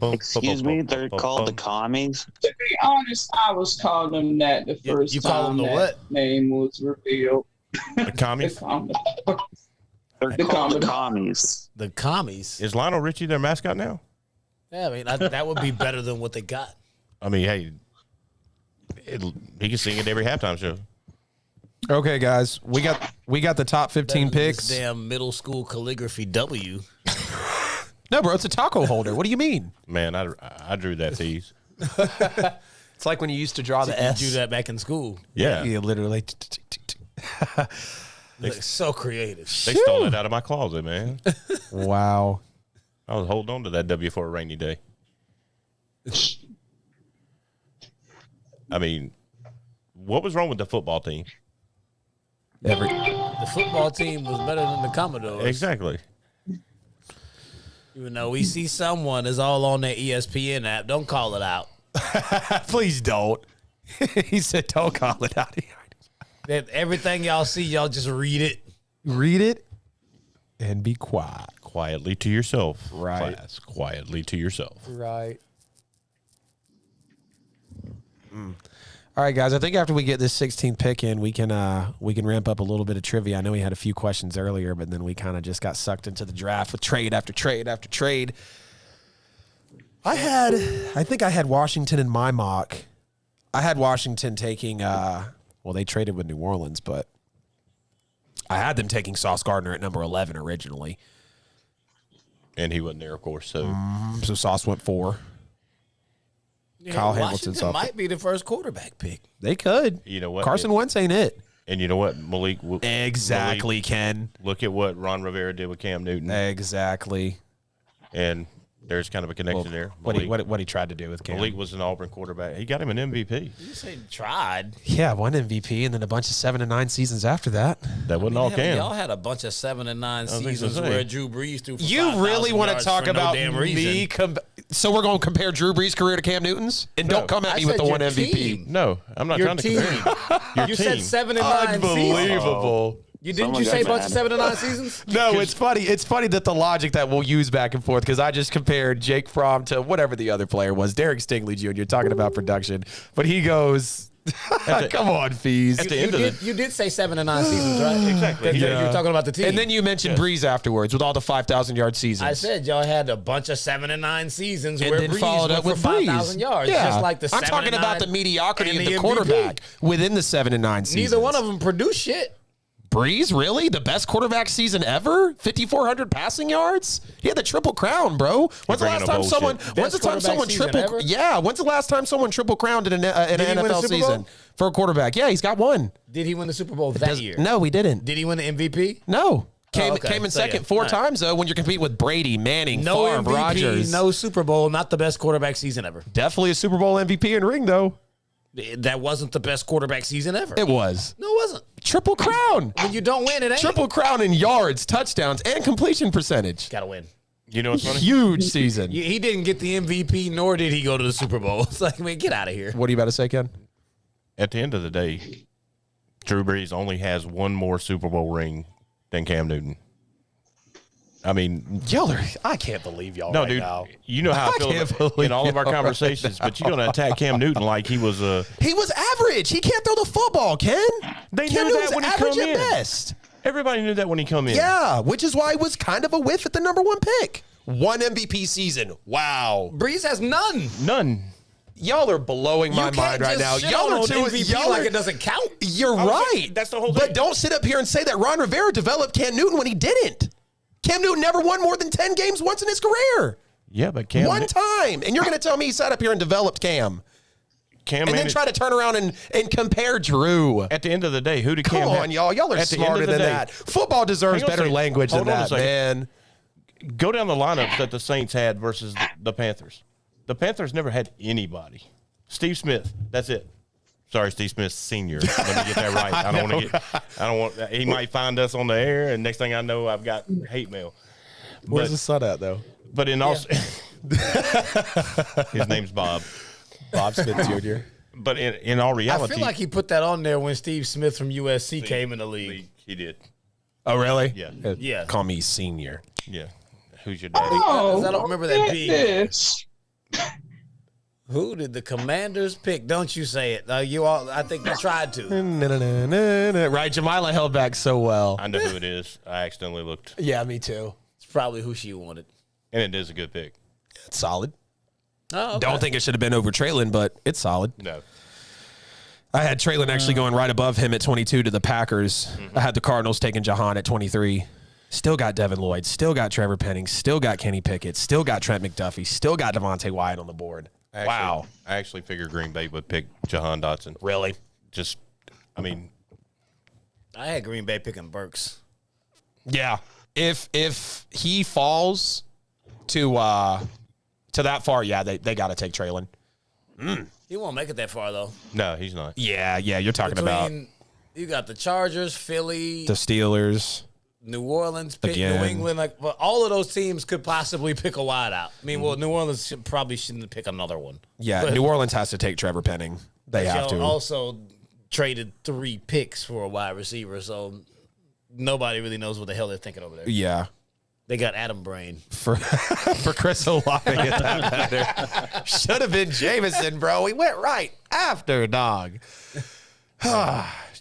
Excuse me, they're called the Commies. To be honest, I was calling them that the first you call time them the that what? name was revealed. The Commies? They're called the Commies. The Commies? Is Lionel Richie their mascot now? Yeah, I mean, that would be better than what they got. I mean, hey, he can sing it every halftime show. Okay, guys, we got the top 15 picks. This damn middle school calligraphy W. No, bro, it's a taco holder. What do you mean? Man, I drew that tease. It's like when you used to draw the S. You do that back in school. Yeah. Yeah, literally. Looks so creative. They stole it out of my closet, man. Wow. I was holding on to that W for a rainy day. I mean, what was wrong with the football team? The football team was better than the Commodores. Exactly. Even though we see someone is all on that ESPN app, don't call it out. Please don't. He said, don't call it out. That everything y'all see, y'all just read it. Read it and be quiet. Quietly to yourself. Right. Class. Quietly to yourself. Right. All right, guys. I think after we get this 16th pick in, we can ramp up a little bit of trivia. I know we had a few questions earlier, but then we kind of just got sucked into the draft with trade after trade after trade. I think I had Washington in my mock. I had Washington taking. Well, they traded with New Orleans, but I had them taking Sauce Gardner at number 11 originally. And he wasn't there, of course. So, So Sauce went 4. Yeah, Kyle Hamilton's Washington up. might be the first quarterback pick. They could. you know what? Carson Wentz ain't it. And you know what? Malik. Exactly, Ken. Look at what Ron Rivera did with Cam Newton. Exactly. And there's kind of a connection there. What he tried to do with Cam. Malik was an Auburn quarterback. He got him an MVP. You say tried. Yeah, one MVP and then a bunch of 7 and 9 seasons after that. That wasn't all Cam. Y'all had a bunch of 7 and 9 was seasons gonna say. where Drew Brees threw for You really want to 5,000 talk yards for no about damn me? reason. So we're going to compare Drew Brees' career to Cam Newton's? And don't come at me with the one MVP. Team. No, I'm not Your trying to team. compare. Your You team. said 7 and 9 seasons. Unbelievable. You Someone say a got bunch mad. of 7 and 9 seasons? No, it's funny. It's funny that the logic that we'll use back and forth, because I just compared Jake Fromm to whatever the other player was, Derek Stingley Jr., talking about production. But he goes, come on, Fees. At the end of the You did say 7 and 9 seasons, right? Exactly. You were talking about the team. And then you mentioned Breeze afterwards with all the 5,000-yard seasons. I said y'all had a bunch of 7 and 9 seasons and where then Breeze followed went up for with Breeze. 5,000 yards. Yeah. Just like the 7 I'm talking and about 9 the mediocrity and of the MVP. quarterback within the 7 and 9 seasons. Neither one of them produced shit. Breeze, really? The best quarterback season ever? 5,400 passing yards? He had the triple crown, bro. When's the last time someone? When's the time someone triple? Yeah. When's the last time someone triple crowned in an NFL season for a quarterback? Yeah, he's got one. Did he win the Super Bowl that year? No, he didn't. Did he win the MVP? No. Came in So, second yeah. 4 All right. times though. When you're competing with Brady, Manning, No Favre, MVP, Rodgers. no Super Bowl, not the best quarterback season ever. Definitely a Super Bowl MVP and ring though. That wasn't the best quarterback season ever. It was. No, it wasn't. Triple crown. When you don't win, it ain't. Triple crown in yards, touchdowns, and completion percentage. Gotta win. You know what's funny? Huge season. He didn't get the MVP, nor did he go to the Super Bowl. It's like, man, get out of here. What are you about to say, Ken? At the end of the day, Drew Brees only has one more Super Bowl ring than Cam Newton. I mean, I can't believe y'all no, right dude. now. You know how I can't feel believe in all of our y'all conversations, but you're going to attack Cam Newton like he was a. He was average. He can't throw the football, Ken. They Cam knew Newton's that when he average come at in. best. Everybody knew that when he come in. Yeah, which is why it was kind of a whiff at the number 1 pick. 1 MVP season. Wow. Breeze has none. None. Y'all are blowing my mind right now. Y'all are too MVP y'all like are, it doesn't count. You're right. That's the whole But thing. don't sit up here and say that Ron Rivera developed Cam Newton when he didn't. Cam Newton never won more than 10 games once in his career. Yeah, but Cam. One time. And you're going to tell me he sat up here and developed Cam. Cam And then try to turn around and compare Drew. At the end of the day, who did Come Cam on, have? y'all. Y'all are At the end smarter of the than day- that. Football deserves Hang on a better second. language Hold than on a that, second. man. Go down the lineups that the Saints had versus the Panthers. The Panthers never had anybody. Steve Smith. That's it. Sorry, Steve Smith Senior. Let me get that right. I don't want. He might find us on the air, and next thing I know, I've got hate mail. Where's the son at, though? But in all, his name's Bob. Bob Smith Jr. But in all I reality, feel like he put that on there when Steve Smith from USC came in the league. he did. Oh, really? Yeah. Yeah. Call me senior. Yeah. Who's your daddy? Oh, I don't remember that being. goodness. Who did the Commanders pick? Don't you say it. You all. I think you tried to. Right, Jamila held back so well. I know who it is. I accidentally looked, Yeah, me too. It's probably who she wanted. and it is a good pick. It's solid. Oh, okay. Don't think it should have been over Traylon, but it's solid. No. I had Traylon actually going right above him at 22 to the Packers. I had the Cardinals taking Jahan at 23. Still got Devin Lloyd. Still got Trevor Penning. Still got Kenny Pickett. Still got Trent McDuffie. Still got Devontae Wyatt on the board. Wow. I actually figured Green Bay would pick Jahan Dotson. Really? Just, I mean, I had Green Bay picking Burks. Yeah. If he falls to that far, yeah, they got to take Traylon. He won't make it that far though. no, he's not. Yeah, you're talking about You got the Chargers, Philly, the Steelers. New Orleans, Pitt, New Again. England. Like, but all of those teams could possibly pick a wide out. I mean, well, New Orleans probably shouldn't pick another one. Yeah, But New Orleans has to take Trevor Penning. They have y'all to. also traded 3 picks for a wide receiver, so nobody really knows what the hell they're thinking over there. Yeah. They got Adam Brain. For Chris Olave at that matter. Should have been Jameson, bro. We went right after, dog.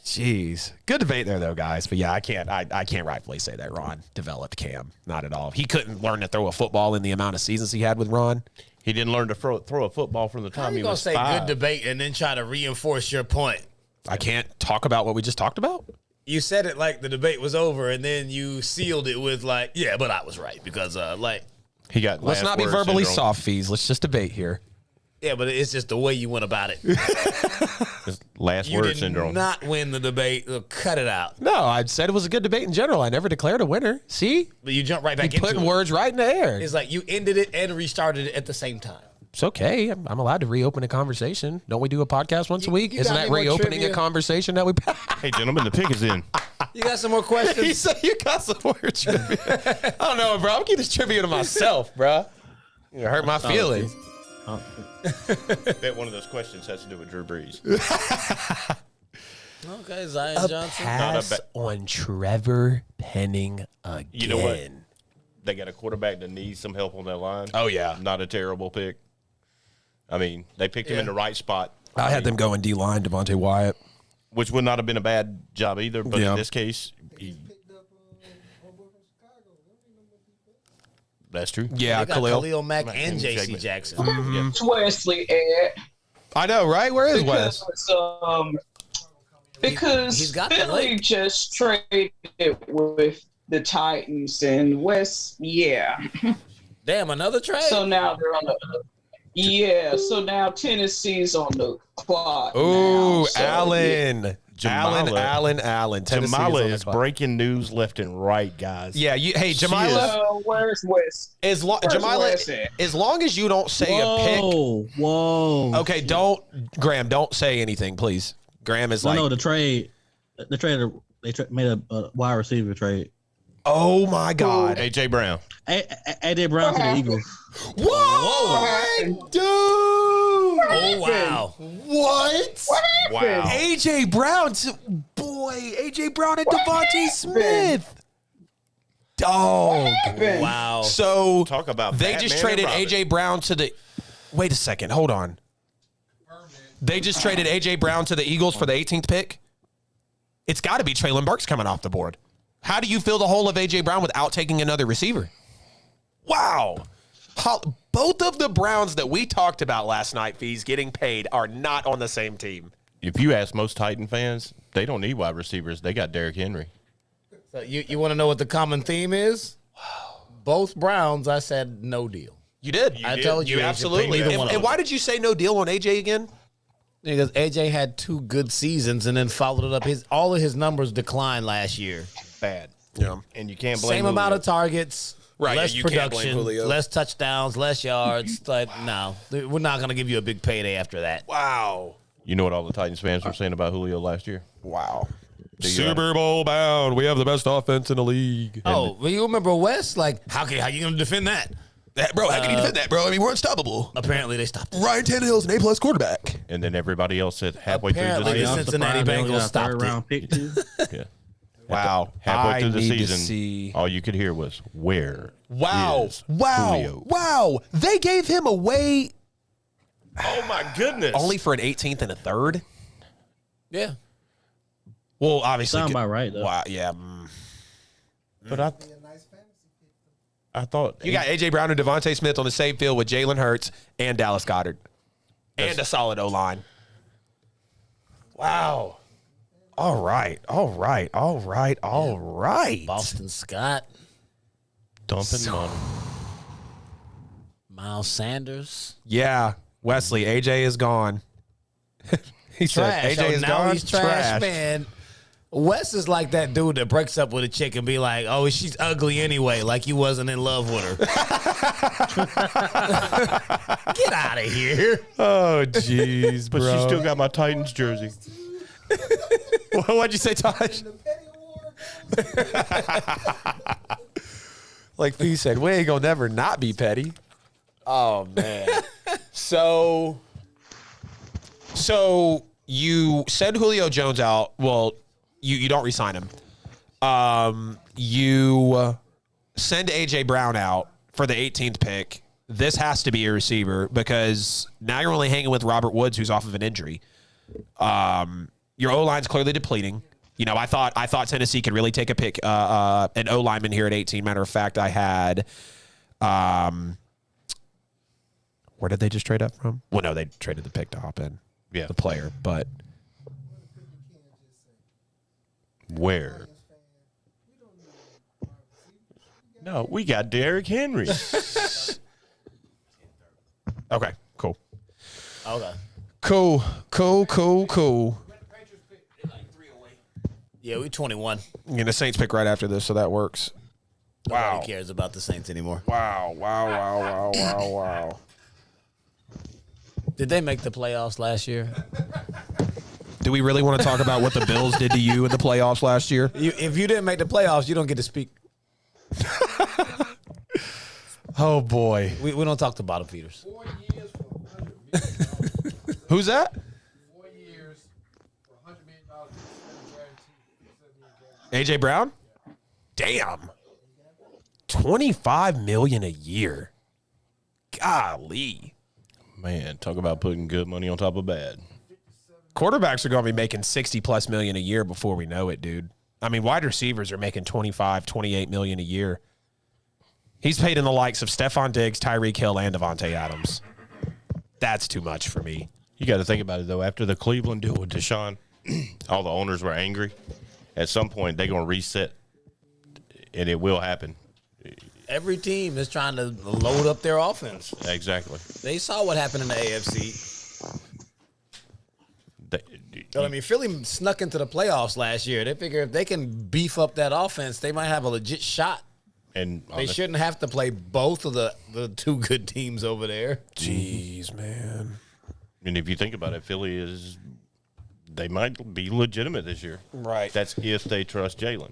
Jeez. Good debate there, though, guys. But yeah, I can't rightfully say that Ron developed Cam. Not at all. He couldn't learn to throw a football in the amount of seasons he had with Ron. He didn't learn to throw a football from the How time you he gonna was say 5. good debate and then try to reinforce your point? I can't talk about what we just talked about. You said it like the debate was over, and then you sealed it with like, yeah, but I was right because like, He got. Let's last not be word verbally syndrome. soft, Fees. Let's just debate here. yeah, but it's just the way you went about it. Just last You word did syndrome. not win the debate. Cut it out. No, I said it was a good debate in general. I never declared a winner. See? But you jumped right back You into putting it. words right in the air. It's like you ended it and restarted it at the same time. It's okay. I'm allowed to reopen a conversation. Don't we do a podcast once a week? you Isn't got that any more reopening a trivia? conversation that we? Hey, gentlemen, the pick is in. You got some more He questions? said you got some more trivia. I don't know, bro. I'm keeping this trivia to myself, bro. You hurt my feelings. Bet one of those questions has to do with Drew Brees. Okay, Zion Johnson. Pass on Trevor Penning again. You know what? They got a quarterback that needs some help on that line. Oh, yeah. Not a terrible pick. I mean, they picked him in the right spot. I had them going D-line, Devontae Wyatt. Which would not have been a bad job either, but in this case, that's true. Yeah, They got Khalil Mack and J.C. Jackson. Where's Wesley at? I know, right? Where is Wes? Because He's got the Philly lake. just traded with the Titans and West, Damn, another trade? So now they're on the so now Tennessee's on the clock. Ooh, now, so, Allen. Allen. Tennessee Jamala on is the clock. breaking news left and right, guys. Yeah, hey, So Jamila. where's West? As Where's Wes at? as long as you don't say a pick. Whoa. Okay, Graham, don't say anything, please. Graham is No, the trade. They made a wide receiver trade. Oh my God. A.J. Brown. AJ Brown to the Eagles. Whoa, dude. Oh, wow. What? Wow. AJ Brown, AJ Brown and Devontae Smith. Dog. Wow. So Talk about they Batman just and traded Robin. AJ Brown to the. Wait a second. Hold on. They just traded AJ Brown to the Eagles for the 18th pick. It's got to be Traylon Burks coming off the board. How do you fill the hole of AJ Brown without taking another receiver? Wow. Both of the Browns that we talked about last night, fees getting paid, are not on the same team. If you ask most Titan fans, they don't need wide receivers. They got Derrick Henry. So you want to know what the common theme is? Both Browns, I said no deal. You did. I told you. You absolutely. And why did you say no deal on AJ again? Because AJ had 2 good seasons and then followed it up. All of his numbers declined last year. Bad. Yeah. And you can't blame Same amount of targets, Right, less you can't blame production, Julio. less touchdowns, less yards. Like, no, we're not going to give you a big payday after that. Wow. You know what all the Titans fans were saying about Julio last year? Wow. Do you Super Bowl bound. We have the best offense in the league. Oh, well, you remember West? Like, how you going to defend that? Bro, how can you defend that, bro? I mean, we're unstoppable. Apparently, they stopped it. Ryan Tannehill's an A+ quarterback. And then everybody else said halfway through the Apparently, season. the Cincinnati Bengals stopped it. Round pick too. Yeah. Wow. Halfway I through the need to season, see. all you could hear was, where is Julio? Wow. They gave him away Oh, my goodness. only for an 18th and a third? Yeah. Well, obviously. Sound about right though. Wow, yeah. But I thought You got A.J. Brown and Devontae Smith on the same field with Jalen Hurts and Dallas Goedert. And a solid O-line. Wow. All right. Boston Scott, dumping money. Miles Sanders. Yeah. Wesley, A.J. is gone. He said, Trash. A.J. is now gone. he's trash, man. Wes is like that dude that breaks up with a chick and be like, oh, she's ugly anyway, like you wasn't in love with her. Get out of here. Oh, jeez, But she still got my Titans jersey. What'd you say, Tosh? Like P said, we ain't gonna never not be petty. Oh man. So you send Julio Jones out. Well, you don't re-sign him. You send AJ Brown out for the 18th pick. This has to be a receiver because now you're only hanging with Robert Woods, who's off of an injury. Your O-line's clearly depleting. You know, I thought Tennessee could really take a pick, an O-lineman here at 18. Matter of fact, I had, where did they just trade up from? Well, no, they traded the pick to hop in. Yeah. The player, but Where? No, we got Derrick Henry. okay, cool. Okay. Cool. Yeah, we 21. And the Saints pick right after this, so that works. Nobody cares about the Saints anymore. Wow. Did they make the playoffs last year? Do we really want to talk about what the Bills did to you in the playoffs last year? If you didn't make the playoffs, you don't get to speak. Oh, boy. We don't talk to bottom feeders. 4 years for $100 million. Who's that? 4 years for $100 million. Guaranteed. A.J. Brown? Damn. $25 million a year. Golly. Man, talk about putting good money on top of bad. Quarterbacks are going to be making $60+ million a year before we know it, dude. I mean, wide receivers are making $25, $28 million a year. He's paid in the likes of Stephon Diggs, Tyreek Hill, and Devontae Adams. That's too much for me. You got to think about it, though. After the Cleveland deal with Deshaun, all the owners were angry. At some point, they're going to reset, and it will happen. Every team is trying to load up their offense. Exactly. They saw what happened in the AFC. I mean, Philly snuck into the playoffs last year. They figure if they can beef up that offense, they might have a legit shot. And they shouldn't have to play both of the two good teams over there. Jeez, man. And if you think about it, they might be legitimate this year. Right. That's if they trust Jalen.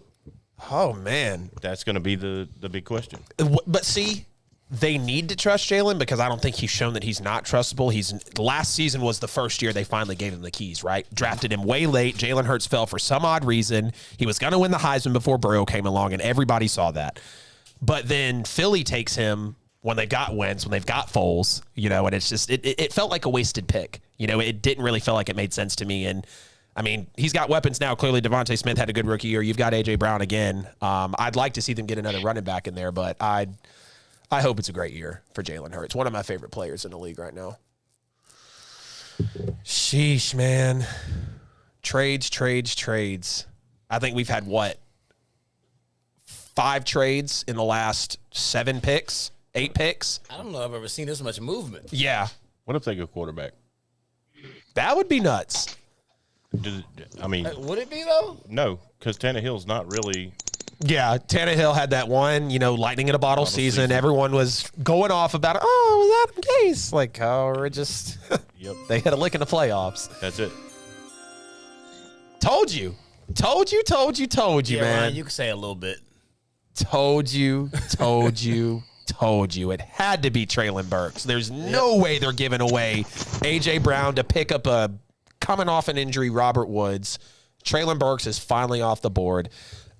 Oh, man. That's going to be the big question. But see, they need to trust Jalen because I don't think he's shown that he's not trustable. Last season was the first year they finally gave him the keys, right? Drafted him way late. Jalen Hurts fell for some odd reason. He was going to win the Heisman before Burrow came along, and everybody saw that. But then Philly takes him when they've got Wentz, when they've got Foles, and it's just it felt like a wasted pick. It didn't really feel like it made sense to me. And I mean, he's got weapons now. Clearly, Devontae Smith had a good rookie year. You've got A.J. Brown again. I'd like to see them get another running back in there, but I hope it's a great year for Jalen Hurts. One of my favorite players in the league right now. Sheesh, man. Trades. I think we've had, 5 trades in the last 7 picks, 8 picks? I don't know if I've ever seen this much movement. Yeah. What if they go quarterback? That would be nuts. Would it be, though? No, because Tannehill's not really. Yeah, Tannehill had that one, lightning in a bottle season. Everyone was going off about it. Oh, was that the case? We're just Yep. They had a lick in the playoffs. That's it. Told you, Yeah, man. Ryan, you can say a little bit. Told you. It had to be Traylon Burks. There's no way they're giving away A.J. Brown to pick up a coming off an injury Robert Woods. Traylon Burks is finally off the board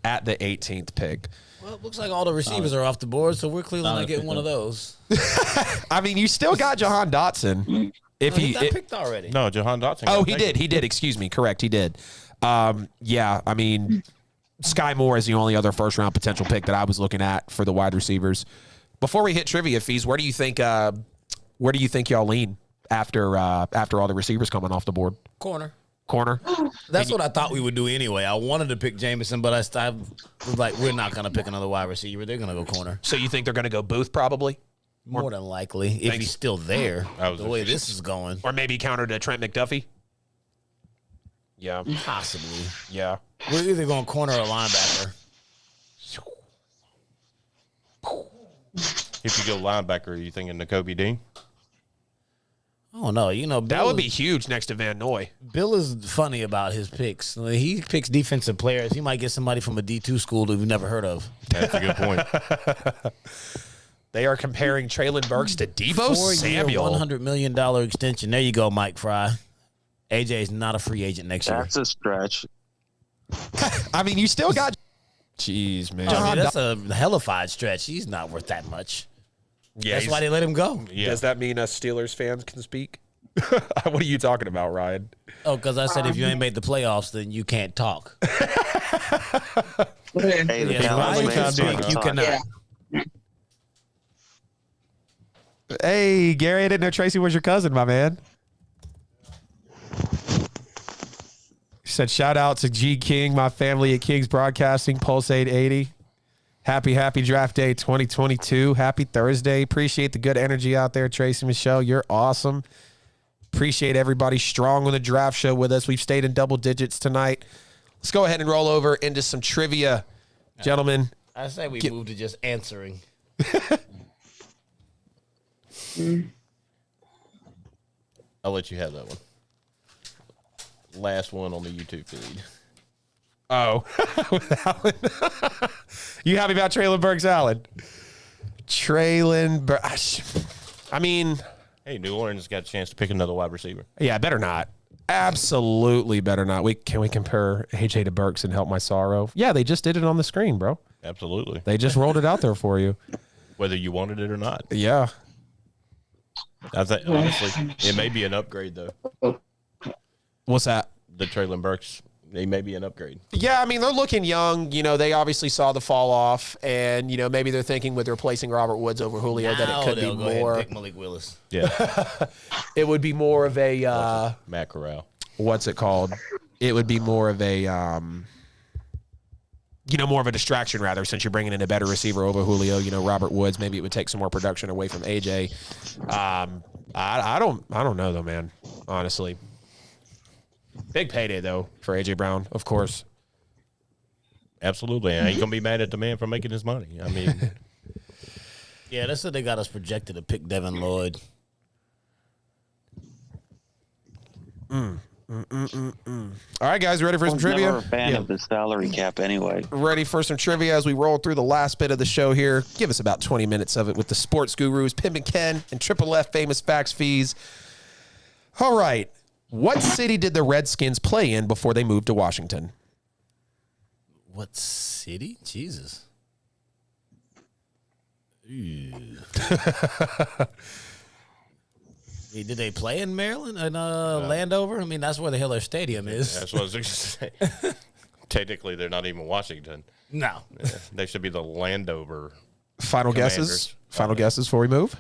at the 18th pick. Well, it looks like all the receivers are off the board, so we're clearly not getting one of those. I mean, you still got Jahan Dotson. He got picked already. No, Jahan Dotson. Oh, he did. He did. Excuse me. Correct. He did. Yeah, I mean, Sky Moore is the only other first-round potential pick that I was looking at for the wide receivers. Before we hit trivia fees, where do you think y'all lean after all the receivers coming off the board? Corner. That's what I thought we would do anyway. I wanted to pick Jameson, but I was like, we're not going to pick another wide receiver. They're going to go corner. So you think they're going to go Booth probably? More than likely, if he's still there, the way this is going. Or maybe counter to Trent McDuffie? Yeah. Possibly. Yeah. We're either going corner or linebacker. If you go linebacker, are you thinking Nakobe Dean? Oh, no. Bill that would be huge next to Van Noy. Bill is funny about his picks. He picks defensive players. He might get somebody from a D2 school that we've never heard of. That's a good point. They are comparing Traylon Burks to Deebo Samuel. $100 million extension. There you go, Mike Fry. AJ is not a free agent next year. That's a stretch. I mean, you still got... Jeez, man. That's a hellified stretch. He's not worth that much. Yeah, that's why they let him go. Yeah. Does that mean us Steelers fans can speak? What are you talking about, Ryan? Oh, because I said if you ain't made the playoffs, then you can't talk. Hey, the Yes, Cowboys Ryan made can us speak. talk. You cannot. Hey, Gary, I didn't know Tracy was your cousin, my man. She said, shout out to G King, my family at KINGZ Broadcasting, Pulse 880. Happy draft day 2022. Happy Thursday. Appreciate the good energy out there, Tracy Michelle. You're awesome. Appreciate everybody strong on the draft show with us. We've stayed in double digits tonight. Let's go ahead and roll over into some trivia, gentlemen. I say we move to just answering. I'll let you have that one. Last one on the YouTube feed. Oh. You happy about Traylon Burks, Allen? I mean, Hey, New Orleans got a chance to pick another wide receiver. yeah, better not. Absolutely better not. Can we compare AJ to Burks and help my sorrow? Yeah, they just did it on the screen, bro. Absolutely. They just rolled it out there for you. Whether you wanted it or not. Yeah. I think, honestly, it may be an upgrade, though. What's that? The Traylon Burks, they may be an upgrade. Yeah, I mean, they're looking young. You know, they obviously saw the fall off, and, you know, maybe they're thinking with replacing Robert Woods over Julio that it could be they'll go ahead and more. pick Malik Willis. Yeah. It would be more of a, Matt Corral. what's it called? It would be more of a, you know, more of a distraction rather, since you're bringing in a better receiver over Julio. You know, Robert Woods, maybe it would take some more production away from AJ. I don't know though, man. Honestly, big payday though for AJ Brown, of course. Absolutely. I ain't gonna be mad at the man for making his money. I mean, Yeah, that's what they got us projected to pick Devin Lloyd. All right, guys, ready for some I was trivia? never a fan of the salary cap anyway. Ready for some trivia as we roll through the last bit of the show here. Give us about 20 minutes of it with the sports gurus, Pim and Ken, and Triple F famous facts fees. All right. What city did the Redskins play in before they moved to Washington? What city? Jesus. Ew. Did they play in Maryland and Landover? I mean, that's where the hell their stadium is. that's what I was going to say. Technically, they're not even Washington. No. Yeah, they should be the Landover. Final guesses? Final guesses before we move?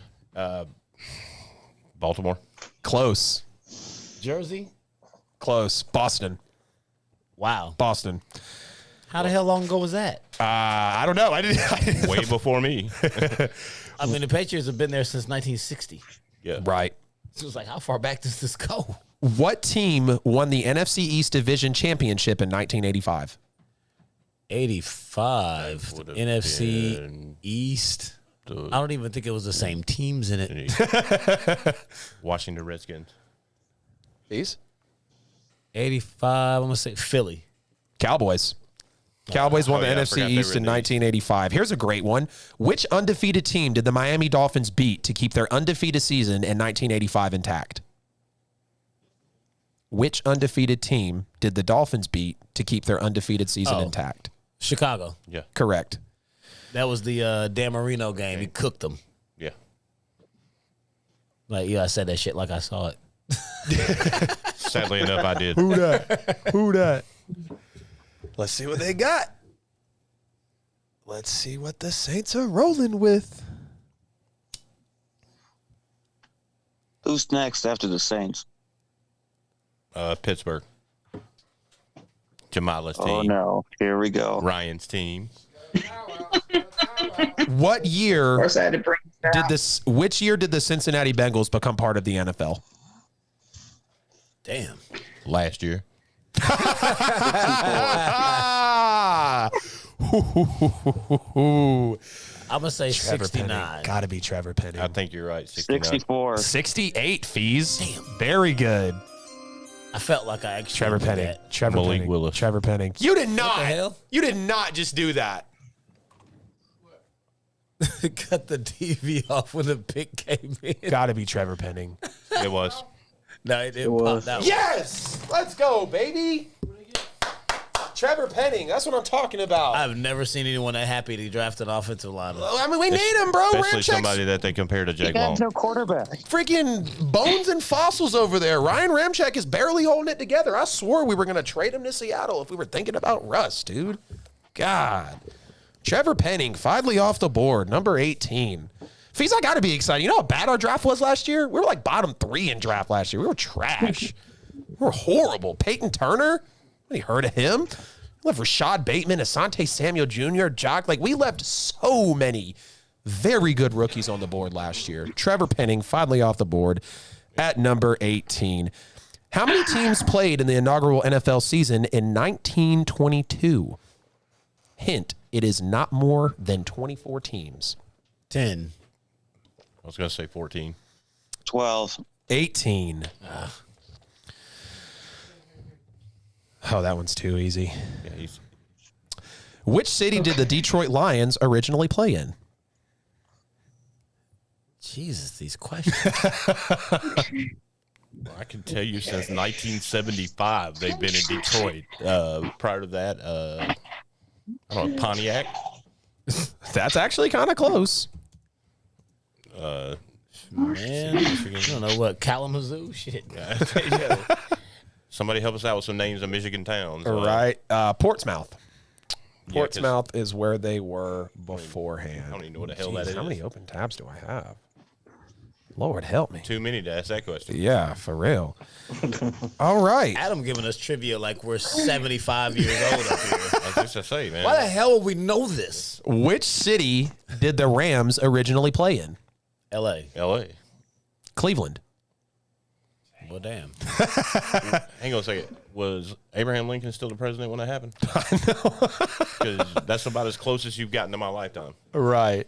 Baltimore. Close. Jersey? Close. Boston. Wow. Boston. How the hell long ago was that? I don't know. I didn't. Way before me. I mean, the Patriots have been there since 1960. Yeah. Right. So it's like, how far back does this go? What team won the NFC East Division Championship in 1985? 85. Would have NFC been East. I don't even think it was the same teams in it. Washington Redskins. These? 85. I'm going to say Philly. Cowboys. Cowboys won the I NFC forgot they East were in in the East. 1985. Here's a great one. Which undefeated team did the Miami Dolphins beat to keep their undefeated season in 1985 intact? Which undefeated team did the Dolphins beat to keep their undefeated season intact? Chicago. Yeah. Correct. That was the Dan Marino game. He cooked them. Yeah. Like, yeah, I said that shit like I saw it. Sadly enough, I did. Who that? Who that? Let's see what they got. Let's see what the Saints are rolling with. Who's next after the Saints? Pittsburgh. Jamala's team. Oh no, here we go. Ryan's team. What year Of course, I had to bring it down. which year did the Cincinnati Bengals become part of the NFL? Damn. Last year. I'm going to say 69. Got to be Trevor Penning. I think you're right. 69. 64. 68 fees. Damn. Very good. I felt like I actually Trevor did Penning. that. Trevor Malik Penning. Willis. Trevor Penning. You did not. the hell? You did not just do that. Cut the TV off when the pick came in. Got to be Trevor Penning. It was. No, it didn't was. pop that one. Yes! Let's go, baby. Trevor Penning. That's what I'm talking about. I've never seen anyone that happy to draft an offensive lineman. I mean, we need him, bro. Especially Ramchek's somebody that they compare to Jake Long. no quarterback. freaking bones and fossils over there. Ryan Ramczyk is barely holding it together. I swore we were going to trade him to Seattle if we were thinking about Russ, dude. God. Trevor Penning, finally off the board, number 18. Fees, I got to be excited. You know how bad our draft was last year? We were like bottom 3 in draft last year. We were trash. We were horrible. Peyton Turner, any heard of him? We left Rashad Bateman, Asante Samuel Jr., Jock. Like, we left so many very good rookies on the board last year. Trevor Penning, finally off the board at number 18. How many teams played in the inaugural NFL season in 1922? Hint, it is not more than 24 teams. 10. I was going to say 14. 12. 18. Oh, that one's too easy. Yeah, he's Which city did the Detroit Lions originally play in? Jesus, these questions. I can tell you since 1975 they've been in Detroit. Prior to that, I don't know, Pontiac. That's actually kind of close. Man, I don't know what Kalamazoo shit. Somebody help us out with some names of Michigan towns. Right. Portsmouth. Yeah, Portsmouth is where they were beforehand. I don't even know what the hell that is. How many open tabs do I have? Lord help me. Too many to ask that question. Yeah, for real. All right. Adam giving us trivia like we're 75 years old up here. I was just to say, man. Why the hell would we know this? Which city did the Rams originally play in? L.A. L.A. Cleveland. Well, damn. Hang on a second. Was Abraham Lincoln still the president when that happened? I know. Because that's about as close as you've gotten to my lifetime. Right.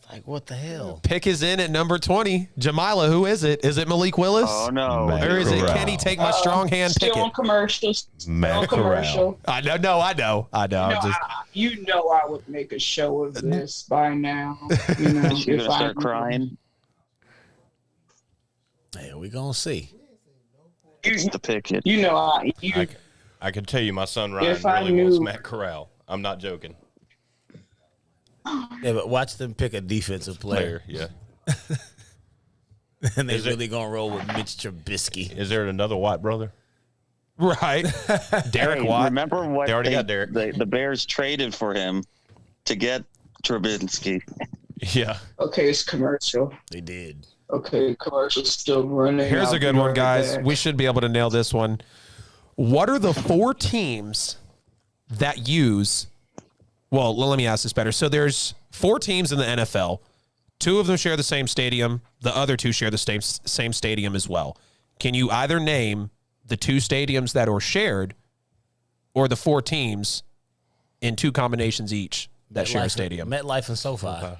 Like, what the hell? Pick is in at number 20. Jamila, who is it? Is it Malik Willis? Oh, no. Or is it Kenny Take My Strong Hand Still Pickett? on commercials. Matt Still on commercial. I know. You know I would make a show of this by now. You know, You're going if to I start crying. Hey, we gonna see. It's the Pickett. You know I can tell you my son Ryan If I really wants knew- Matt Corral. I'm not joking. Yeah, but watch them pick a defensive player. Yeah. And they Is it- really gonna roll with Mitch Trubisky. Is there another Watt brother? Right. Derek Hey, Watt. remember what They already got Derek. The Bears traded for him to get Trubisky. Yeah. okay, it's commercial. They did. Okay, commercial's still running. Here's I'll a good be one, right guys. back. We should be able to nail this one. What are the 4 teams that use? Well, let me ask this better. So there's 4 teams in the NFL. 2 of them share the same stadium. The other 2 share the same stadium as well. Can you either name the 2 stadiums that are shared or the 4 teams in 2 combinations each that share a stadium? MetLife and SoFi.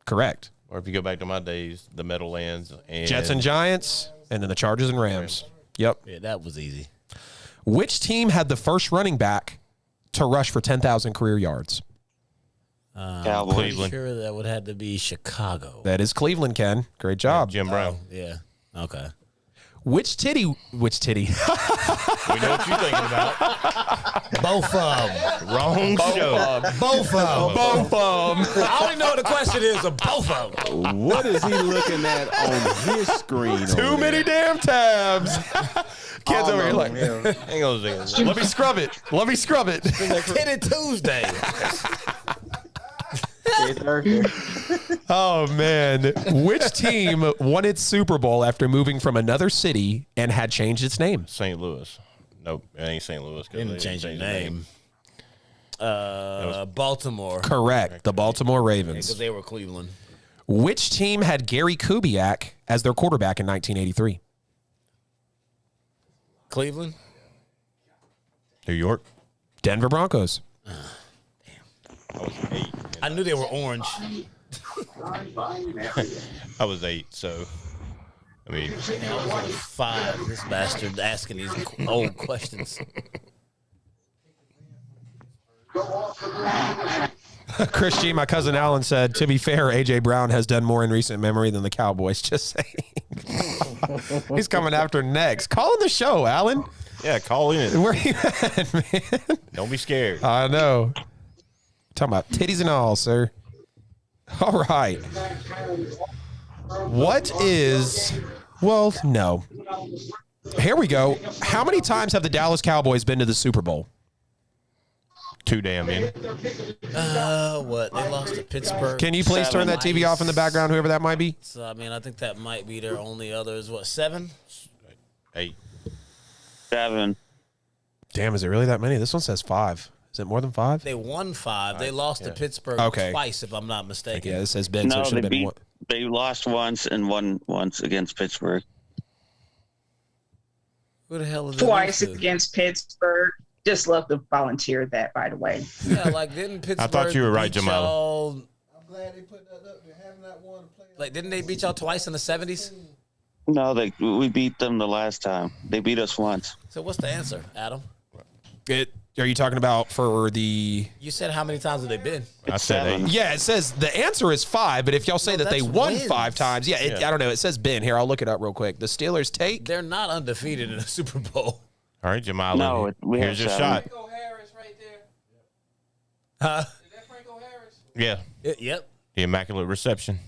Correct. Or if you go back to my days, the Meadowlands and Jets and Giants, and then the Chargers and Rams. Yep. Yeah, that was easy. Which team had the first running back to rush for 10,000 career yards? Cowboys. Cleveland. Sure, that would have to be Chicago. That is Cleveland, Ken. Great job. Jim Brown. Yeah. Okay. Which titty? We know what you're thinking about. Both of them. Wrong show. Both of them. Both of them. I only know what the question is of both of them. What is he looking at on his screen? Too many damn tabs. Kids over here like, Hang on a second. let me scrub it. Let me scrub it. Titty Tuesday. Oh, man. Which team won its Super Bowl after moving from another city and had changed its name? St. Louis. Nope, it ain't St. Louis. Didn't change their name. Baltimore. Correct. The Baltimore Ravens. Because they were Cleveland. Which team had Gary Kubiak as their quarterback in 1983? Cleveland? New York. Denver Broncos. I was 8. I knew they were orange. I was 8, so I mean, I was 5. This bastard asking these old questions. Chris G, my cousin Alan said, to be fair, A.J. Brown has done more in recent memory than the Cowboys. Just saying. He's coming after next. Call in the show, Alan. yeah, call in. Where you at, man? Don't be scared. I know. Talking about titties and all, sir. All right. What is... Well, no. Here we go. How many times have the Dallas Cowboys been to the Super Bowl? Too damn in. What? They lost to Pittsburgh. Can you please turn that TV off in the background, whoever that might be? So, I mean, I think that might be their only others. What, 7? 8. 7. Damn, is it really that many? This one says 5. Is it more than 5? They won 5. They lost to Pittsburgh twice, if I'm not mistaken. Yeah, this says big, so No, it should they have been beat. one. They lost once and won once against Pittsburgh. Who the hell is it? Twice against Pittsburgh. Just love to volunteer that, by the way. Yeah, like didn't Pittsburgh? I thought you were right, beat Jamala. y'all- I'm glad they put that up. They're having that one play. Like, didn't they beat y'all twice in the 70s? No, we beat them the last time. They beat us once. So what's the answer, Adam? Are you talking about for the? You said how many times have they been? I said 8. Yeah, it says the answer is 5, but if y'all say that they that's won wins. 5 times, I don't know. It says Ben here. I'll look it up real quick. The Steelers take. They're not undefeated in a Super Bowl. All right, Jamila. No, we here's have your 7. shot. Franco Harris right there. Huh? Is that Franco Harris? Yeah, Yep. the Immaculate Reception.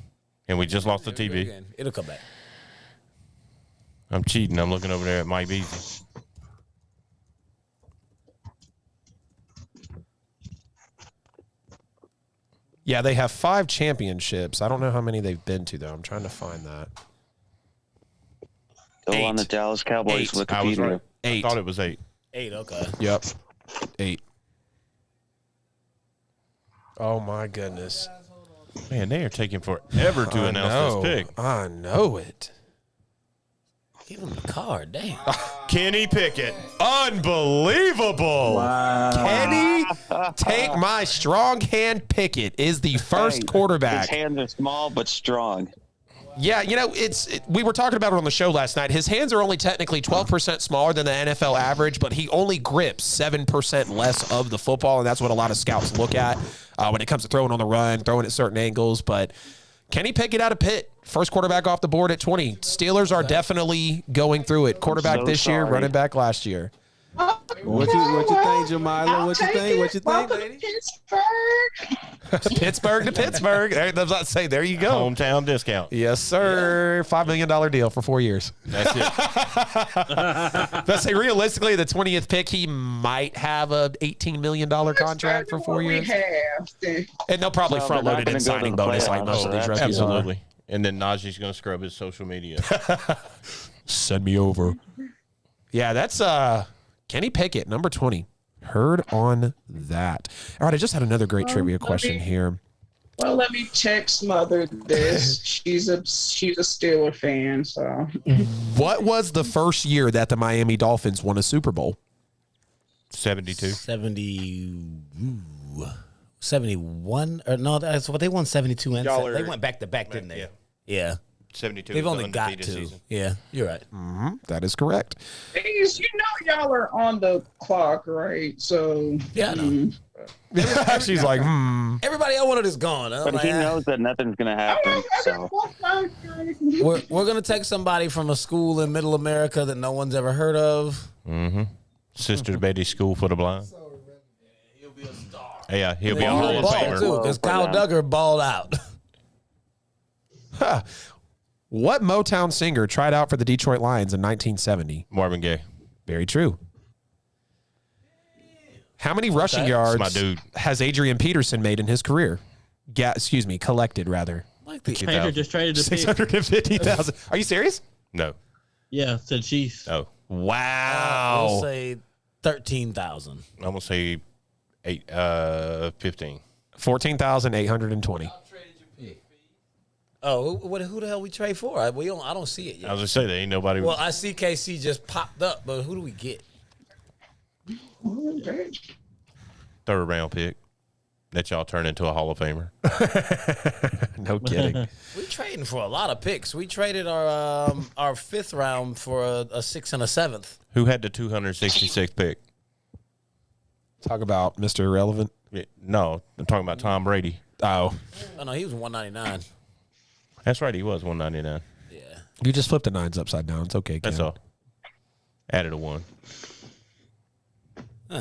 And we just lost the TV. Again. It'll come back. I'm cheating. I'm looking over there at Mike Beasley. Yeah, they have 5 championships. I don't know how many they've been to, though. I'm trying to find that. Go on the Dallas Cowboys 8. I was Wikipedia. right. 8. I thought it was 8. 8, okay. Yep. 8. Oh, my goodness. Man, they are taking forever to announce this pick. I know it. Give him the card, damn. Kenny Pickett. Unbelievable. Wow. Kenny, take my strong hand Pickett is the first Hey, quarterback. His hands are small but strong. Yeah, we were talking about it on the show last night. His hands are only technically 12% smaller than the NFL average, but he only grips 7% less of the football, and that's what a lot of scouts look at when it comes to throwing on the run, throwing at certain angles. But Kenny Pickett out of Pitt, first quarterback off the board at 20. Steelers are definitely going through it. Quarterback So this year, sorry. running back last year. What you think, Jamila? What you think? What you think, Welcome lady? to Pittsburgh. Pittsburgh to Pittsburgh. I was about to say, there you go. Hometown discount. Yes, sir. $5 million deal for 4 years. That's it. Let's say realistically, the 20th pick, he might have a $18 million contract for 4 years. We have then. And they'll probably Well, front they're load not it in gonna go to signing the bonus like playoffs, most so of these that's- rookies are. Absolutely. And then Najee's going to scrub his social media. Send me over. Yeah, that's Kenny Pickett, number 20. Heard on that. All right, I just had another great trivia question here. Well, let me text mother this. She's a Steeler fan, so What was the first year that the Miami Dolphins won a Super Bowl? 72. 71 or no, that's what they won 72 and Y'all are- they went back to back, didn't they? Yeah. Yeah. 72. They've was only the got undefeated 2. season. Yeah, you're right. That is correct. Please, y'all are on the clock, right? So Yeah, I know. She's like, Everybody I wanted is gone. I'm But like, he knows that nothing's going to happen. So we're gonna take somebody from a school in Middle America that no one's ever heard of. Mm-hmm. Sister Betty's School for the Blind. He'll be a star. Yeah, he'll be a He'll Hall of ball Famer. too, because Kyle Duggar balled out. what Motown singer tried out for the Detroit Lions in 1970? Marvin Gaye. Very true. How many rushing yards That's my dude. has Adrian Peterson made in his career? Collected rather. Like the Packer just traded the pick. 650,000. Are you serious? No. Yeah, said Chiefs. Oh. Wow. we'll say 13,000. I'm going to say 15. 14,820. Oh, who the hell we trade for? I don't see it yet. I was going to say, there ain't nobody. Well, I see KC just popped up, but who do we get? Third round pick that y'all turn into a Hall of Famer. No kidding. We trading for a lot of picks. We traded our 5th round for a 6th and a 7th. Who had the 266th pick? Talk about Mr. Irrelevant. Yeah, no, I'm talking about Tom Brady. Oh. Oh no, he was 199. That's right, he was 199. Yeah. You just flipped the 9s upside down. It's okay, Ken. That's all. Added a 1.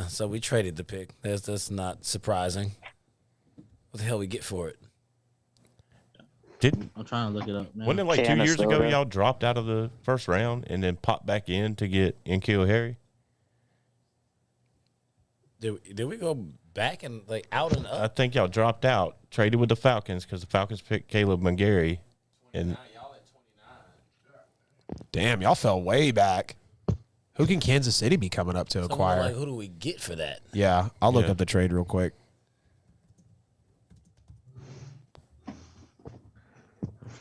So we traded the pick. That's not surprising. What the hell we get for it? I'm trying to look it up now. Wasn't it like 2 Can of years ago soda. y'all dropped out of the first round and then popped back in to get N'Keal Harry? Did we go back and like out and I up? think y'all dropped out, traded with the Falcons because the Falcons picked Caleb McGarry. And Damn, y'all fell way back. Who can Kansas City be coming up to Someone acquire? like, who do we get for that? Yeah, I'll look Yeah. up the trade real quick.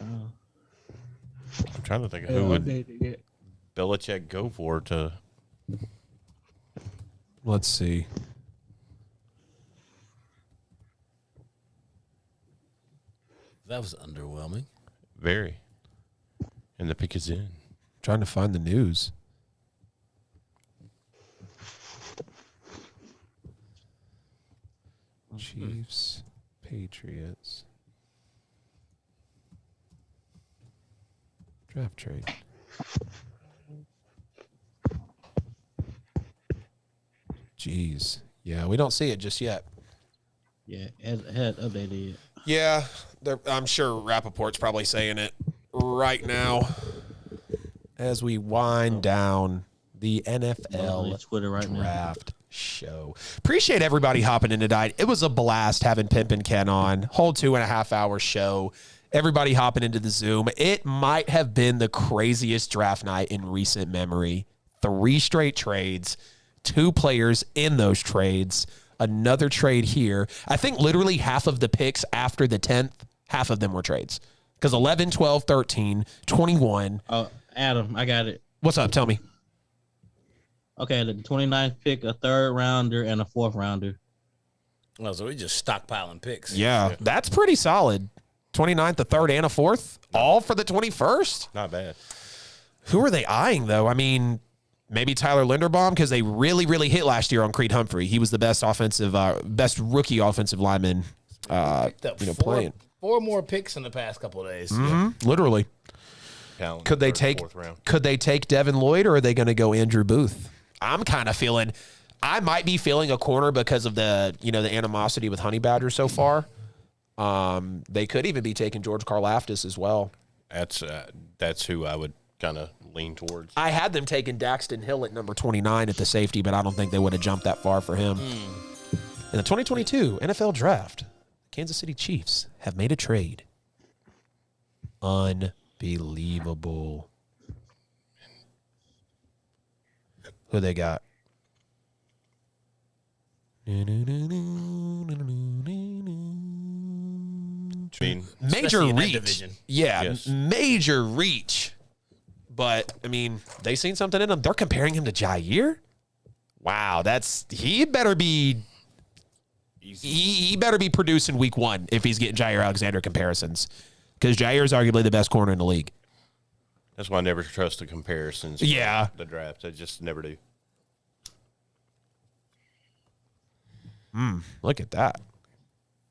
I'm trying to think of who would Belichick go for to. Let's see. That was underwhelming. Very. And the pick is in. Trying to find the news. Chiefs, Patriots. Draft trade. Jeez. Yeah, we don't see it just yet. Yeah, had updated. Yeah, I'm sure Rappaport's probably saying it right now as we wind down the NFL Twitter right draft show. Appreciate everybody hopping in tonight. It was a blast having Pimp and Ken on. Whole 2.5 hour show. Everybody hopping into the Zoom. It might have been the craziest draft night in recent memory. 3 straight trades, 2 players in those trades, another trade here. I think literally half of the picks after the 10th, half of them were trades. Because 11, 12, 13, 21. Oh, Adam, I got it. What's up? Tell me. Okay, the 29th pick, a 3rd rounder, and a 4th rounder. Well, so we just stockpiling picks. Yeah, that's pretty solid. 29th, a 3rd, and a 4th, all for the 21st. Not bad. Who are they eyeing, though? I mean, maybe Tyler Linderbaum, because they really, really hit last year on Creed Humphrey. He was the best rookie offensive lineman, playing. 4 more picks in the past couple of days. Mm-hmm. Literally. Talent Could they take Devin Lloyd, or are they going to go Andrew Booth? I'm kind of feeling, I might be feeling a corner because of the animosity with Honey Badger so far. They could even be taking George Karlaftis as well. That's who I would kind of lean towards. I had them taking Daxton Hill at number 29 at the safety, but I don't think they would have jumped that far for him. In the 2022 NFL Draft, Kansas City Chiefs have made a trade. Unbelievable. Who they got? Major reach. Yeah, yes. Major reach. But, I mean, they seen something in him. They're comparing him to Jair? Wow, he better be he better be producing week 1 if he's getting Jair Alexander comparisons. Because Jair is arguably the best corner in the league. That's why I never trust the comparisons. Yeah. The draft. I just never do. Look at that.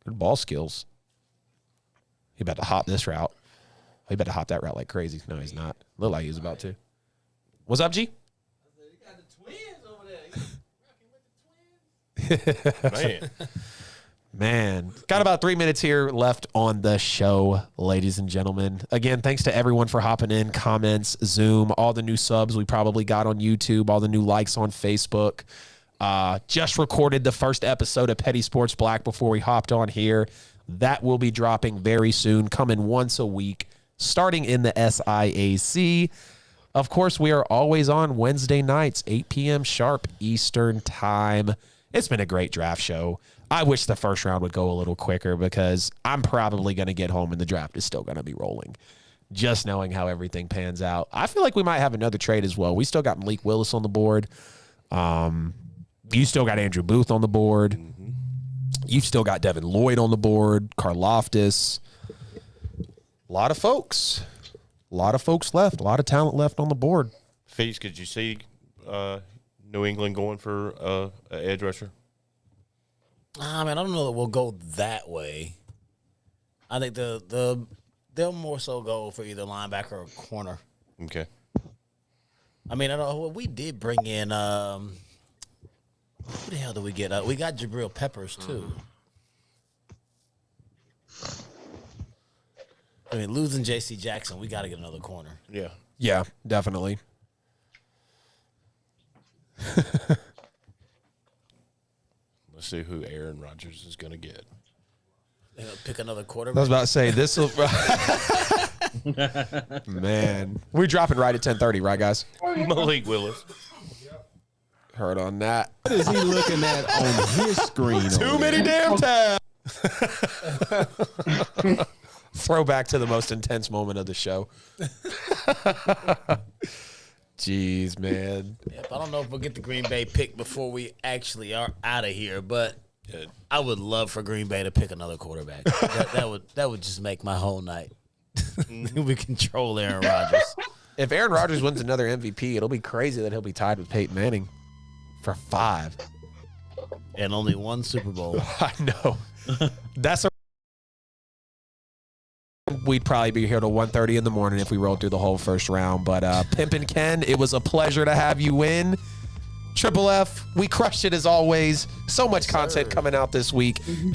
Good ball skills. He about to hop this route. He about to hop that route like crazy. No, he's not. Looked like he was about to. What's up, G? You got the twins over there. Man. Man. Got about 3 minutes here left on the show, ladies and gentlemen. Again, thanks to everyone for hopping in, comments, Zoom, all the new subs we probably got on YouTube, all the new likes on Facebook. Just recorded the first episode of Petty Sports Black before we hopped on here. That will be dropping very soon, coming once a week, starting in the SIAC. Of course, we are always on Wednesday nights, 8 p.m. sharp Eastern time. It's been a great draft show. I wish the first round would go a little quicker because I'm probably going to get home and the draft is still going to be rolling. Just knowing how everything pans out. I feel like we might have another trade as well. We still got Malik Willis on the board. You still got Andrew Booth on the board. Mm-hmm. You've still got Devin Lloyd on the board, Karlaftis. A lot of folks. A lot of folks left. A lot of talent left on the board. Feast, could you see New England going for an edge rusher? I mean, I don't know that we'll go that way. I think they'll more so go for either linebacker or corner. Okay. I mean, I don't know. We did bring in who the hell did we get? We got Jabril Peppers too. I mean, losing J.C. Jackson, we got to get another corner. Yeah. Yeah, definitely. Let's see who Aaron Rodgers is going to get. They're going to pick another quarterback. I was about to say, this will... Man. We're dropping right at 10:30, right, guys? Malik Willis. Heard on that. What is he looking at on his screen? Too many damn tabs. Throwback to the most intense moment of the show. Jeez, man. Yep, I don't know if we'll get the Green Bay pick before we actually are out of here, but I would love for Green Bay to pick another quarterback. that would just make my whole night. We control Aaron Rodgers. If Aaron Rodgers wins another MVP, it'll be crazy that he'll be tied with Peyton Manning for 5. and only one Super Bowl. I know. That's a. We'd probably be here till 1:30 in the morning if we rolled through the whole first round. But Pimpin' Ken, it was a pleasure to have you win. Triple F, we crushed it as always. So much content coming out this week. Gentlemen.